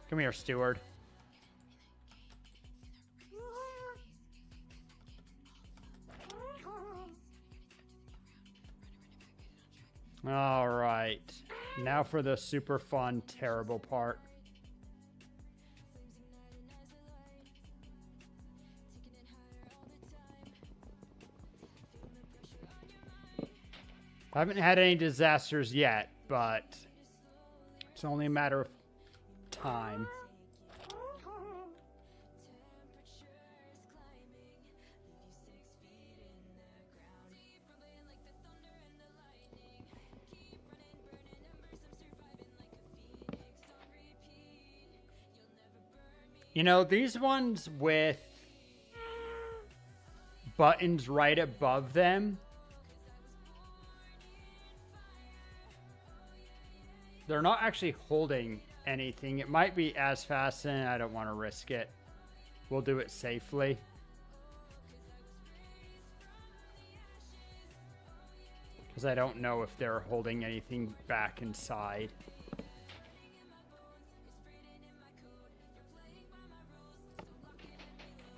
B: Come here, steward. All right. Now for the super fun, terrible part. I haven't had any disasters yet, but it's only a matter of time. You know, these ones with buttons right above them, they're not actually holding anything. It might be as fastened. I don't want to risk it. We'll do it safely. Because I don't know if they're holding anything back inside.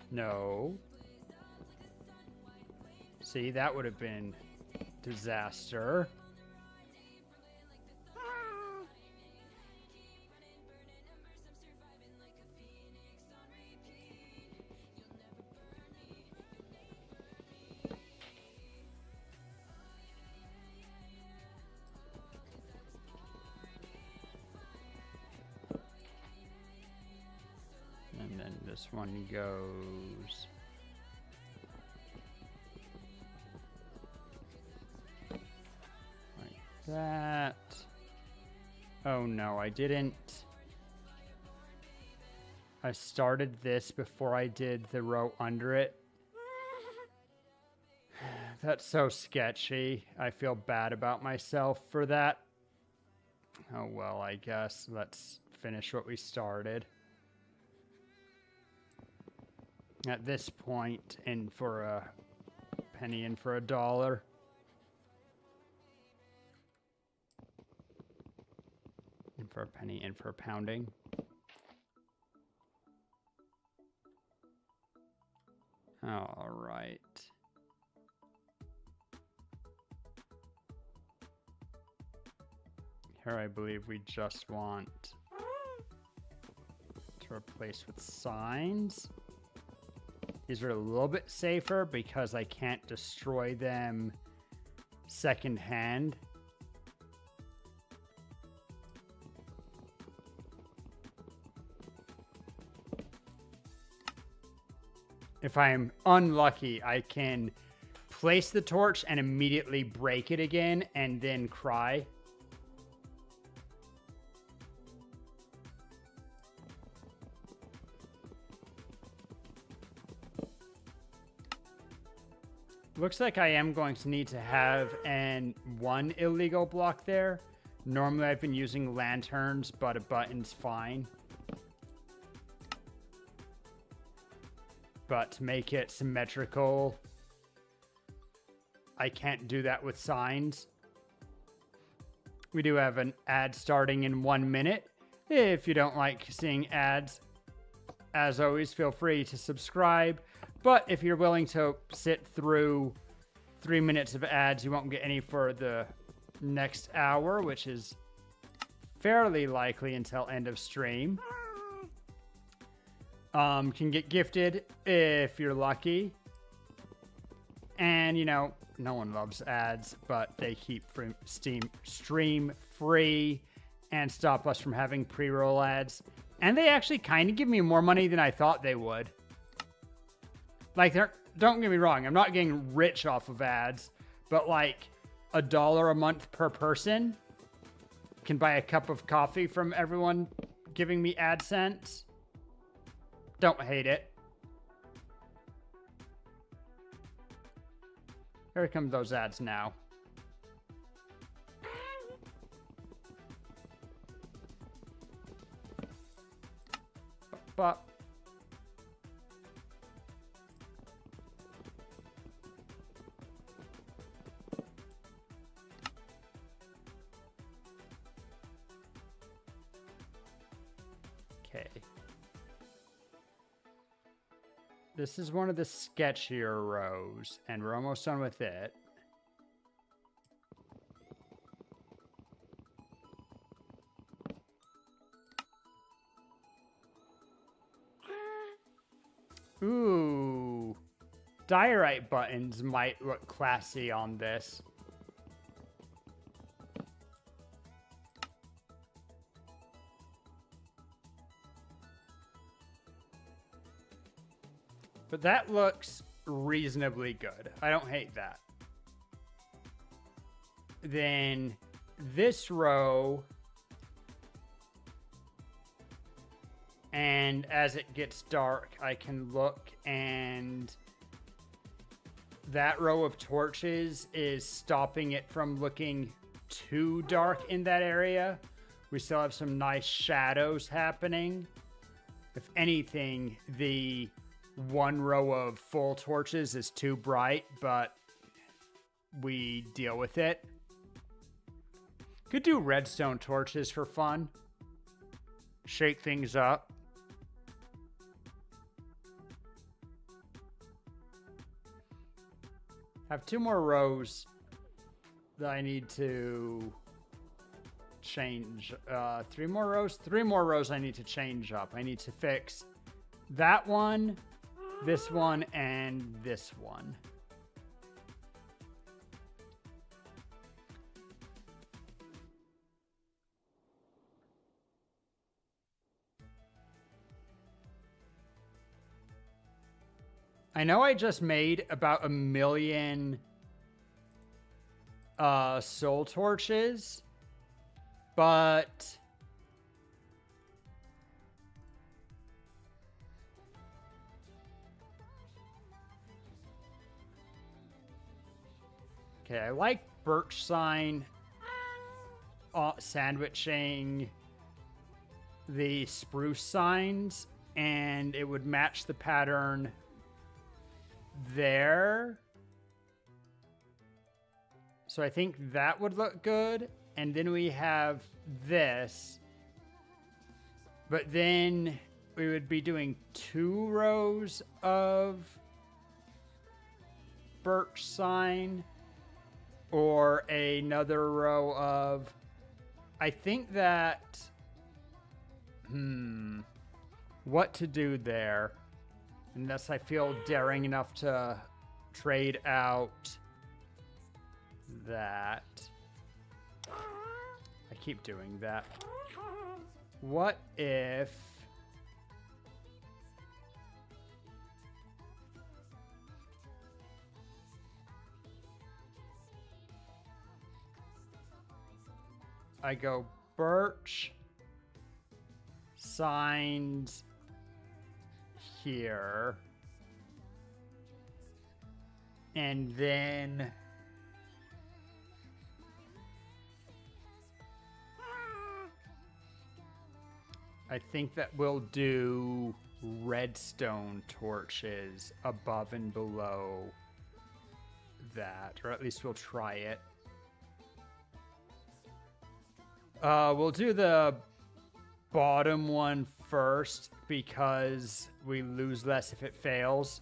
B: No. See, that would have been disaster. And then this one goes like that. Oh no, I didn't. I started this before I did the row under it. That's so sketchy. I feel bad about myself for that. Oh well, I guess. Let's finish what we started. At this point, in for a penny, in for $1. In for a penny, in for a pounding. All right. Here I believe we just want to replace with signs. These are a little bit safer because I can't destroy them secondhand. If I'm unlucky, I can place the torch and immediately break it again and then cry. Looks like I am going to need to have one illegal block there. Normally I've been using lanterns, but a button's fine. But to make it symmetrical, I can't do that with signs. We do have an ad starting in 1 minute. If you don't like seeing ads, as always, feel free to subscribe. But if you're willing to sit through 3 minutes of ads, you won't get any for the next hour, which is fairly likely until end of stream. Can get gifted if you're lucky. And, you know, no one loves ads, but they keep stream free and stop us from having pre-roll ads. And they actually kind of give me more money than I thought they would. Like, don't get me wrong, I'm not getting rich off of ads, but like $1 a month per person can buy a cup of coffee from everyone giving me AdSense. Don't hate it. Here come those ads now. But okay. This is one of the sketchier rows, and we're almost done with it. Ooh. Diorite buttons might look classy on this. But that looks reasonably good. I don't hate that. Then this row, and as it gets dark, I can look, and that row of torches is stopping it from looking too dark in that area. We still have some nice shadows happening. If anything, the one row of full torches is too bright, but we deal with it. Could do redstone torches for fun. Shake things up. Have 2 more rows that I need to change. 3 more rows? 3 more rows I need to change up. I need to fix that one, this one, and this one. I know I just made about 1 million soul torches, but okay, I like birch sign sandwiching the spruce signs, and it would match the pattern there. So I think that would look good. And then we have this. But then we would be doing 2 rows of birch sign, or another row of, I think that, what to do there? Unless I feel daring enough to trade out that. I keep doing that. What if... I go birch, signs here, and then I think that we'll do redstone torches above and below that, or at least we'll try it. We'll do the bottom one first because we lose less if it fails.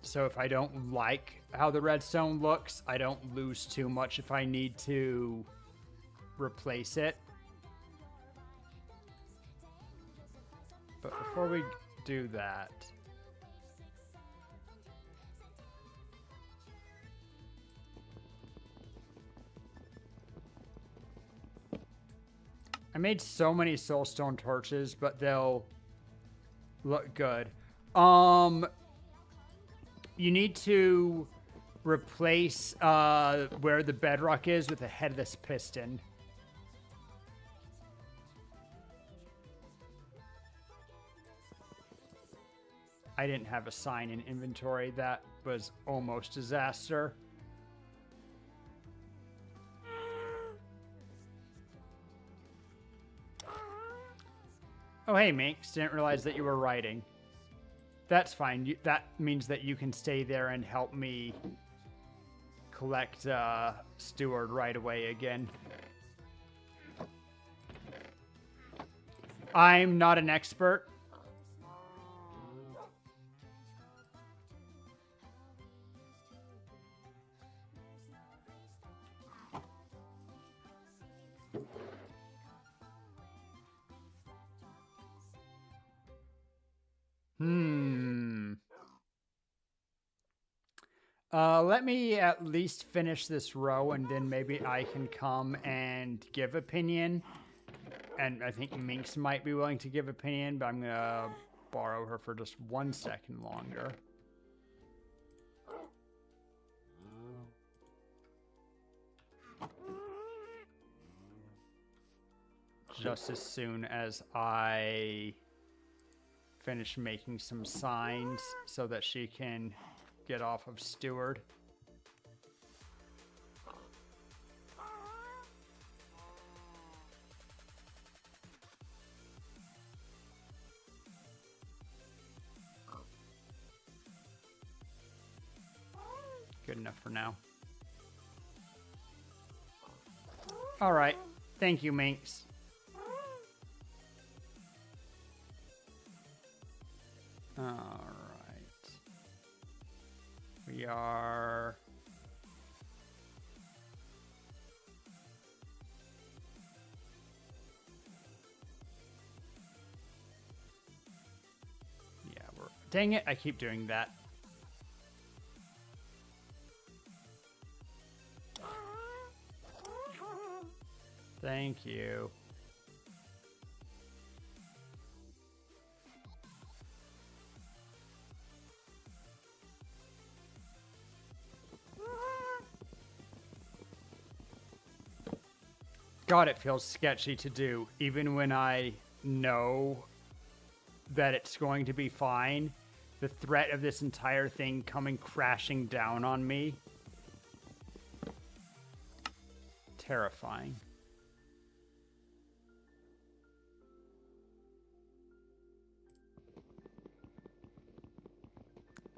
B: So if I don't like how the redstone looks, I don't lose too much if I need to replace it. But before we do that... I made so many soulstone torches, but they'll look good. You need to replace where the bedrock is with a headless piston. I didn't have a sign in inventory. That was almost disaster. Oh, hey, Minx. Didn't realize that you were writing. That's fine. That means that you can stay there and help me collect Steward right away again. I'm not an expert. Let me at least finish this row, and then maybe I can come and give opinion. And I think Minx might be willing to give opinion, but I'm gonna borrow her for just 1 second longer. Just as soon as I finish making some signs so that she can get off of Steward. Good enough for now. All right. Thank you, Minx. All right. We are... Yeah, we're... Dang it, I keep doing that. Thank you. God, it feels sketchy to do, even when I know that it's going to be fine. The threat of this entire thing coming crashing down on me. Terrifying.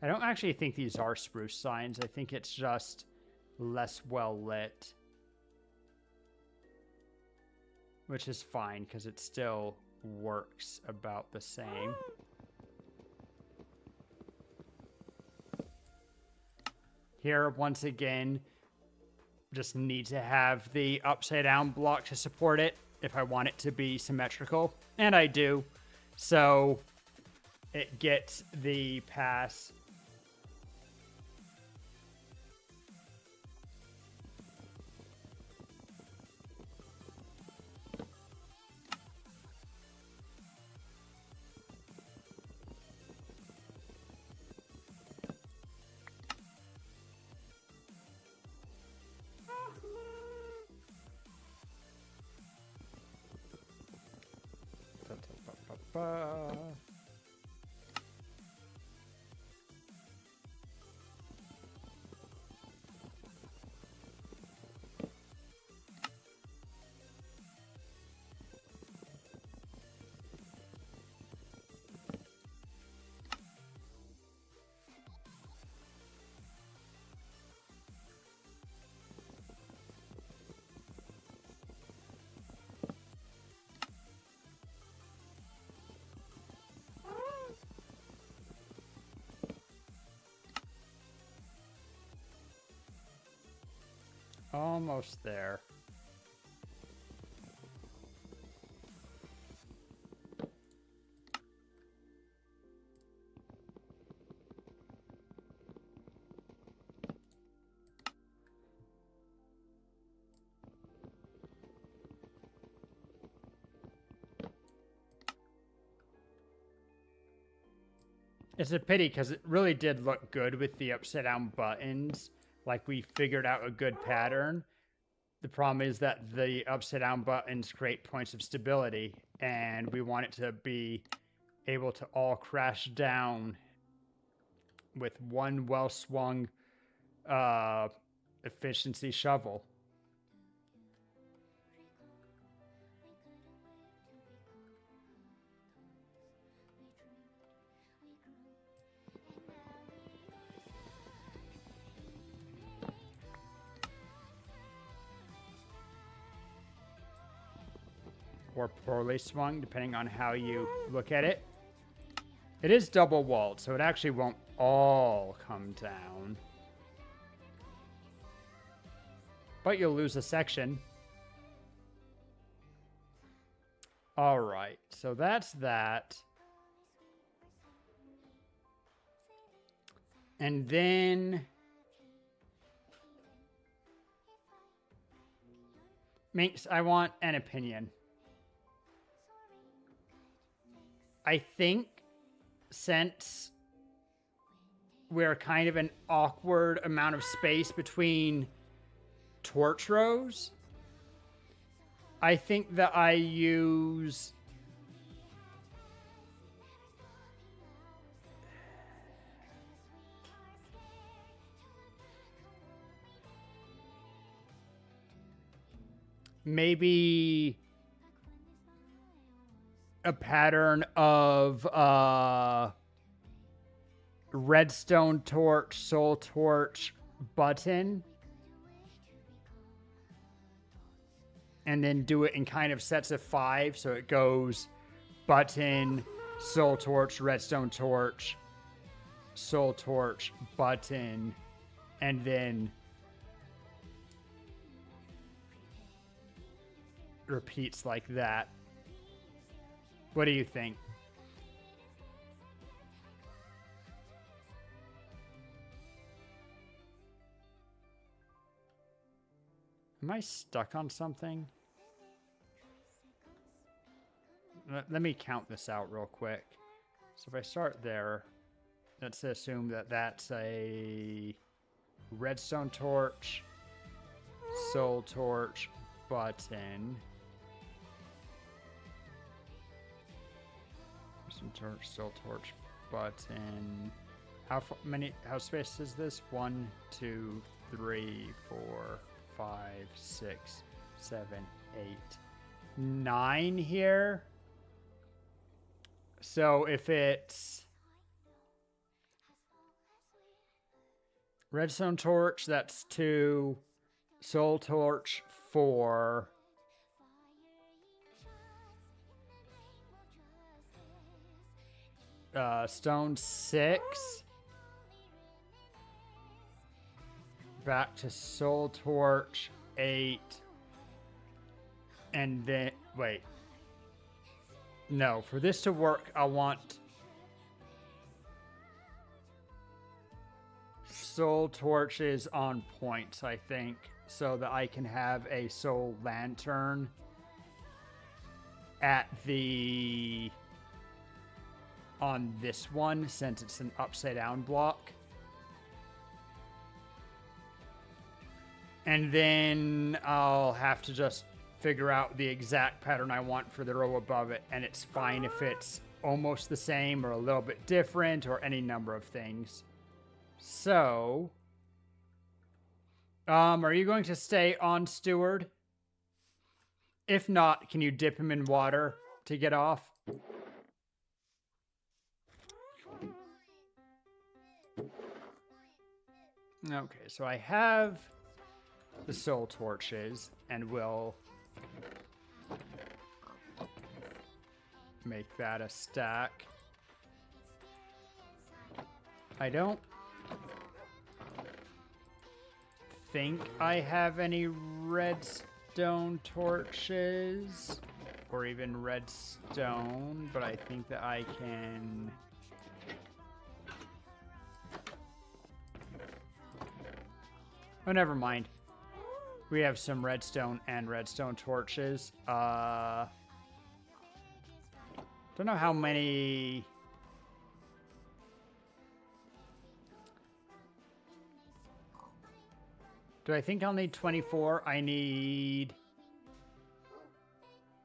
B: I don't actually think these are spruce signs. I think it's just less well lit. Which is fine, because it still works about the same. Here, once again, just need to have the upside down block to support it. if I want it to be symmetrical, and I do. So it gets the pass. Almost there. It's a pity because it really did look good with the upside down buttons. Like we figured out a good pattern. The problem is that the upside down buttons create points of stability, and we want it to be able to all crash down with one well swung efficiency shovel. Or poorly swung, depending on how you look at it. It is double walled, so it actually won't all come down. But you'll lose a section. All right, so that's that. And then Minx, I want an opinion. I think since we're kind of an awkward amount of space between torch rows, I think that I use maybe a pattern of redstone torch, soul torch, button, and then do it in kind of sets of 5. So it goes button, soul torch, redstone torch, soul torch, button, and then repeats like that. What do you think? Am I stuck on something? Let me count this out real quick. So if I start there, let's assume that that's a redstone torch, soul torch, button. Torch, soul torch, button. How space is this? 1, 2, 3, 4, 5, 6, 7, 8, 9 here. So if it's redstone torch, that's 2, soul torch 4, stone 6, back to soul torch 8, And then, wait. No, for this to work, I want soul torches on points, I think, so that I can have a soul lantern at the... on this one, since it's an upside down block. And then I'll have to just figure out the exact pattern I want for the row above it, and it's fine if it's almost the same or a little bit different or any number of things. So, are you going to stay on Steward? If not, can you dip him in water to get off? Okay, so I have the soul torches, and we'll make that a stack. I don't think I have any redstone torches or even redstone, but I think that I can... Oh, never mind. We have some redstone and redstone torches. Don't know how many... Do I think I'll need 24? I need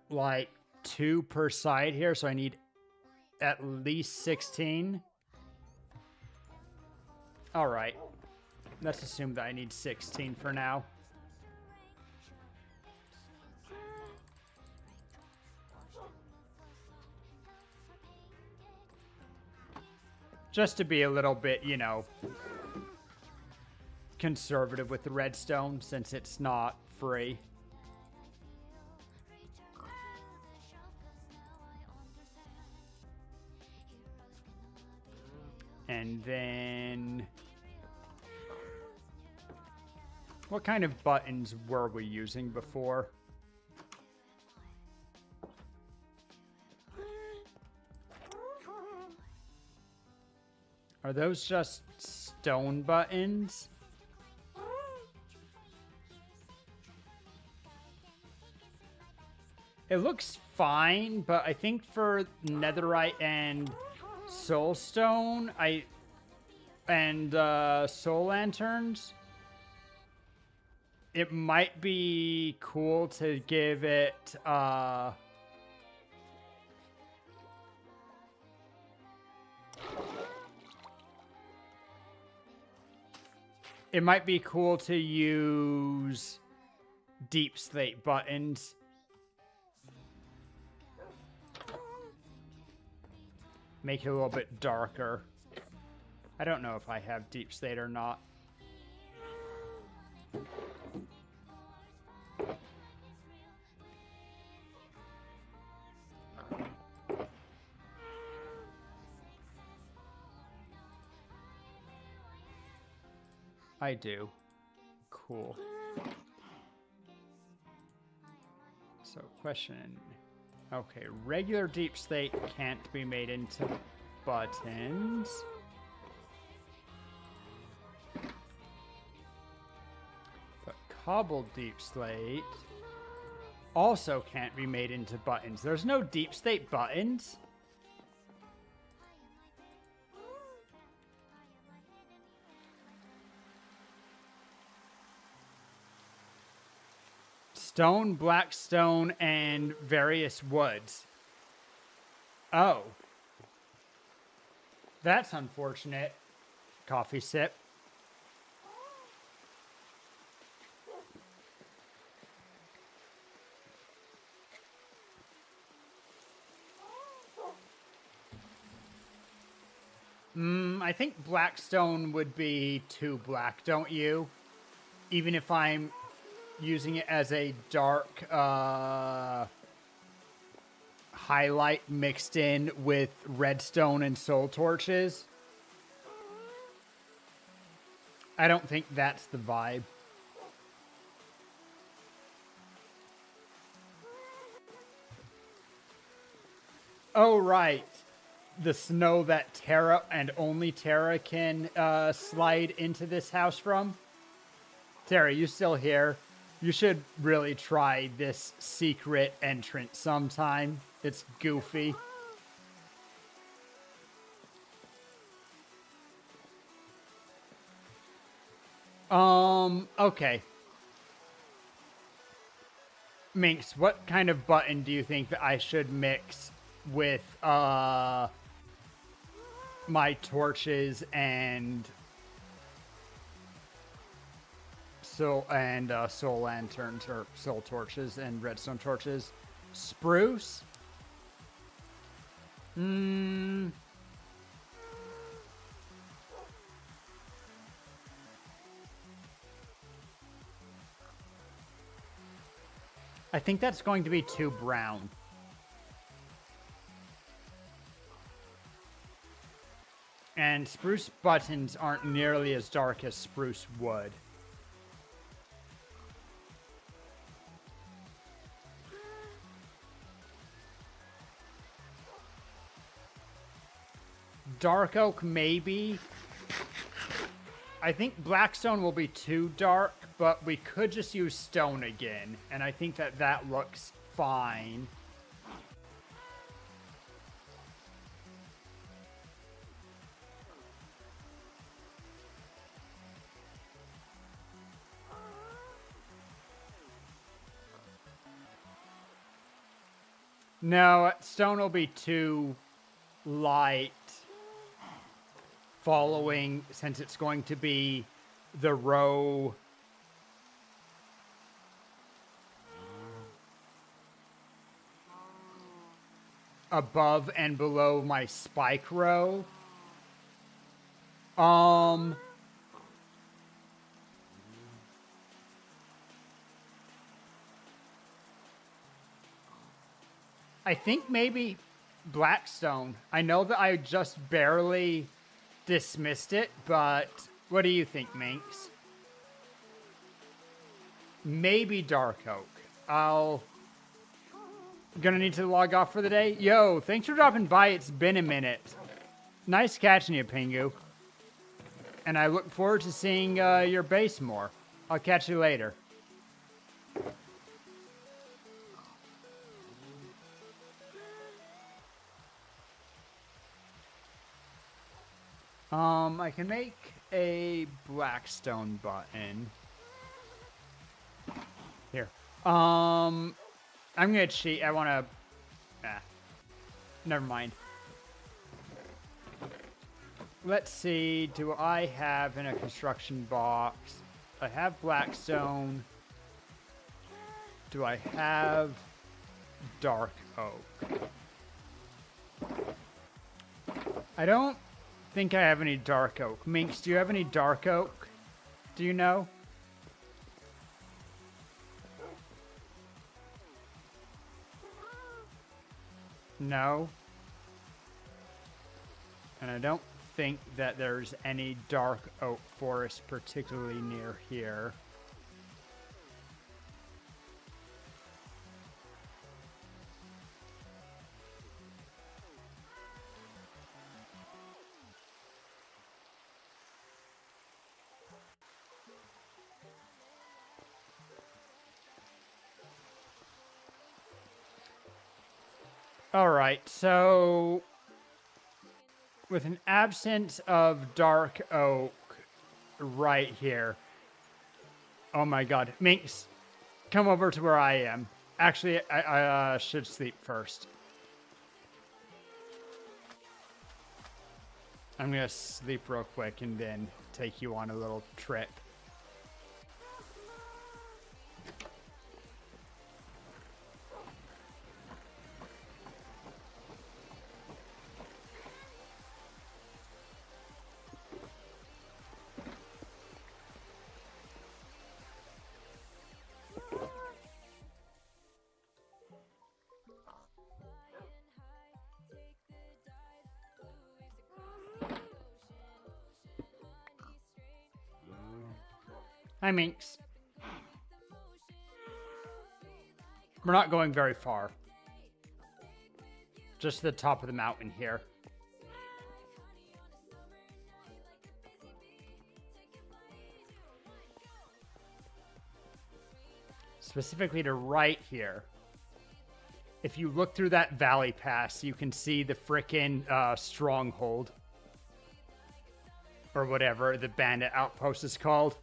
B: like 2 per side here, so I need at least 16. All right. Let's assume that I need 16 for now. Just to be a little bit, you know, conservative with the redstone, since it's not free. And then... what kind of buttons were we using before? Are those just stone buttons? It looks fine, but I think for netherite and soulstone, and soul lanterns, it might be cool to give it it might be cool to use deep slate buttons. Make it a little bit darker. I don't know if I have deep slate or not. I do. Cool. So, question. Okay, regular deep slate can't be made into buttons. But cobbled deep slate also can't be made into buttons. There's no deep slate buttons. Stone, black stone, and various woods. Oh. That's unfortunate. Coffee sip. I think blackstone would be too black, don't you? Even if I'm using it as a dark highlight mixed in with redstone and soul torches. I don't think that's the vibe. Oh, right. The snow that Terra and only Terra can slide into this house from. Terra, you still here? You should really try this secret entrance sometime. It's goofy. Okay. Minx, what kind of button do you think that I should mix with, my torches and soul lanterns, or soul torches and redstone torches? Spruce? I think that's going to be too brown. And spruce buttons aren't nearly as dark as spruce wood. Dark oak, maybe. I think blackstone will be too dark, but we could just use stone again, and I think that that looks fine. No, stone will be too light following, since it's going to be the row above and below my spike row. I think maybe blackstone. I know that I just barely dismissed it, but what do you think, Minx? Maybe dark oak. Gonna need to log off for the day. Yo, thanks for dropping by. It's been a minute. Nice catching you, Pingu. And I look forward to seeing your base more. I'll catch you later. I can make a blackstone button. Here. I'm gonna cheat. I wanna... never mind. Let's see. Do I have in a construction box? I have blackstone. Do I have dark oak? I don't think I have any dark oak. Minx, do you have any dark oak? Do you know? No. And I don't think that there's any dark oak forest particularly near here. All right, so with an absence of dark oak right here. Oh my god. Minx, come over to where I am. Actually, I should sleep first. I'm gonna sleep real quick and then take you on a little trip. Hi, Minx. We're not going very far. Just the top of the mountain here. Specifically to right here. If you look through that valley pass, you can see the frickin' stronghold. Or whatever the bandit outpost is called.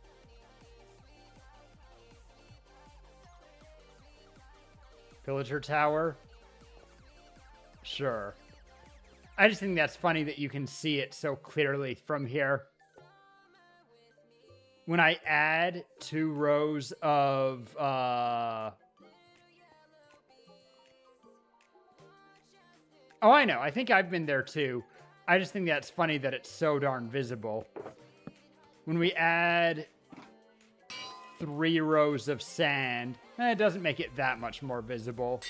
B: Villager Tower? Sure. I just think that's funny that you can see it so clearly from here. When I add 2 rows of... Oh, I know. I think I've been there too. I just think that's funny that it's so darn visible. When we add 3 rows of sand, it doesn't make it that much more visible.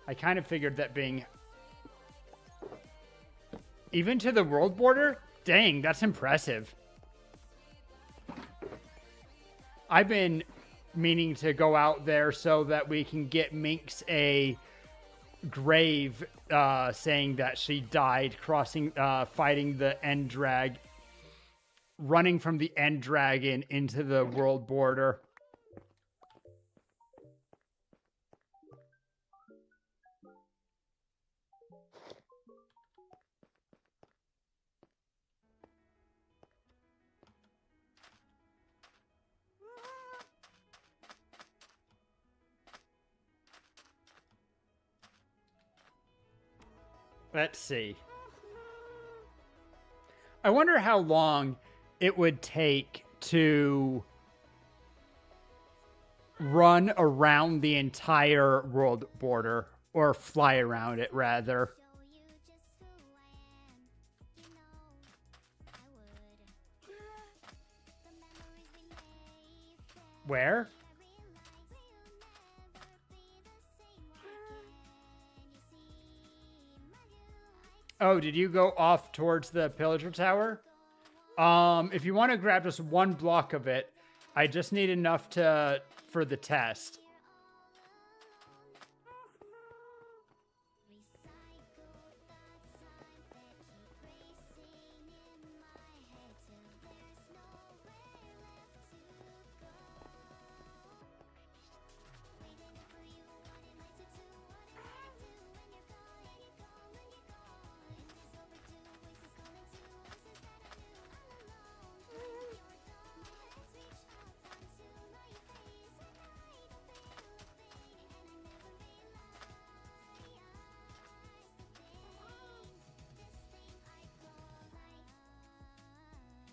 B: I kind of figured that being... Even to the world border? Dang, that's impressive. I've been meaning to go out there so that we can get Minx a grave saying that she died crossing, fighting the End Drag, running from the End Dragon into the world border. Let's see. I wonder how long it would take to run around the entire world border, or fly around it, rather. Where? Oh, did you go off towards the Pillager Tower? If you want to grab just 1 block of it, I just need enough for the test.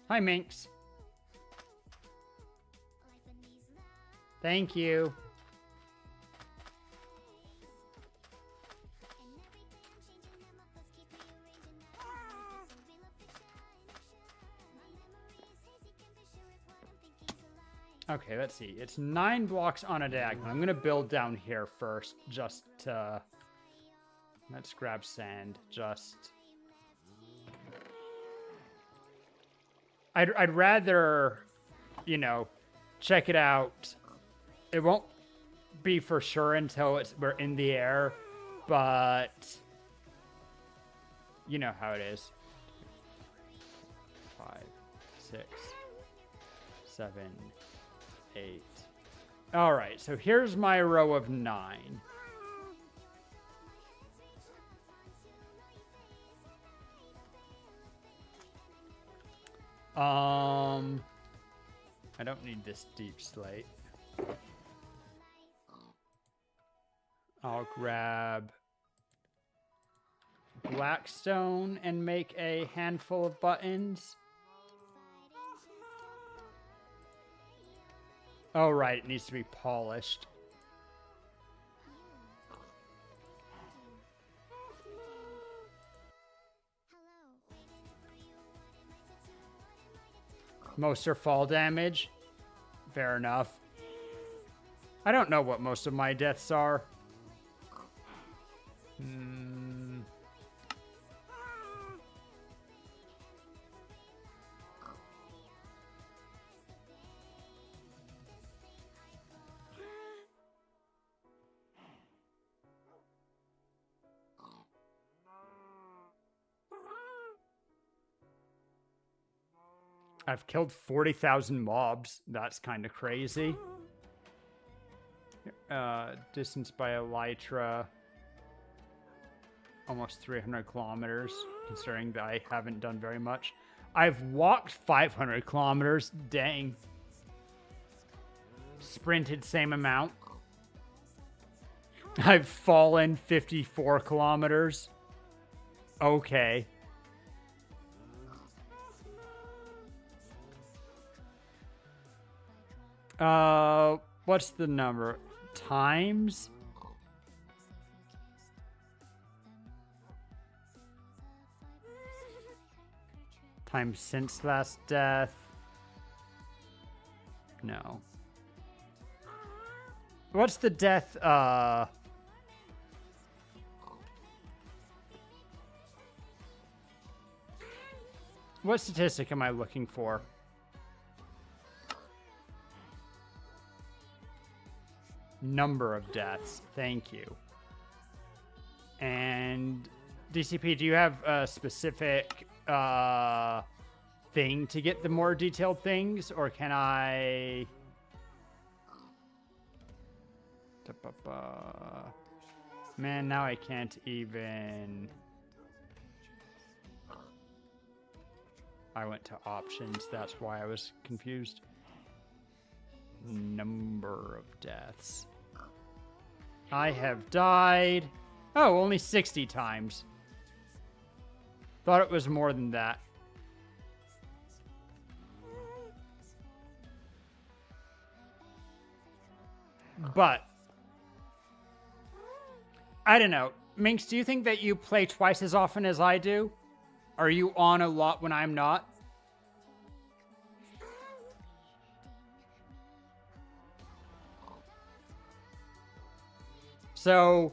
B: Hi, Minx. Thank you. Okay, let's see. It's 9 blocks on a diagonal. I'm going to build down here first, just to... Let's grab sand, just... I'd rather, you know, check it out. It won't be for sure until we're in the air, but you know how it is. 5, 6, 7, 8. All right, so here's my row of 9. I don't need this deep slate. I'll grab blackstone and make a handful of buttons. Oh, right, it needs to be polished. Most are fall damage. Fair enough. I don't know what most of my deaths are. I've killed 40,000 mobs. That's kind of crazy. Distance by Elytra. Almost 300 kilometers, considering that I haven't done very much. I've walked 500 kilometers. Dang. Sprinted same amount. I've fallen 54 kilometers. Okay. What's the number? Times? Time since last death? No. What's the death, what statistic am I looking for? Number of deaths. Thank you. And DCP, do you have a specific thing to get the more detailed things, or can I? Man, now I can't even. I went to options. That's why I was confused. Number of deaths. I have died. Oh, only 60 times. Thought it was more than that. But I don't know. Minx, do you think that you play twice as often as I do? Are you on a lot when I'm not? So,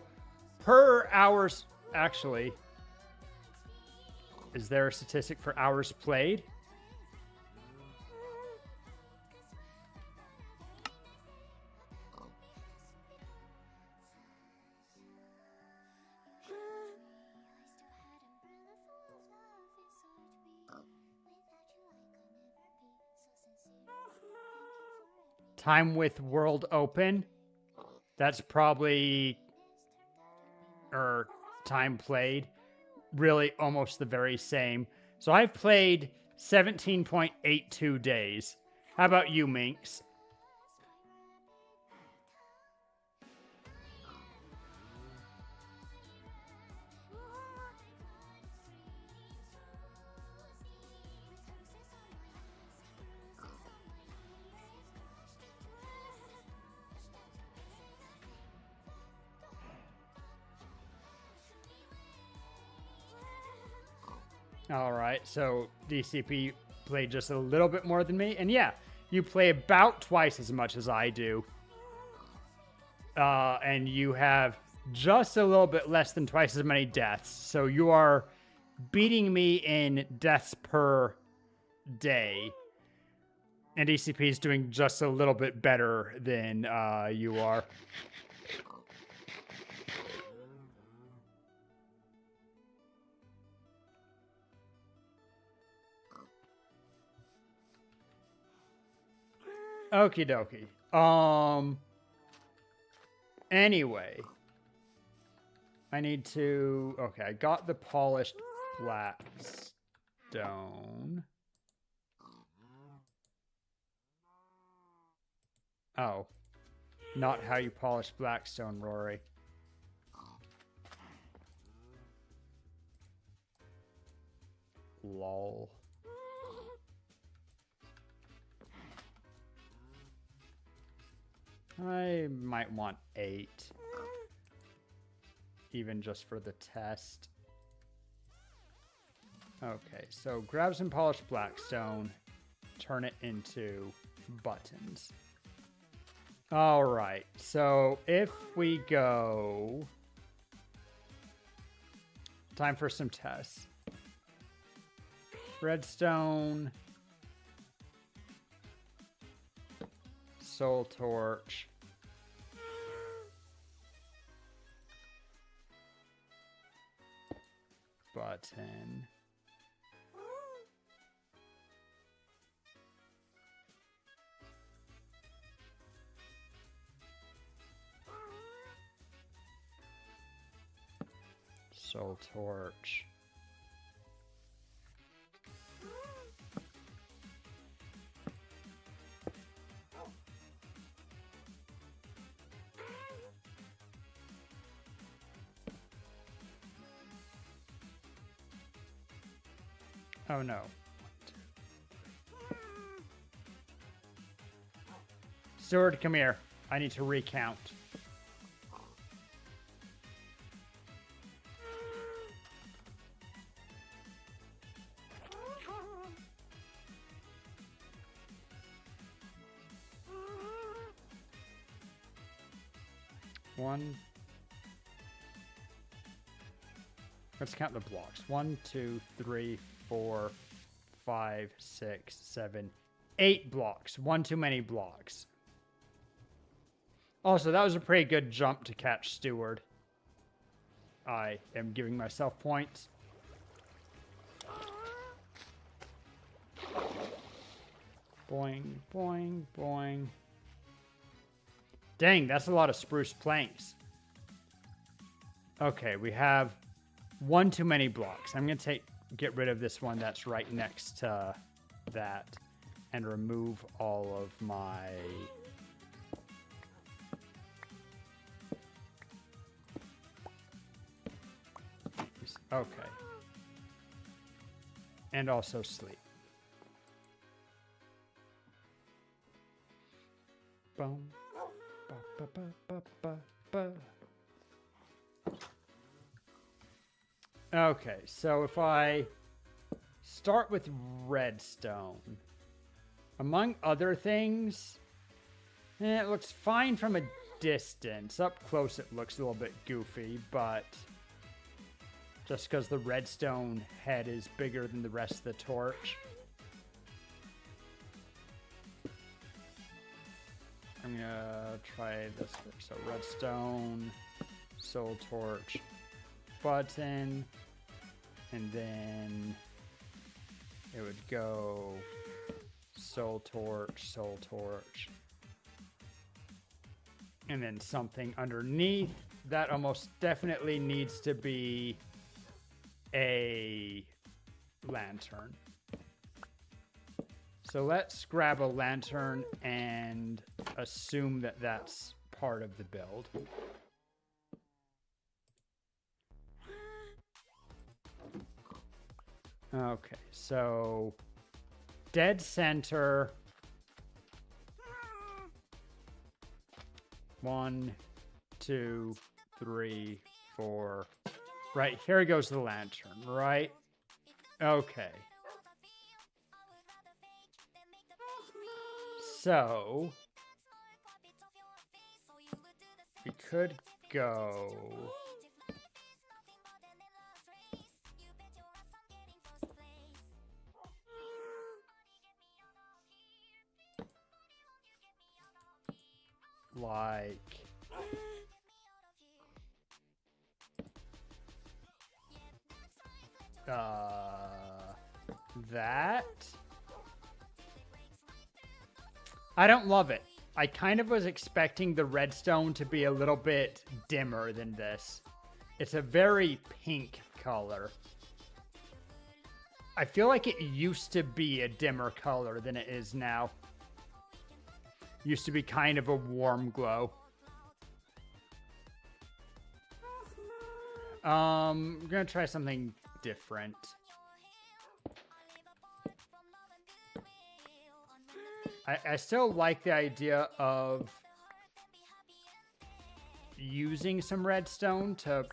B: per hours, actually, is there a statistic for hours played? Time with World Open. That's probably, or time played, really almost the very same. So I've played 17.82 days. How about you, Minx? All right, so DCP played just a little bit more than me. And yeah, you play about twice as much as I do. And you have just a little bit less than twice as many deaths. So you are beating me in deaths per day. And DCP is doing just a little bit better than you are. Okie dokie. Anyway. I need to... Okay, I got the polished black stone. Oh. Not how you polish blackstone, Rory. Lol. I might want 8. Even just for the test. Okay, so grab some polished blackstone. Turn it into buttons. Alright, so if we go... Time for some tests. Redstone. Soul torch. Button. torch. Oh no. Steward, come here. I need to recount. One. Let's count the blocks. 1, 2, 3, 4, 5, 6, 7, 8 blocks. One too many blocks. Also, that was a pretty good jump to catch Steward. I am giving myself points. Boing, boing, boing. Dang, that's a lot of spruce planks. Okay, we have one too many blocks. I'm going to get rid of this one that's right next to that and remove all of my... Okay. And also sleep. Boom. Ba, ba, ba, ba, ba, ba. Okay, so if I start with redstone, among other things, it looks fine from a distance. Up close it looks a little bit goofy, but just because the redstone head is bigger than the rest of the torch. I'm gonna try this first. So redstone, soul torch, button, and then it would go soul torch, and then something underneath. That almost definitely needs to be a lantern. So let's grab a lantern and assume that that's part of the build. Okay, so dead center. 1, 2, 3, 4. Right, here goes the lantern, right? Okay. So we could go like that. I don't love it. I kind of was expecting the redstone to be a little bit dimmer than this. It's a very pink color. I feel like it used to be a dimmer color than it is now. Used to be kind of a warm glow. I'm gonna try something different. I still like the idea of using some redstone to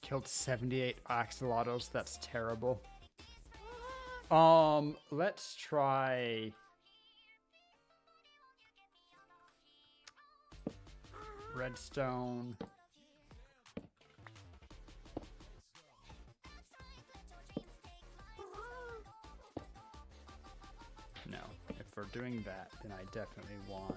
B: killed 78 axolotls. That's terrible. Let's try redstone. No, if we're doing that, then I definitely want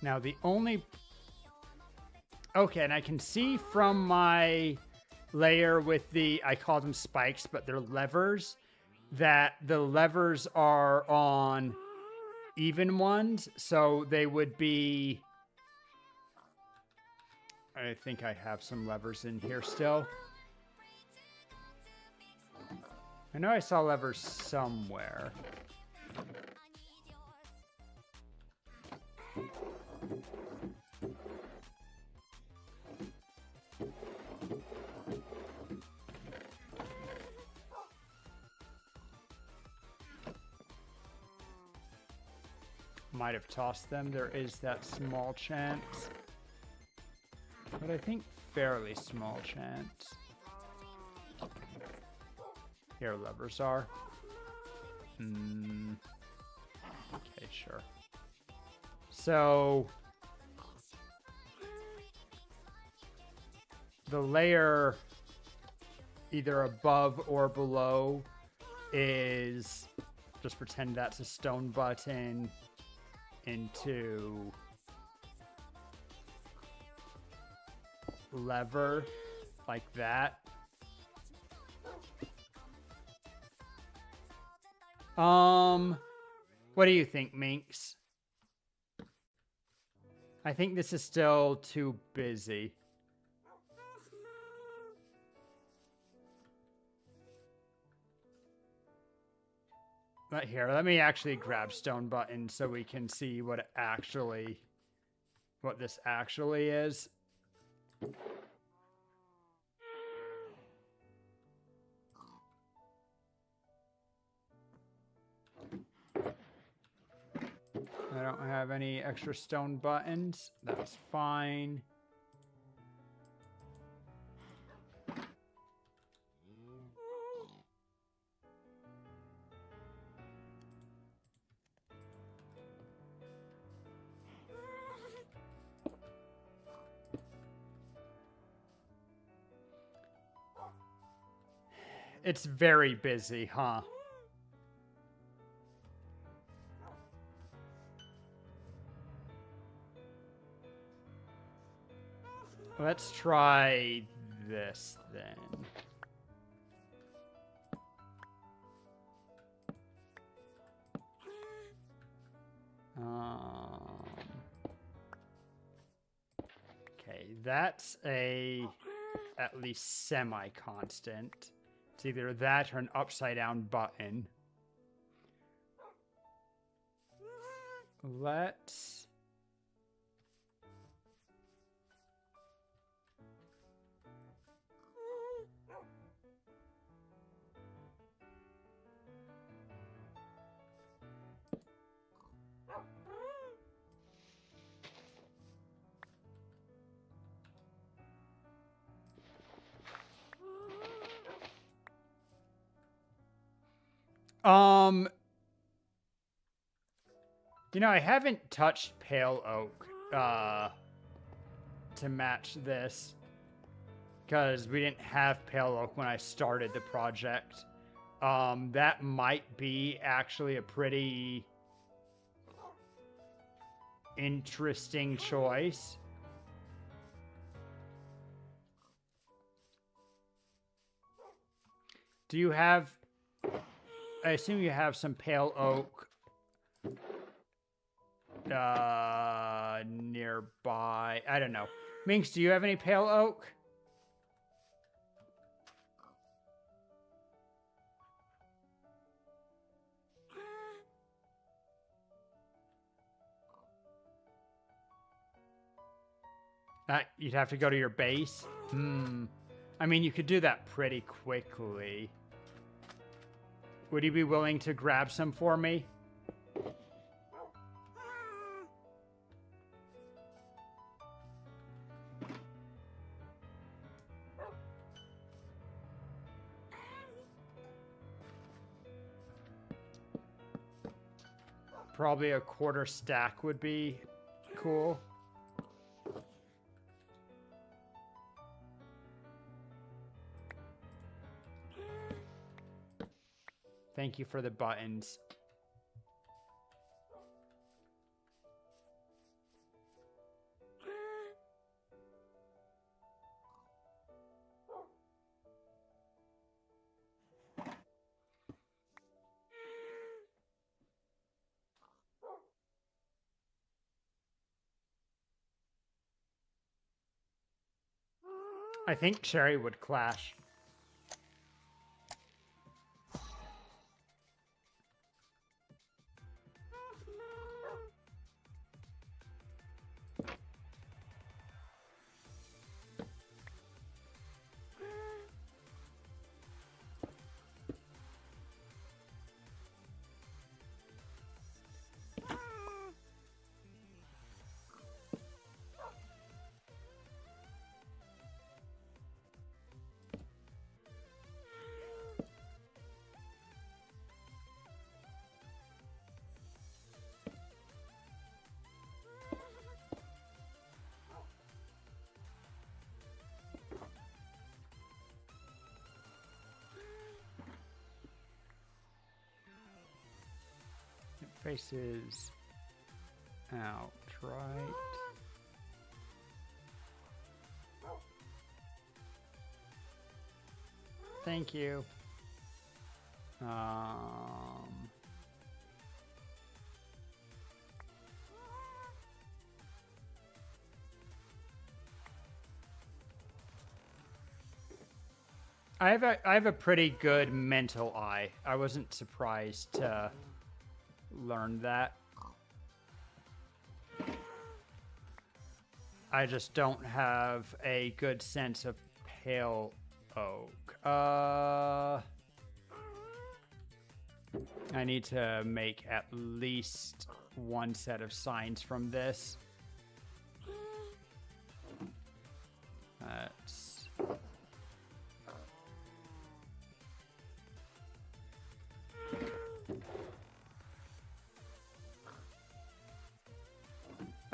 B: Now the only... Okay, and I can see from my layer with the... I call them spikes, but they're levers. That the levers are on even ones. So they would be... I think I have some levers in here still. I know I saw levers somewhere. Might have tossed them. There is that small chance. But I think fairly small chance. Here levers are. Okay, sure. So the layer either above or below is, just pretend that's a stone button into lever like that. What do you think, Minx? I think this is still too busy. But here, let me actually grab stone button so we can see what this actually is. I don't have any extra stone buttons. That's fine. It's very busy, huh? Let's try this then. Okay, that's at least semi-constant. It's either that or an upside down button. Let's... You know, I haven't touched pale oak to match this because we didn't have pale oak when I started the project. That might be actually a pretty interesting choice. Do you have... I assume you have some pale oak nearby. I don't know. Minx, do you have any pale oak? You'd have to go to your base? I mean, you could do that pretty quickly. Would you be willing to grab some for me? Probably a quarter stack would be cool. Thank you for the buttons. I think Cherry would clash. Faces out, right? Thank you. I have a pretty good mental eye. I wasn't surprised to learn that. I just don't have a good sense of pale oak. I need to make at least one set of signs from this. That's...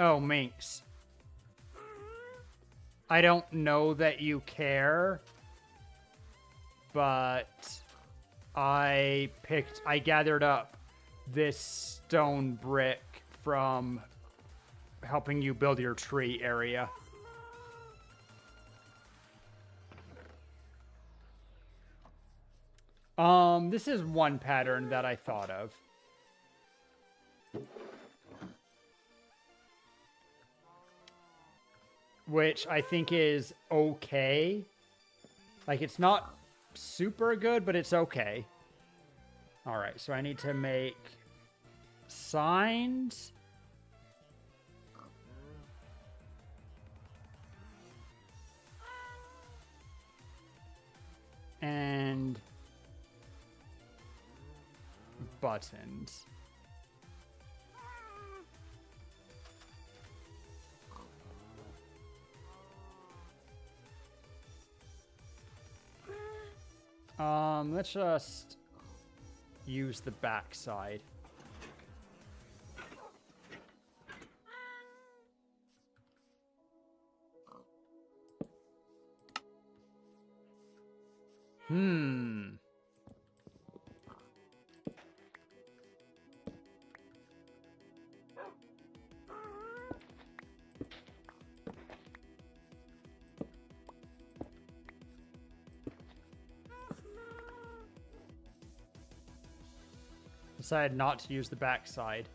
B: Oh, Minx. I don't know that you care, but I gathered up this stone brick from helping you build your tree area. This is one pattern that I thought of. Which I think is okay. Like, it's not super good, but it's okay. Alright, so I need to make signs. And buttons. Let's just use the back side. Decided not to use the back side.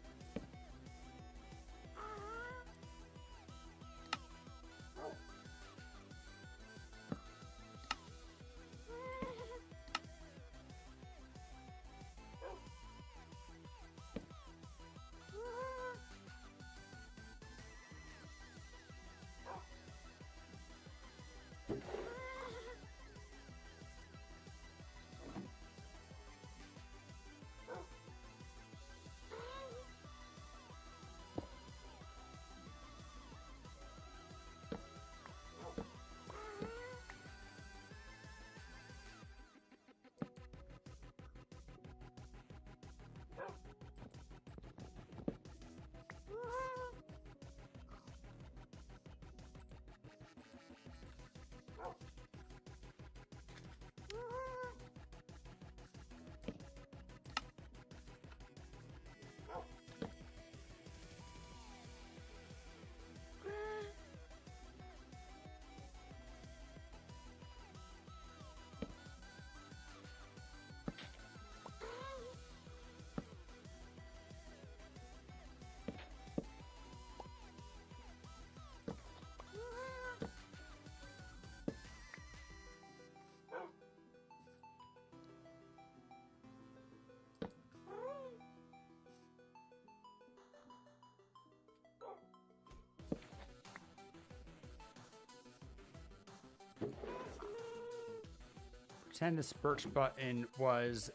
B: Pretend this birch button was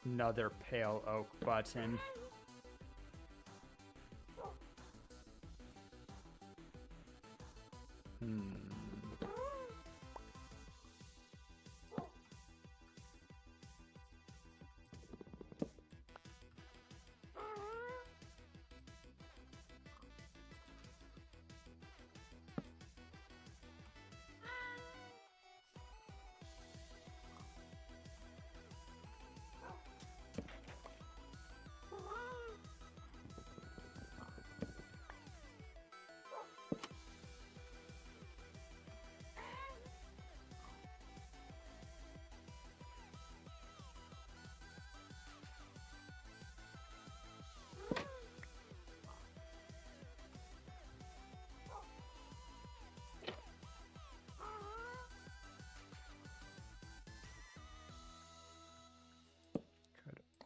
B: another pale oak button.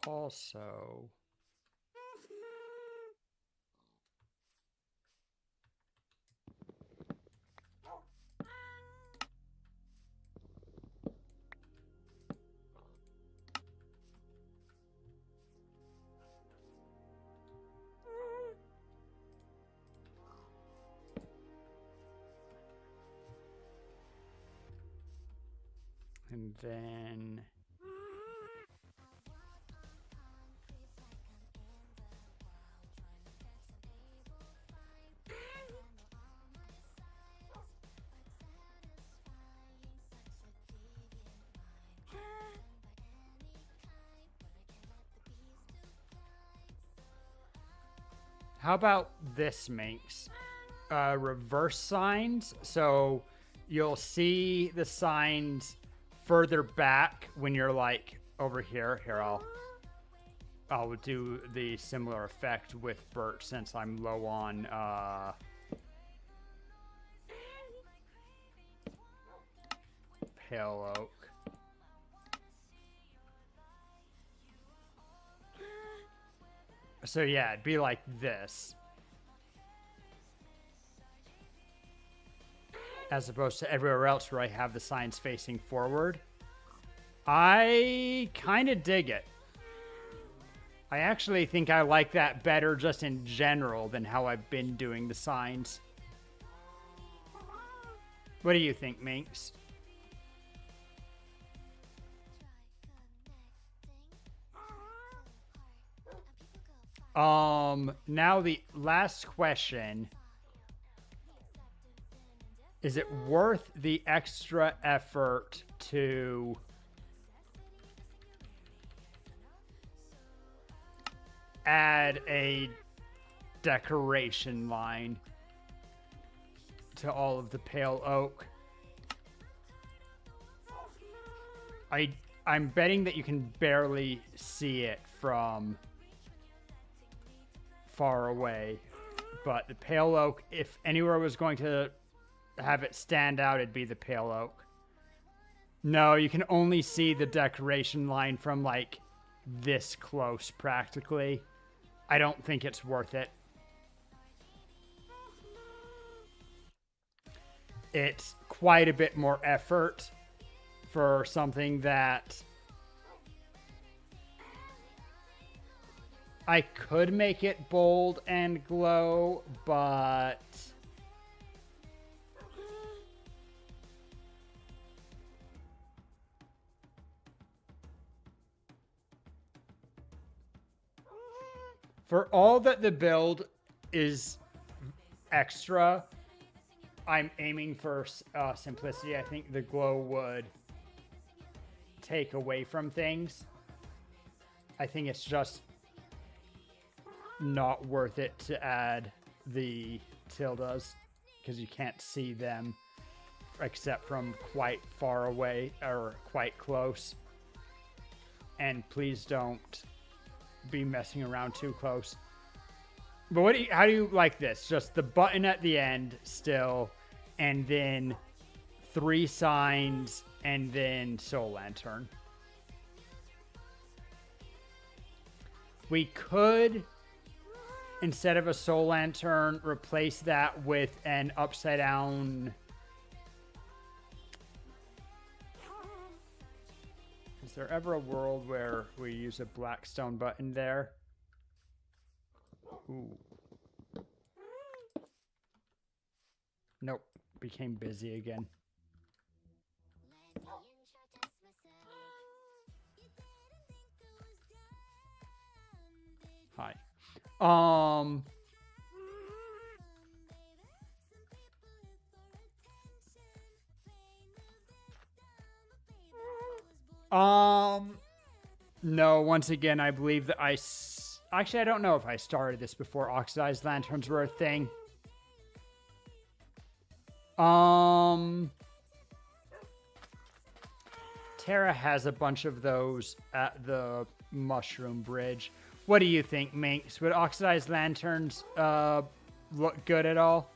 B: Also, and then how about this, Minx? Reverse signs. So you'll see the signs further back when you're like over here. Here, I'll do the similar effect with birch since I'm low on pale oak. So yeah, it'd be like this. As opposed to everywhere else where I have the signs facing forward. I kind of dig it. I actually think I like that better just in general than how I've been doing the signs. What do you think, Minx? Now the last question. Is it worth the extra effort to add a decoration line to all of the pale oak? I'm betting that you can barely see it from far away, but the pale oak, if anywhere was going to have it stand out, it'd be the pale oak. No, you can only see the decoration line from like this close practically. I don't think it's worth it. It's quite a bit more effort for something that I could make it bold and glow, but for all that the build is extra, I'm aiming for simplicity. I think the glow would take away from things. I think it's just not worth it to add the tildes because you can't see them except from quite far away or quite close. And please don't be messing around too close. But how do you like this? Just the button at the end still, and then 3 signs, and then Soul Lantern. We could, instead of a Soul Lantern, replace that with an upside down Is there ever a world where we use a black stone button there? Ooh. Nope. Became busy again. Hi. No, once again, I believe that actually, I don't know if I started this before oxidized lanterns were a thing. Tara has a bunch of those at the Mushroom Bridge. What do you think, Minx? Would oxidized lanterns look good at all?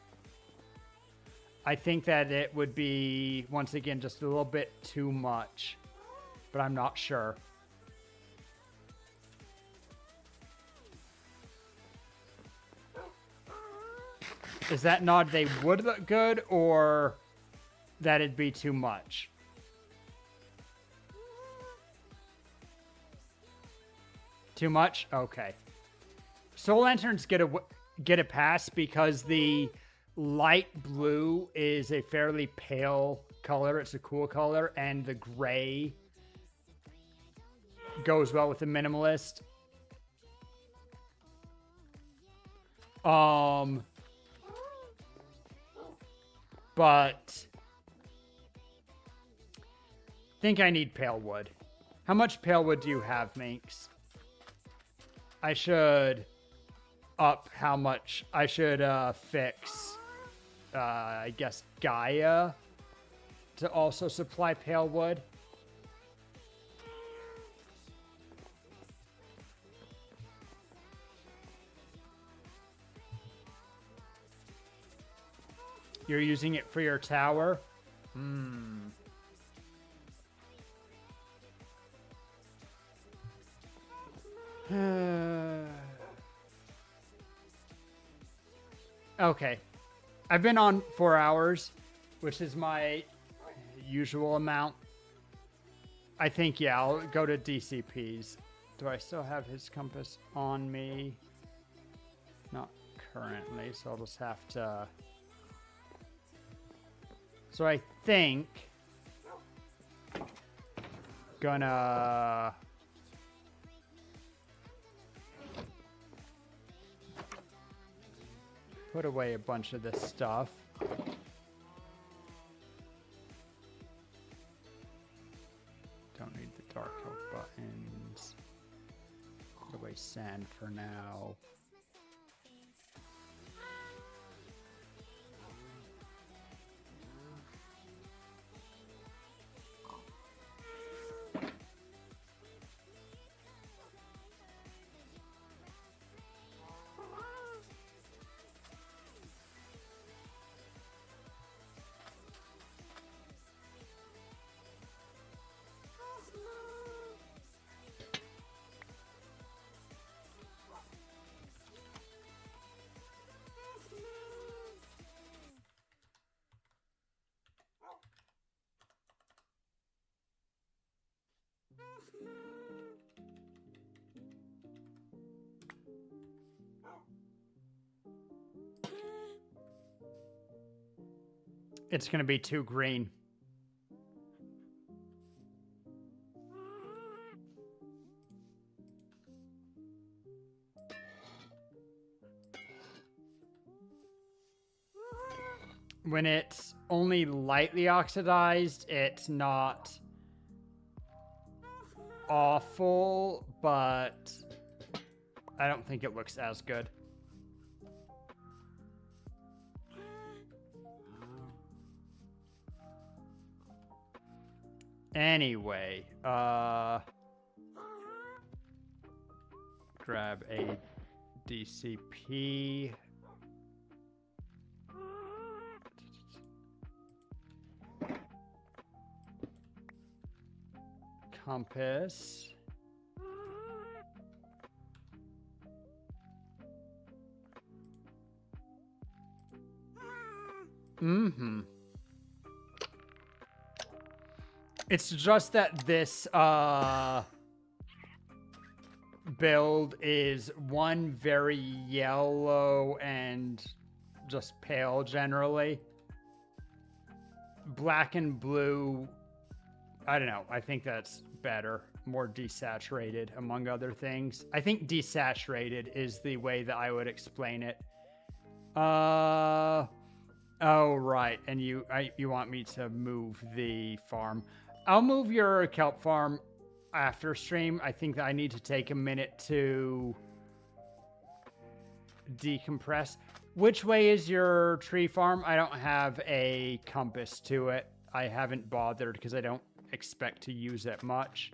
B: I think that it would be, once again, just a little bit too much, but I'm not sure. Is that nod they would look good, or that it'd be too much? Too much? Okay. Soul Lanterns get a pass because the light blue is a fairly pale color. It's a cool color, and the gray goes well with the minimalist. But I think I need pale wood. How much pale wood do you have, Minx? I should up how much. I should fix, I guess, Gaia to also supply pale wood. You're using it for your tower? Okay. I've been on 4 hours, which is my usual amount. I think, yeah, I'll go to DCP's. Do I still have his compass on me? Not currently, so I'll just have to... So I think... Gonna... Put away a bunch of this stuff. Don't need the dark oak buttons. Put away sand for now. It's going to be too green. When it's only lightly oxidized, it's not awful, but I don't think it looks as good. Anyway, grab a DCP. Compass. It's just that this build is one very yellow and just pale generally. Black and blue, I don't know. I think that's better. More desaturated, among other things. I think desaturated is the way that I would explain it. Oh, right. And you want me to move the farm. I'll move your kelp farm after stream. I think that I need to take a minute to decompress. Which way is your tree farm? I don't have a compass to it. I haven't bothered because I don't expect to use it much.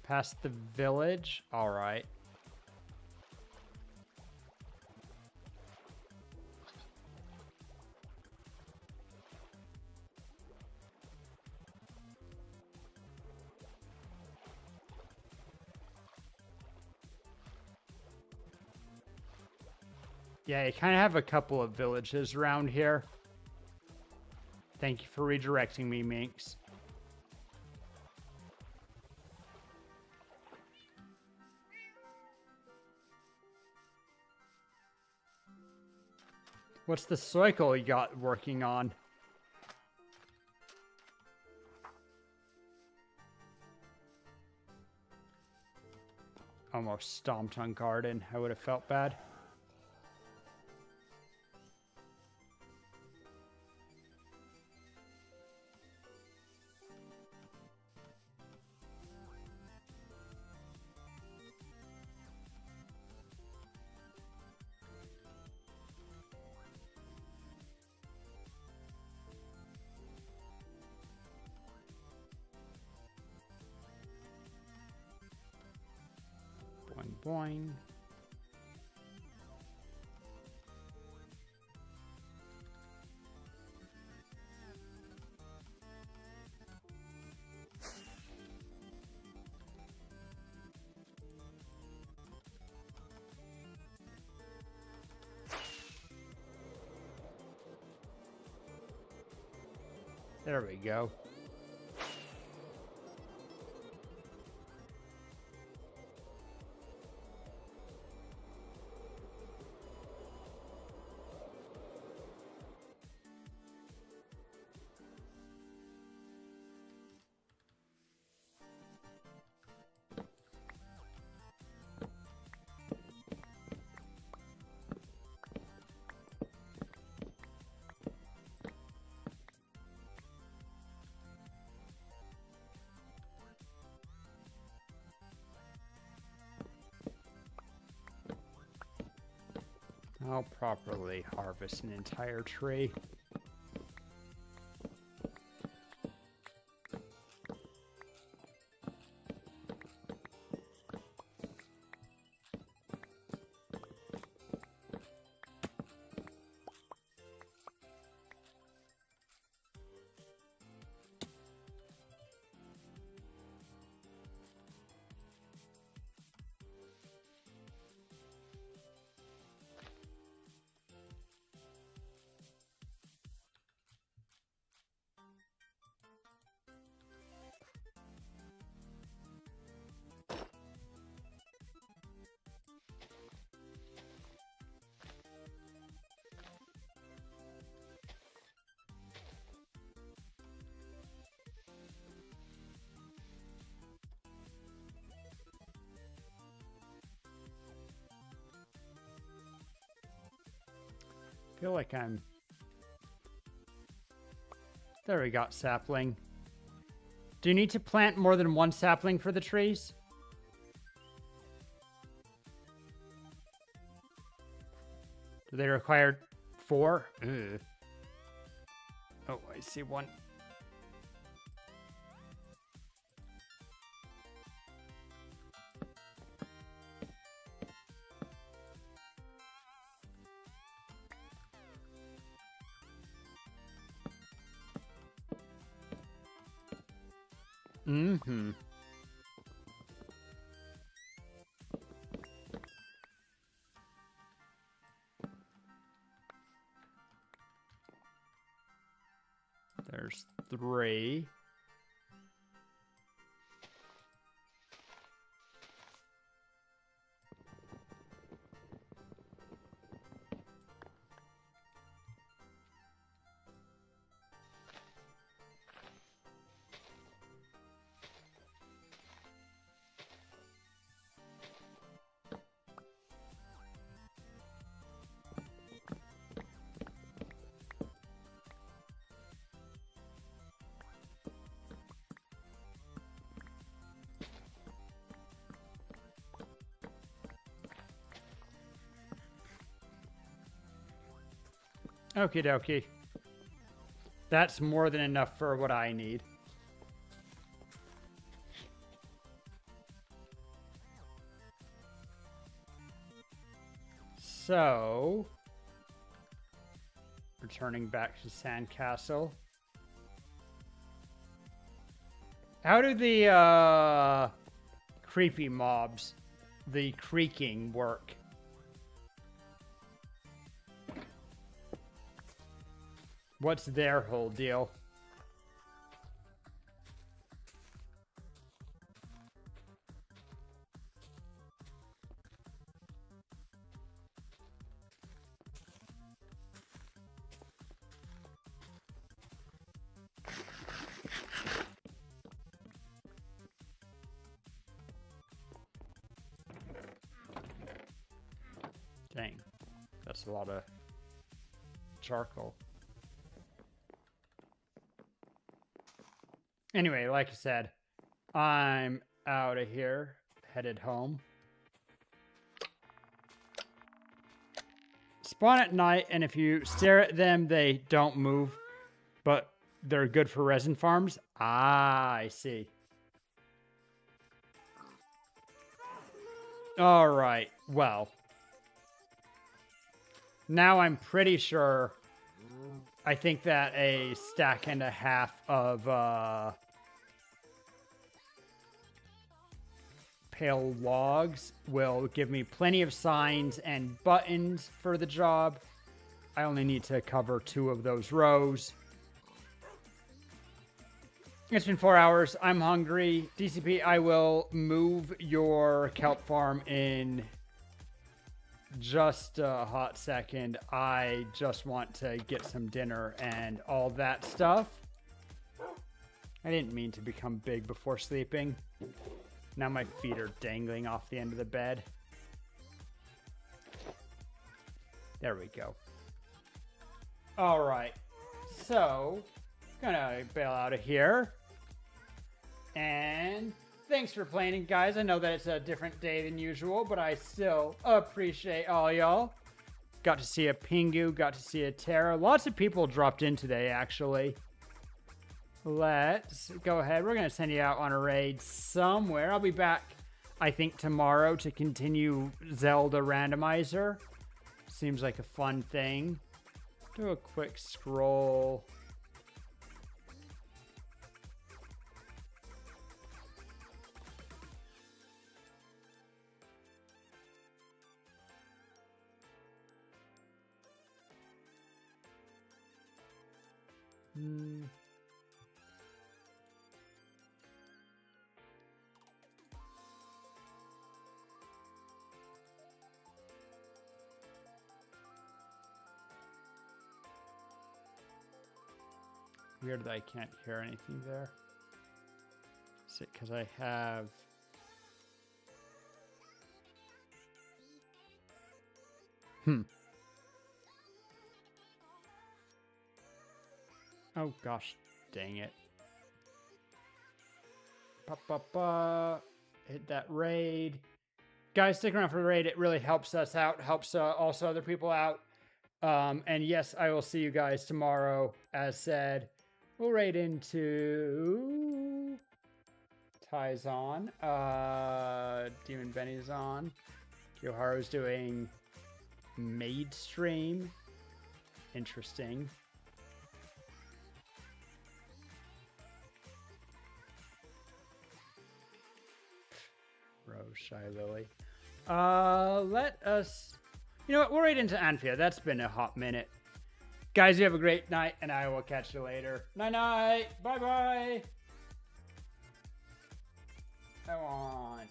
B: Past the village? All right. Yeah, you kind of have a couple of villages around here. Thank you for redirecting me, Minx. What's the cycle you got working on? Almost stomped on garden. I would have felt bad. Boing, boing. There we go. I'll properly harvest an entire tree. Feel like I'm... There we got sapling. Do you need to plant more than one sapling for the trees? Do they require 4? Ugh. Oh, I see one. Mm-hmm. There's 3. Okie dokie. That's more than enough for what I need. So, returning back to Sandcastle. How do the creepy mobs, the creaking, work? What's their whole deal? Dang, that's a lot of charcoal. Anyway, like I said, I'm out of here, headed home. Spawn at night, and if you stare at them, they don't move, but they're good for resin farms. Ah, I see. All right, well. Now I'm pretty sure, I think that a stack and a half of pale logs will give me plenty of signs and buttons for the job. I only need to cover 2 of those rows. It's been 4 hours. I'm hungry. DCP, I will move your kelp farm in just a hot second. I just want to get some dinner and all that stuff. I didn't mean to become big before sleeping. Now my feet are dangling off the end of the bed. There we go. All right. So, gonna bail out of here. And thanks for playing, guys. I know that it's a different day than usual, but I still appreciate all y'all. Got to see a Pingu, got to see a Terra. Lots of people dropped in today, actually. Let's go ahead. We're going to send you out on a raid somewhere. I'll be back, I think, tomorrow to continue Zelda Randomizer. Seems like a fun thing. Do a quick scroll. Weird that I can't hear anything there. Is it because I have... Oh gosh, dang it. Hit that raid. Guys, stick around for the raid. It really helps us out. Helps also other people out. And yes, I will see you guys tomorrow. As said, we'll raid into Ty's on. Demon Benny's on. Yoharu's doing Maid Stream. Interesting. Shy Lily. Let us. You know what? We're right into Anthea. That's been a hot minute. Guys, you have a great night, and I will catch you later. Night night. Bye bye. I want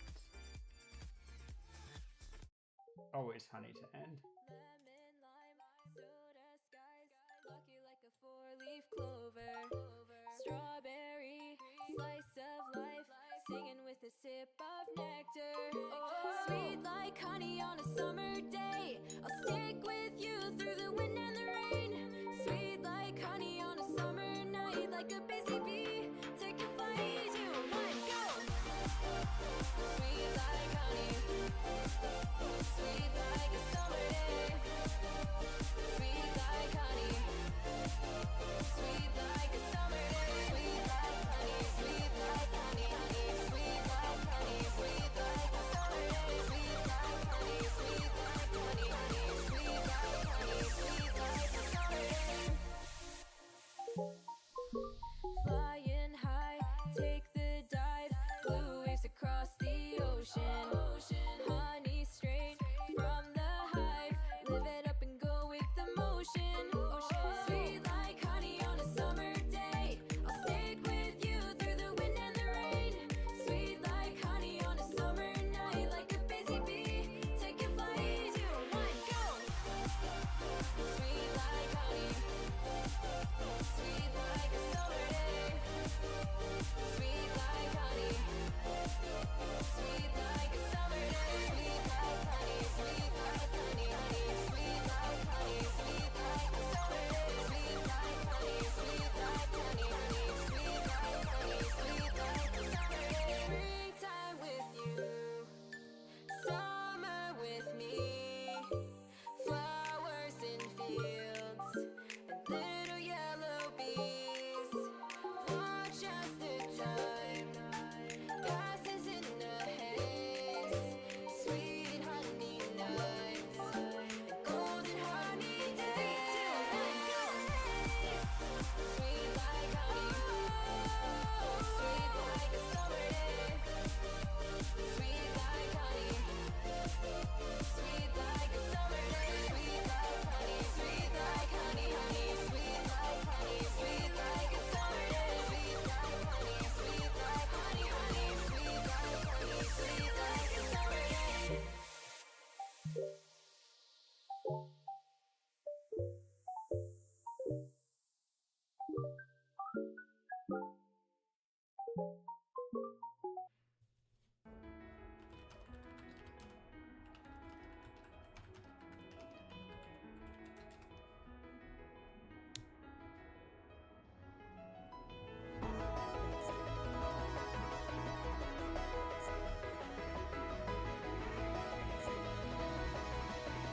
B: always honey to end.
A: Lemon, lime, soda, skies, lucky like a four-leaf clover. Strawberry, slice of life, singing with a sip of nectar. Sweet like honey on a summer day, I'll stick with you through the wind and the rain. Sweet like honey on a summer night, like a busy bee, take a flight. 2, 1, go! Sweet like honey, sweet like a summer day. Sweet like honey, sweet like a summer day. Sweet like honey, sweet like honey, honey. Sweet like honey, sweet like a summer day. Sweet like honey, sweet like honey, honey. Sweet like honey, sweet like a summer day. Flying high, take the dive, blue waves across the ocean. Honey straight from the hive, live it up and go with the motion. Sweet like honey on a summer day, I'll stick with you through the wind and the rain. Sweet like honey on a summer night, like a busy bee, take a flight. 2, 1, go! Sweet like honey, sweet like a summer day. Sweet like honey, sweet like a summer day. Sweet like honey, sweet like honey, honey. Sweet like honey, sweet like a summer day. Sweet like honey, sweet like honey, honey. Sweet like honey, sweet like a summer day. Springtime with you, summer with me. Flowers in fields and little yellow bees. Watch as the time passes in a haze. Sweet honey nights and golden honey days. 2, 1, go! Sweet like honey, sweet like a summer day. Sweet like honey, sweet like a summer day. Sweet like honey, sweet like honey, honey. Sweet like honey, sweet like a summer day. Sweet like honey, sweet like honey, honey. Sweet like honey, sweet like a summer day.